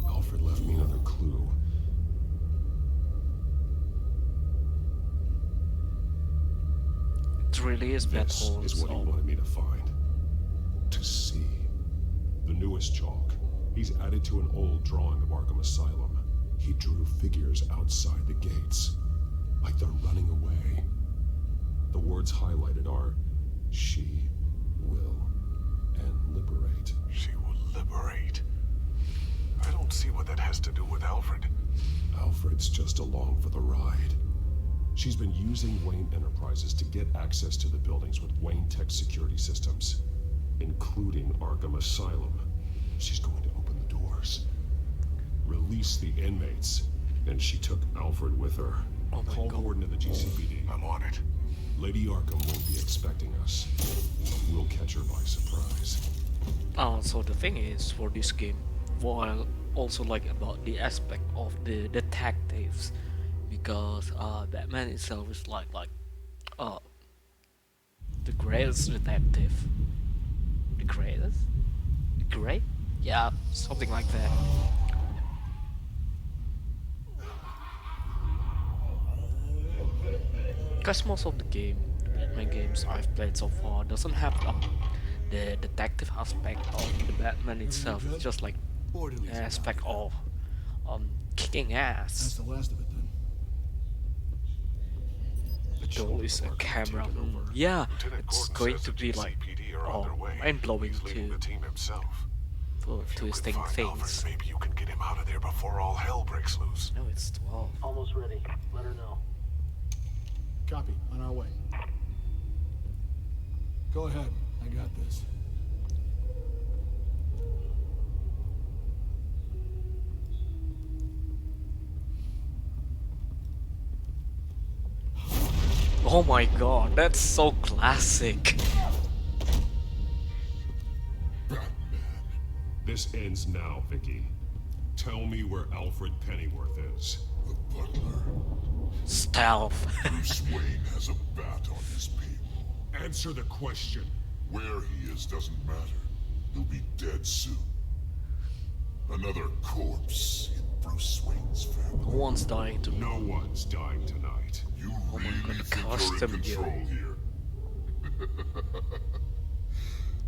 Alfred left me another clue. It really is Beth This holds. is what he wanted me to find. To see. The newest chalk. He's added to an old drawing of Arkham Asylum. He drew figures outside the gates. Like they're running away. The words highlighted are, she will, and liberate. She will liberate. I don't see what that has to do with Alfred. Alfred's just along for the ride. She's been using Wayne Enterprises to get access to the buildings with Wayne Tech security systems, including Arkham Asylum. She's going to open the doors, release the inmates, and she took Alfred with her. Oh my Call God. Gordon to the GCPD. I'm on it. Lady Arkham won't be expecting us. We'll catch her by surprise. So the thing is, for this game, what I also like about the aspect of the detectives, because Batman itself is like the greatest detective. The greatest? The great? Yeah, something like that. Because most of the Batman games I've played so far doesn't have the detective aspect of the Batman itself. It's just like the aspect of kicking ass. That's the last of it then. The goal is a camera. Yeah, it's going to be like mind-blowing the team himself. for twisting things. Maybe you can get him out of there before all hell breaks loose. No, it's 12. Almost ready. Let her know. Copy. On our way. Go ahead. I got this. Oh my god, that's so classic. This ends now, Vicky. Tell me where Alfred Pennyworth is. The butler. Stealth. Bruce Wayne has a bat on his people. Answer the question. Where he is doesn't matter. He'll be dead soon. Another corpse in Bruce Wayne's family. No one's dying tonight. No one's dying tonight. You Oh my really God, the think you're in custom control gear. here?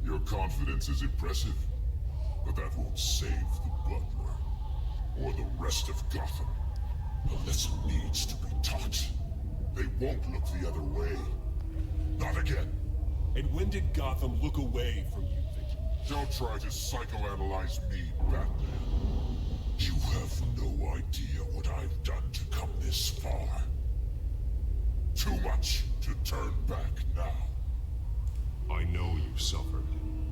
Your confidence is impressive, but that won't save the butler or the rest of Gotham. A lesson needs to be taught. They won't look the other way. Not again. And when did Gotham look away from you, Vicky? Don't try to psychoanalyze me, Batman. You have no idea what I've done to come this far. Too much to turn back now. I know you suffered.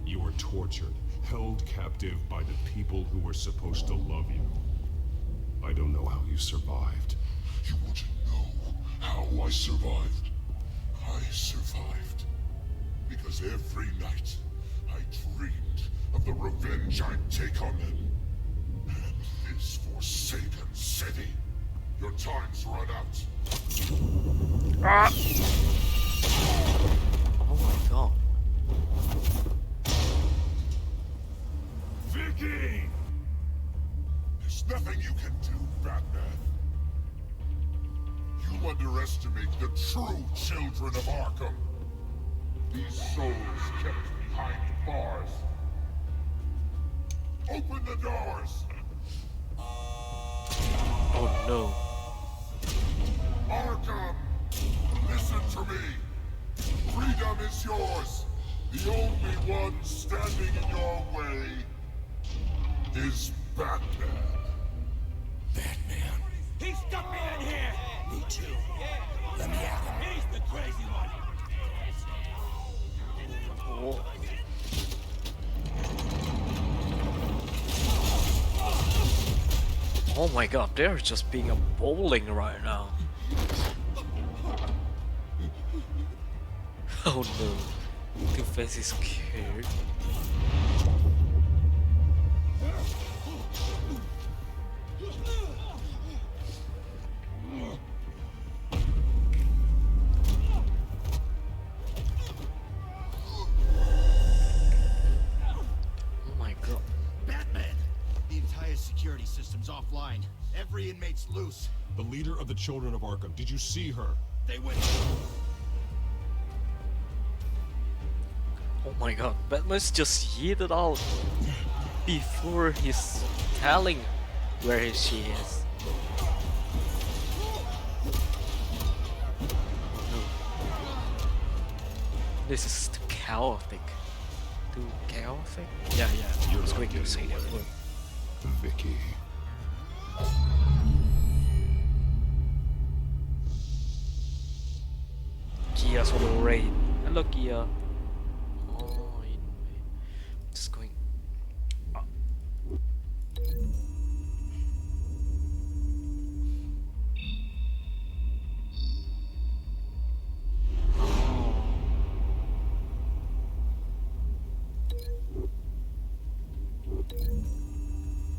You were tortured, held captive by the people who were supposed to love you. I don't know how you survived. You want to know how I survived. I survived because every night I dreamed of the revenge I'd take on them. And this forsaken city. Your time's run out. Ah. Oh my god. Vicky! There's nothing you can do, Batman. You underestimate the true children of Arkham. These souls kept behind bars. Open the doors! Oh no. Arkham! Listen to me! Freedom is yours! The only one standing in your way is Batman. Batman. He stuck me in here! Me too. Let me at him. He's the crazy one! Oh. Oh my god, they're just being a bowling right now. Oh no, Two-Face is scared. Oh my god. Batman! The entire security system's offline. Every inmate's loose. The leader of the Children of Arkham, did you see her? They went... Oh my god, Batman's just yeeted out before he's telling where she is. No. This is too chaotic. Too chaotic? Yeah, I was going to say that word. Vicky. Kia's for the raid. Hello, Kia. Just going.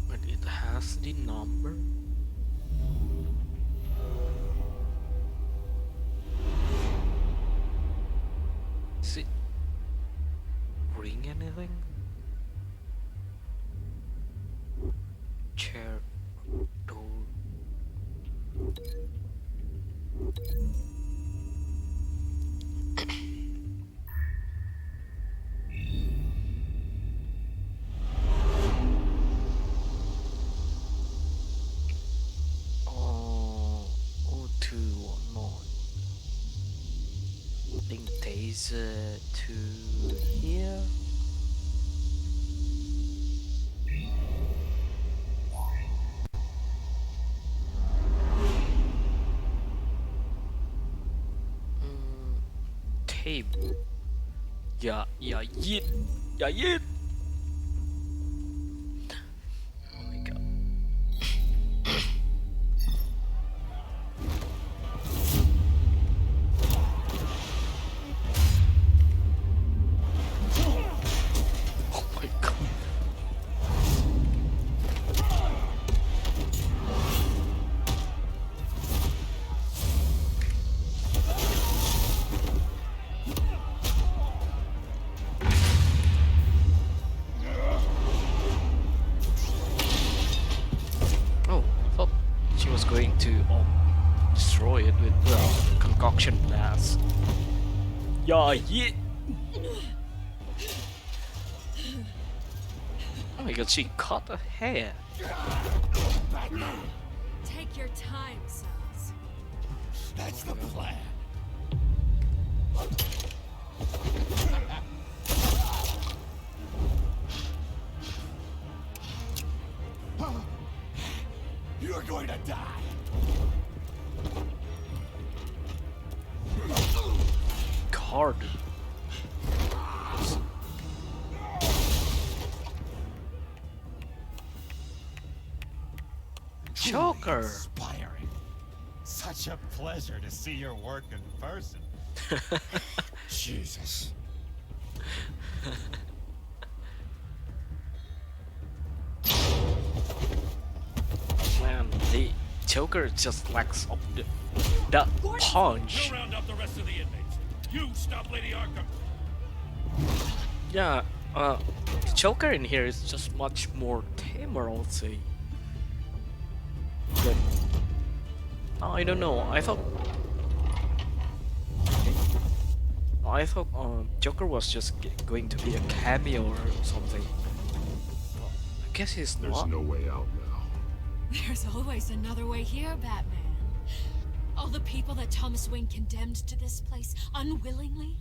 But it has the number. Is it ring anything? Chair door. Oh, 0219. Link taser to here. Table. Yeah, yeet. Yeah, yeet. Oh my god. Oh my god. Oh, I thought she was going to destroy it with concoction blast. Yeah, yeah. Oh my god, she cut her hair. Take your time, sons. That's the plan. You're going to die. Card. Joker. Inspiring. Such a pleasure to see your work in person. Jesus. Man, the Joker just lacks of the punch. You round up the rest of the inmates. You stop Lady Arkham. Yeah, the Joker in here is just much more tamer, I'll say. But I don't know. I thought Joker was just going to be a cameo or something. I guess he's There's not. no way out now. There's always another way here, Batman. All the people that Thomas Wayne condemned to this place unwillingly,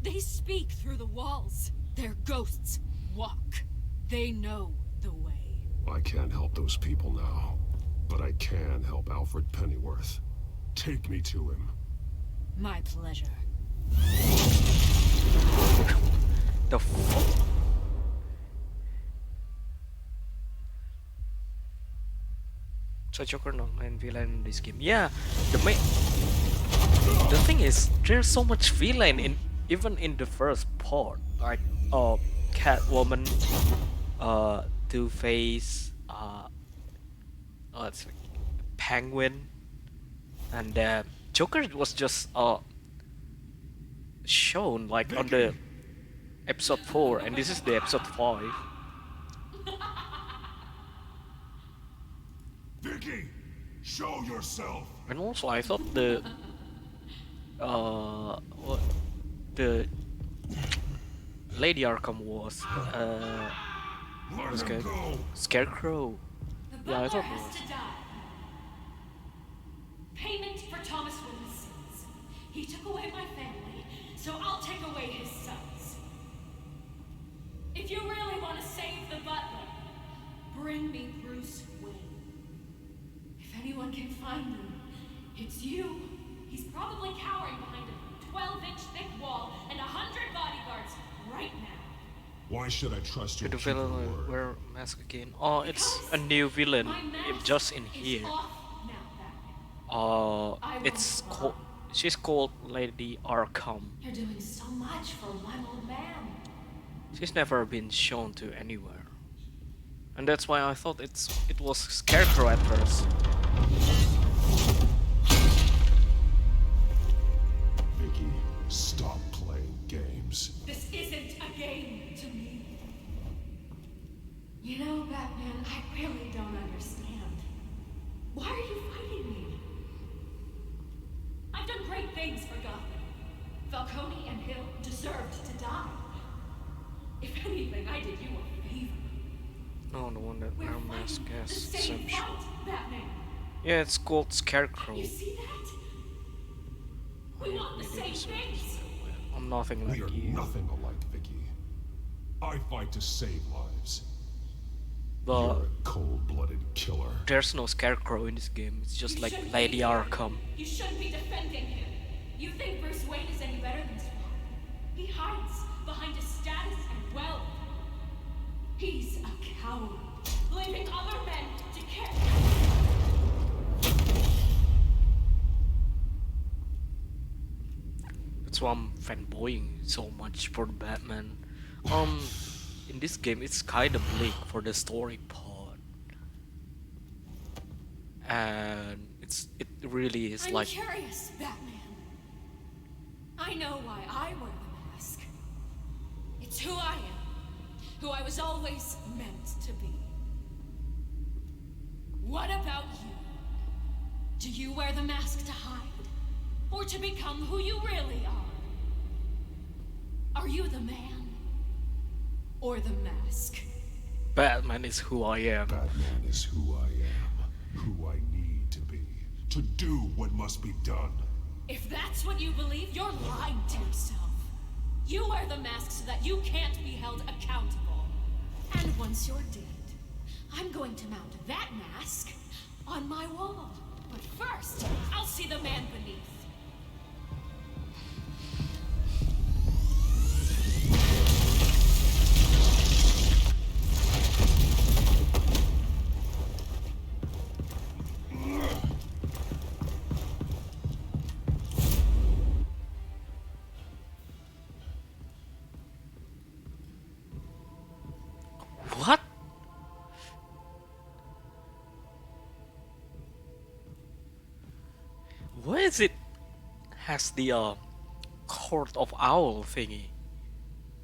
they speak through the walls. Their ghosts walk. They know the way. I can't help those people now, but I can help Alfred Pennyworth. Take me to him. My pleasure. The fuck? So Joker not main villain in this game. Yeah, the thing is, there's so much villain in even in the first part, like Catwoman, Two-Face, it's like Penguin, and Joker was just shown like on the episode 4, and this is the episode 5. Vicky, show yourself. And also, I thought the Lady Arkham was good. Scarecrow. Yeah, I thought it was. Payment for Thomas Wayne's sins. He took away my family, so I'll take away his sons. If you really want to save the butler, bring me Bruce Wayne. If anyone can find him, it's you. He's probably cowering behind a 12-inch thick wall and 100 bodyguards right now. Why should I trust you? The villain wear mask again. Oh, it's a new villain just in here. It's called. She's called Lady Arkham. You're doing so much for one old man. She's never been shown to anywhere, and that's why I thought it was Scarecrow at first. Vicky, stop playing games. This isn't a game to me. You know, Batman, I really don't understand. Why are you fighting me? I've done great things for Gotham. Falcone and Hill deserved to die. If anything, I did you a favor. No, the one that We're wear mask fighting has the same some fight, Batman. Yeah, it's called Scarecrow. You see that? We want the same things. I'm nothing like We are you. nothing alike, Vicky. I fight to save lives. But You're a cold-blooded killer. there's no Scarecrow in this game. It's just You like shouldn't Lady be here. Arkham. You shouldn't be defending him. You think Bruce Wayne is any better than Spawn? He hides behind his status and wealth. He's a coward, leaving other men to care. That's why I'm fanboying so much for Batman. In this game, it's kind of bleak for the story part, and it really is I'm like. curious, Batman. I know why I wear the mask. It's who I am, who I was always meant to be. What about you? Do you wear the mask to hide, or to become who you really are? Are you the man, or the mask? Batman is who I am. Batman is who I am, who I need to be, to do what must be done. If that's what you believe, you're lying to yourself. You wear the mask so that you can't be held accountable. And once you're dead, I'm going to mount that mask on my wall. But first, I'll see the man beneath. has the Court of Owl thingy.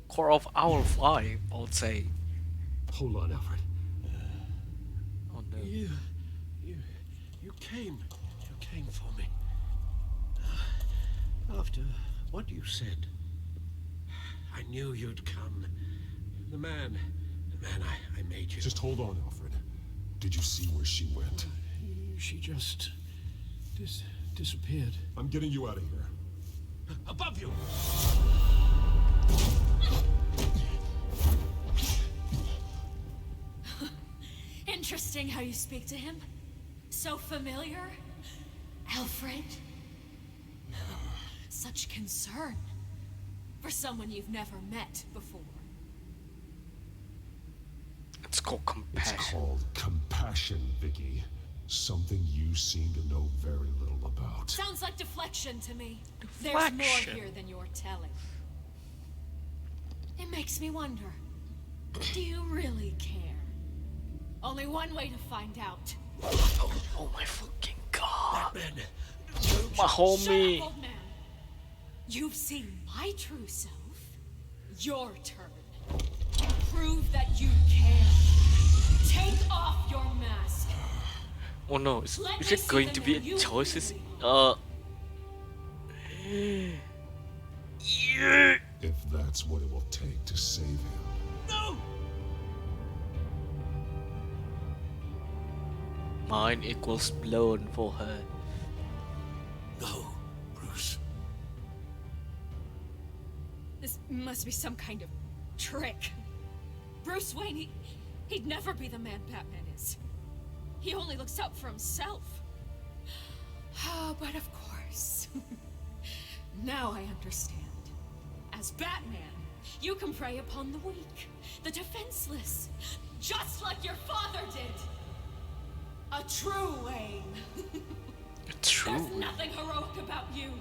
Court of Owl 5, I would say. Hold on, Alfred. Oh no. You came for me. After what you said, I knew you'd come. The man I made you. Just hold on, Alfred. Did you see where she went? She just disappeared. I'm getting you out of here. Above you! Interesting how you speak to him. So familiar. Alfred. Such concern for someone you've never met before. It's called compassion. It's called compassion, Vicky. Something you seem to know very little about. Sounds like deflection to me. There's more here than you're telling. It makes me wonder, do you really care? Only one way to find out. Oh my fucking god. Batman. My homie. Shut up, old man. You've seen my true self. Your turn. Prove that you care. Take off your mask. Oh no, is it going to be a choices? Yeah. If that's what it will take to save him. No! Mine equals blown for her. No, Bruce. This must be some kind of trick. Bruce Wayne, he'd never be the man Batman is. He only looks out for himself. Oh, but of course. Now I understand. As Batman, you can prey upon the weak, the defenseless, just like your father did. A true Wayne. There's nothing heroic about you.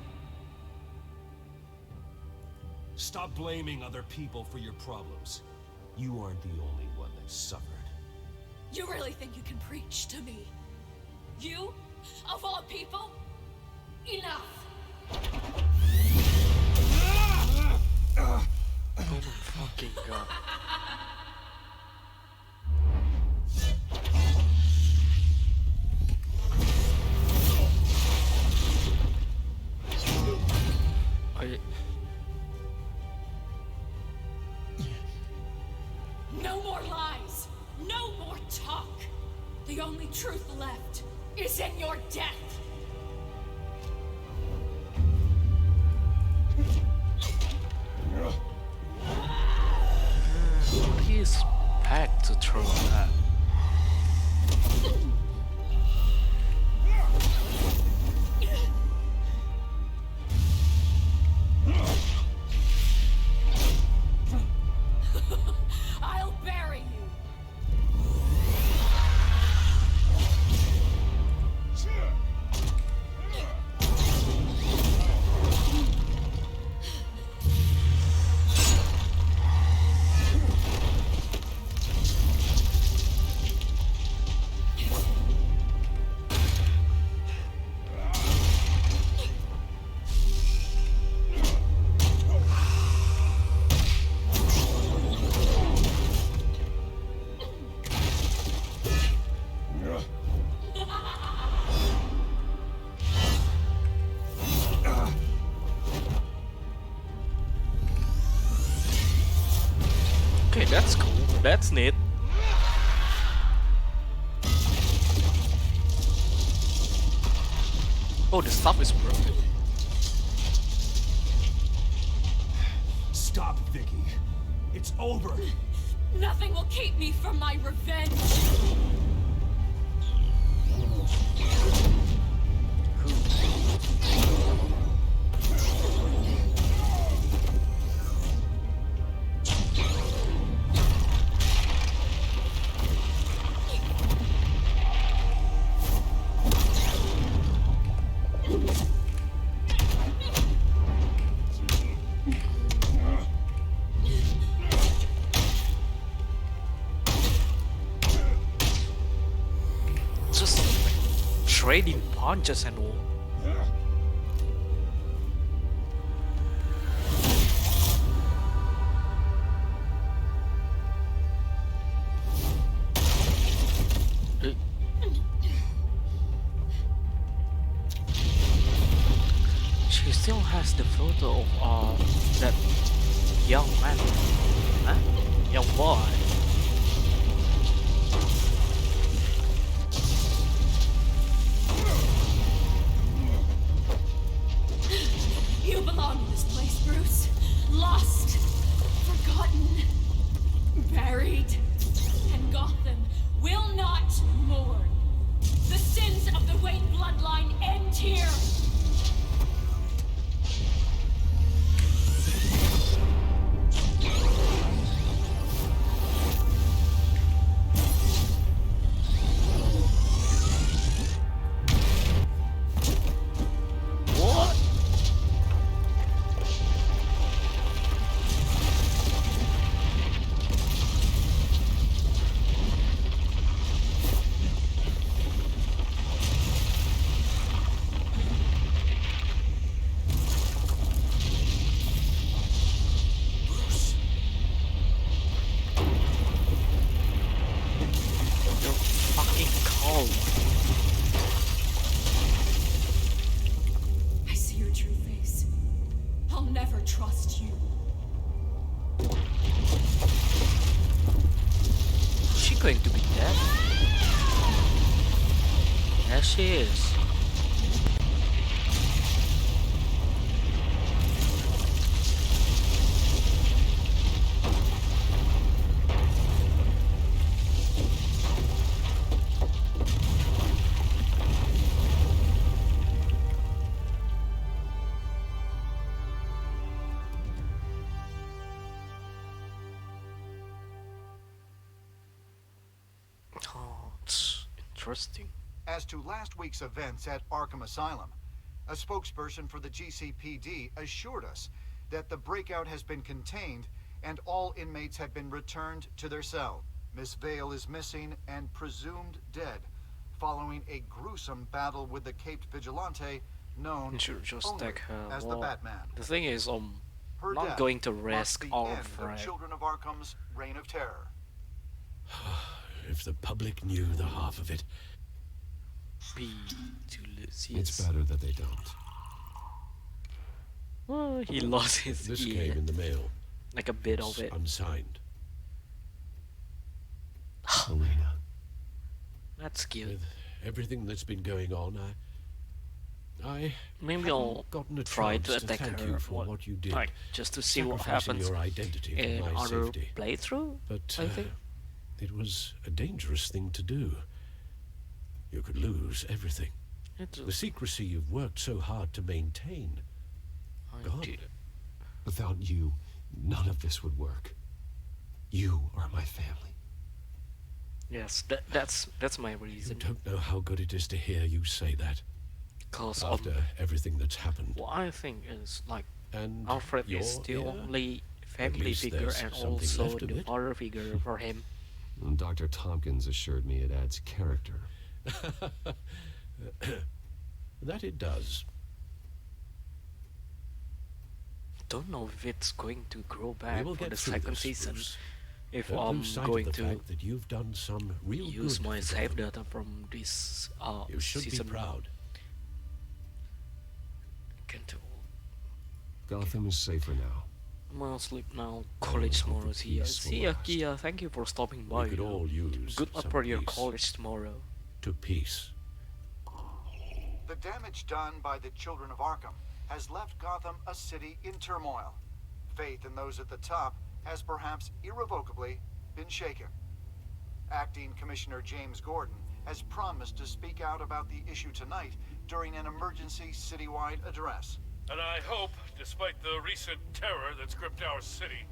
Stop blaming other people for your problems. You aren't the only one that suffered. You really think you can preach to me? You? Of all people? Enough! Oh my fucking god. No more lies! No more talk! The only truth left is in your death! He's back to throw that. I'll bury you! Okay, that's cool. That's neat. Oh, the stuff is broken. Stop, Vicky. It's over. Nothing will keep me from my revenge! Just trading punches and all. has the photo of that young man? Huh? Young boy. You belong in this place, Bruce. Lost, forgotten, buried. And Gotham will not mourn. The sins of the Wayne bloodline end here. What? You're fucking cold. I see your true face. I'll never trust you. Is she going to be dead? Yes, she is. Oh, it's interesting. As to last week's events at Arkham Asylum, a spokesperson for the GCPD assured us that the breakout has been contained and all inmates have been returned to their cell. Miss Vale is missing and presumed dead following a gruesome battle with the caped vigilante known You should just only take her. as the Well, Batman. the thing is, Her not death going to marks risk the all end of of her. Children of Arkham's reign of terror. If the public knew the half of it. Be to Lucius. It's better that they don't. Oh, he lost his This ear. came in the mail. Like a bit It's of it. unsigned. Elena. That's cute. With everything that's been going on, I Maybe haven't I'll gotten a try to chance attack thank her you for what you did, like just to see what sacrificing happens your identity for in my other safety. playthrough. But I think it was a dangerous thing to do. You could lose everything. The secrecy you've worked so hard to maintain. Gone. Without you, none of this would work. You are my family. Yes, that's my reason. You don't know how good it is to hear you say that. Because after everything that's happened. What I think is like And Alfred is the you're here? only At family least figure there's and something also left of the it. father figure for him. And Dr. Tompkins assured me it adds character. That it does. Don't know if it's going to grow We back will for get the through second this, season. Bruce. If Don't I'm lose sight going of the to fact that you've done some real use good my for save Gotham. data from this You should season be proud. Can do. Gotham is safer now. I'm gonna sleep now. College tomorrow. See ya. See ya, Kia. Thank you for stopping by. We could all use Good luck some for your peace. college tomorrow. To peace. The damage done by the Children of Arkham has left Gotham a city in turmoil. Faith in those at the top has perhaps irrevocably been shaken. Acting Commissioner James Gordon has promised to speak out about the issue tonight during an emergency citywide address. And I hope, despite the recent terror that's gripped our city,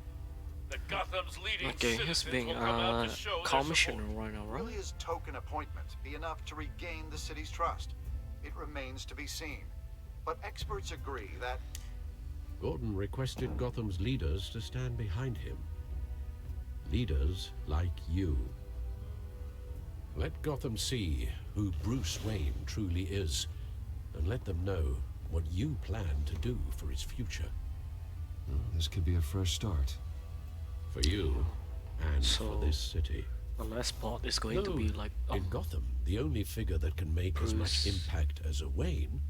that Gotham's leading Okay, he's citizens being will come out to show their commissioner support. right now, Will right? his token appointment be enough to regain the city's trust? It remains to be seen. But experts agree that Gordon requested Gotham's leaders to stand behind him. Leaders like you. Let Gotham see who Bruce Wayne truly is, and let them know what you plan to do for its future. Well, this could be a fresh start. For you, and So, for this city. The last part is going to No, be like in Gotham, the only figure that can make as much Bruce. impact as a Wayne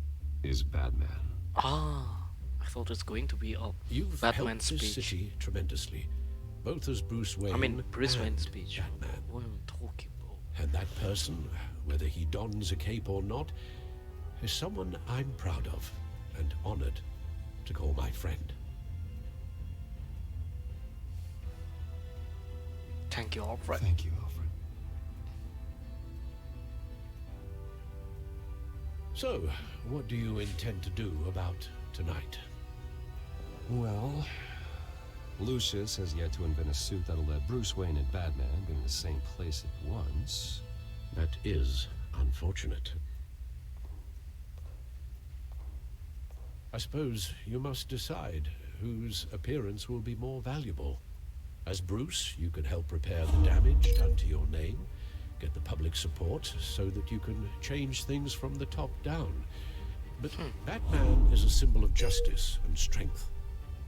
Is Batman. ah. I thought it's going to be a You've Batman helped this speech. city tremendously, both as Bruce Wayne I mean, Bruce and Wayne's speech. Batman. What am I talking about? And that person, whether he dons a cape or not, is someone I'm proud of and honored to call my friend. Thank you, Alfred. Thank you, Alfred. So, what do you intend to do about tonight? Well, Lucius has yet to invent a suit that'll let Bruce Wayne and Batman be in the same place at once. That is unfortunate. I suppose you must decide whose appearance will be more valuable. As Bruce, you can help repair the damage done to your name, get the public support so that you can change things from the top down. But Batman is a symbol of justice and strength.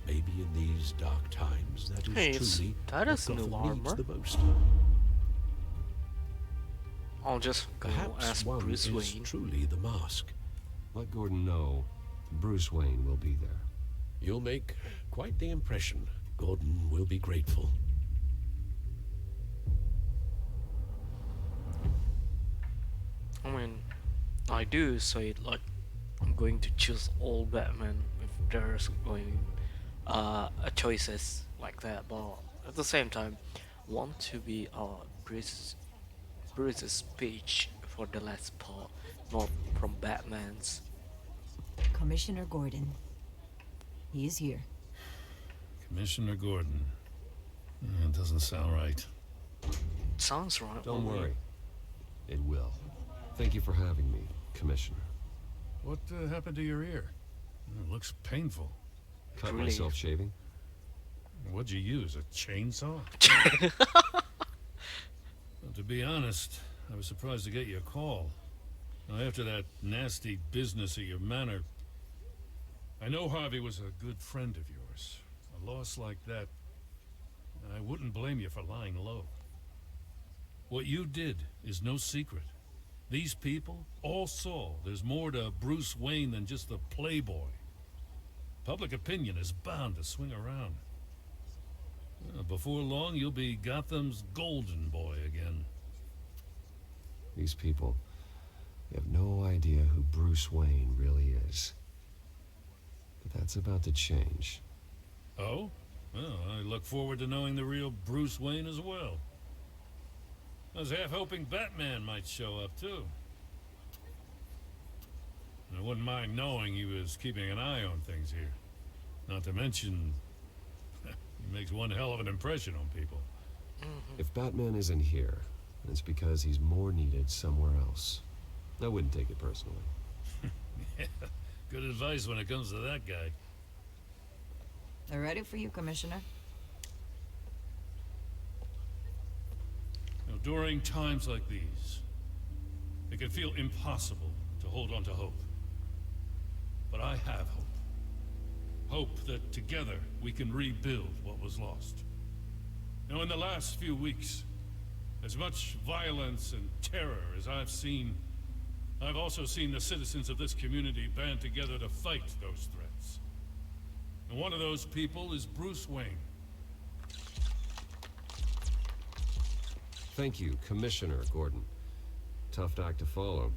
Maybe in these dark times, that is truly that is what new Gotham needs armor. the most. I'll just go Perhaps as one Bruce is Wayne. truly the mask. Let Gordon know Bruce Wayne will be there. You'll make quite the impression. Gordon will be grateful. I mean, I do say like I'm going to choose all Batman if there's going a choices like that, but at the same time, want to be Bruce's speech for the last part, not from Batman's. Commissioner Gordon. He is here. Commissioner Gordon. That doesn't sound right. Sounds right. Don't worry. It will. Thank you for having me, Commissioner. What happened to your ear? It looks painful. Cut myself shaving. What'd you use, a chainsaw? Well, to be honest, I was surprised to get your call. Now, after that nasty business at your manor, I know Harvey was a good friend of yours. A loss like that, I wouldn't blame you for lying low. What you did is no secret. These people all saw there's more to Bruce Wayne than just the playboy. Public opinion is bound to swing around. Before long, you'll be Gotham's golden boy again. These people, they have no idea who Bruce Wayne really is. But that's about to change. Oh? Well, I look forward to knowing the real Bruce Wayne as well. I was half hoping Batman might show up, too. I wouldn't mind knowing he was keeping an eye on things here. Not to mention, he makes one hell of an impression on people. If Batman isn't here, it's because he's more needed somewhere else. I wouldn't take it personally. Yeah, good advice when it comes to that guy. They're ready for you, Commissioner. Now, during times like these, it can feel impossible to hold on to hope. But I have hope. Hope that together we can rebuild what was lost. Now, in the last few weeks, as much violence and terror as I've seen, I've also seen the citizens of this community band together to fight those threats. And one of those people is Bruce Wayne. Thank you, Commissioner Gordon. Tough act to follow.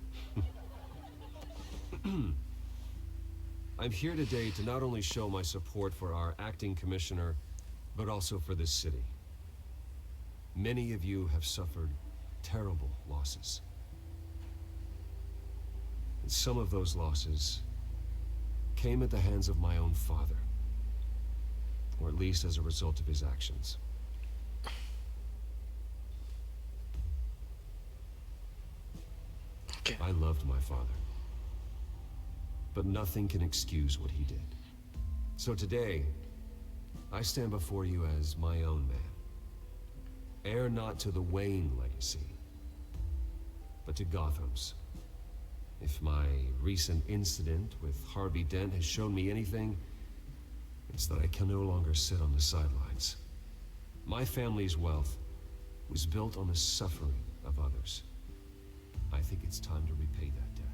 I'm here today to not only show my support for our acting commissioner, but also for this city. Many of you have suffered terrible losses. And some of those losses came at the hands of my own father, or at least as a result of his actions. Okay. I loved my father, but nothing can excuse what he did. So today, I stand before you as my own man. Heir not to the Wayne legacy, but to Gotham's. If my recent incident with Harvey Dent has shown me anything, it's that I can no longer sit on the sidelines. My family's wealth was built on the suffering of others. I think it's time to repay that debt.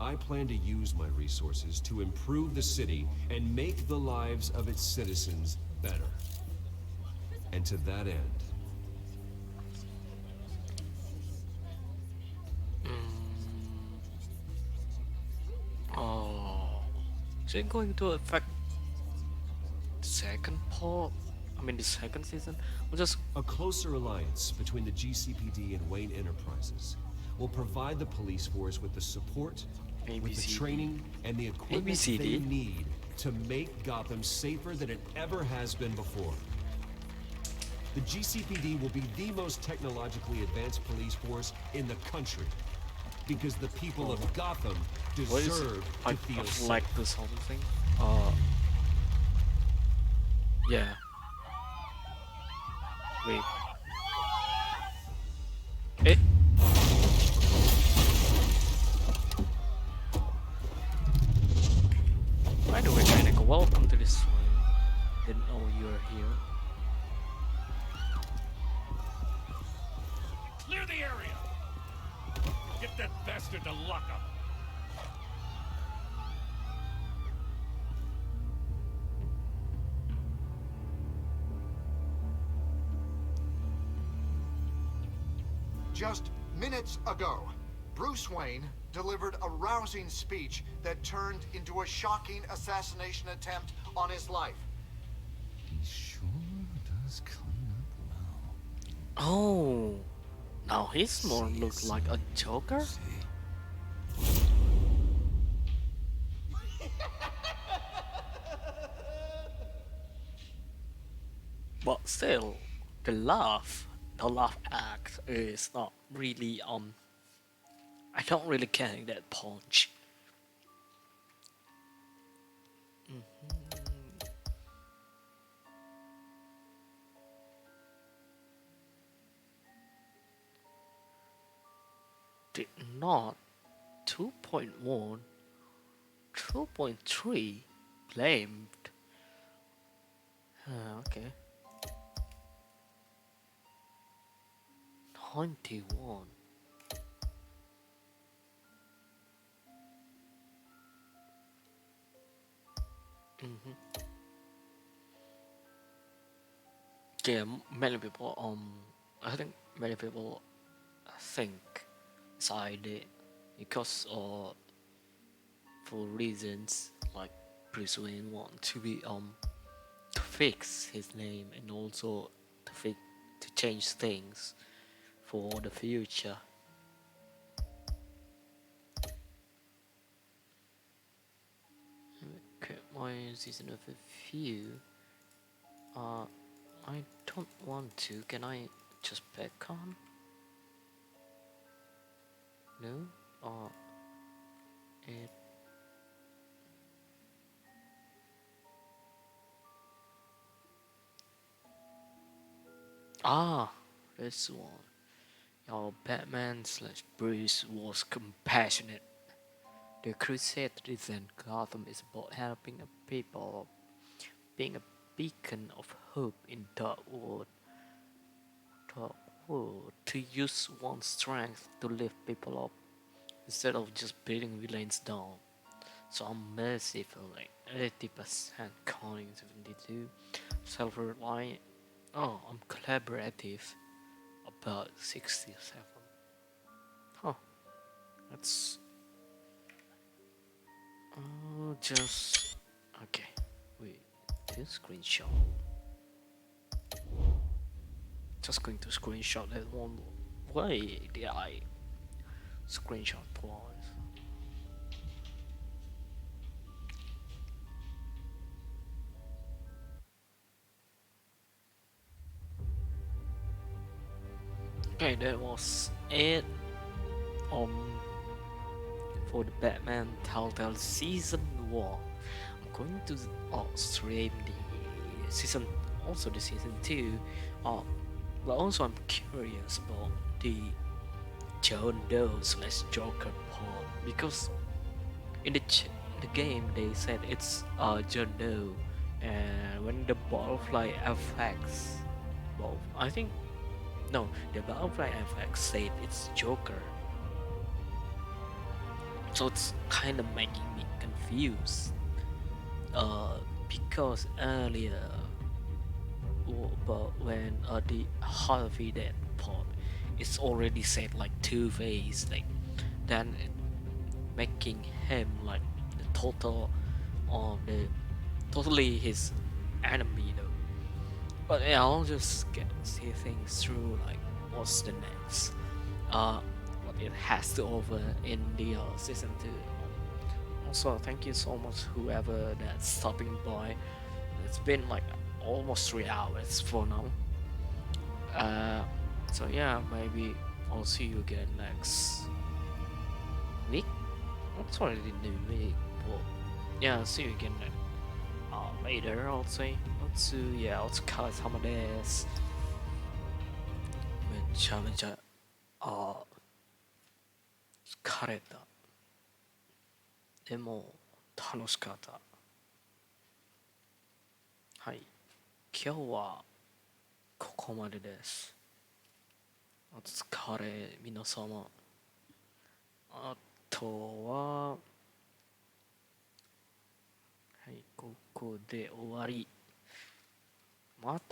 I plan to use my resources to improve the city and make the lives of its citizens better. And to that end, Oh, is it going to affect the second part? I mean, the second season? We'll just a closer alliance between the GCPD and Wayne Enterprises will provide the police force with the support, with the training, and the equipment they need to make Gotham safer than it ever has been before. The GCPD will be the most technologically advanced police force in the country, because the people of Gotham deserve to feel safe. Like the something? Yeah. Wait. By the way, Kaneko, welcome to this stream. Didn't know you were here. Clear the area! Get that bastard to lock up! Just minutes ago, Bruce Wayne delivered a rousing speech that turned into a shocking assassination attempt on his life. He sure does clean up well. Oh, now he's more looks like a Joker? But still, the laugh act is not really I don't really get that punch. Did not 2.1, 2.3 claimed. Okay. 91. Yeah, many people I think many people think as I did because for reasons like Bruce Wayne want to be to fix his name and also to change things for the future. Okay, my season of a few. I don't want to. Can I just back on? No? It. This one. Your Batman / Bruce was compassionate. The crusade in Gotham is about helping people, being a beacon of hope in dark world. To use one's strength to lift people up instead of just beating villains down. So I'm merciful, like 80% counting 72, self-reliant. Oh, I'm collaborative, about 67. Huh, that's just okay. Wait, this screenshot. Just going to screenshot that one. Why did I screenshot twice? Okay, that was it for the Batman Telltale Season 1. I'm going to stream the season, also the Season 2. But also I'm curious about the John Doe / Joker part, because in the game they said it's John Doe, and when the butterfly affects both, I think no, the butterfly effect said it's Joker. So it's kind of making me confused. Because earlier, but when the Harvey Dent part, it's already said like 2 ways, like then making him like the total of the totally his enemy though. But yeah, I'll just get see things through like what's the next what it has to offer in the season 2. Also, thank you so much whoever that's stopping by. It's been like almost 3 hours for now. So yeah, maybe I'll see you again next week. It's already new week, but yeah, I'll see you again later. I'll say. Yeah, お疲れ様です。めちゃめちゃ疲れた。でも楽しかった。はい。今日はここまでです。お疲れ皆様。あとは、はい、ここで終わり。また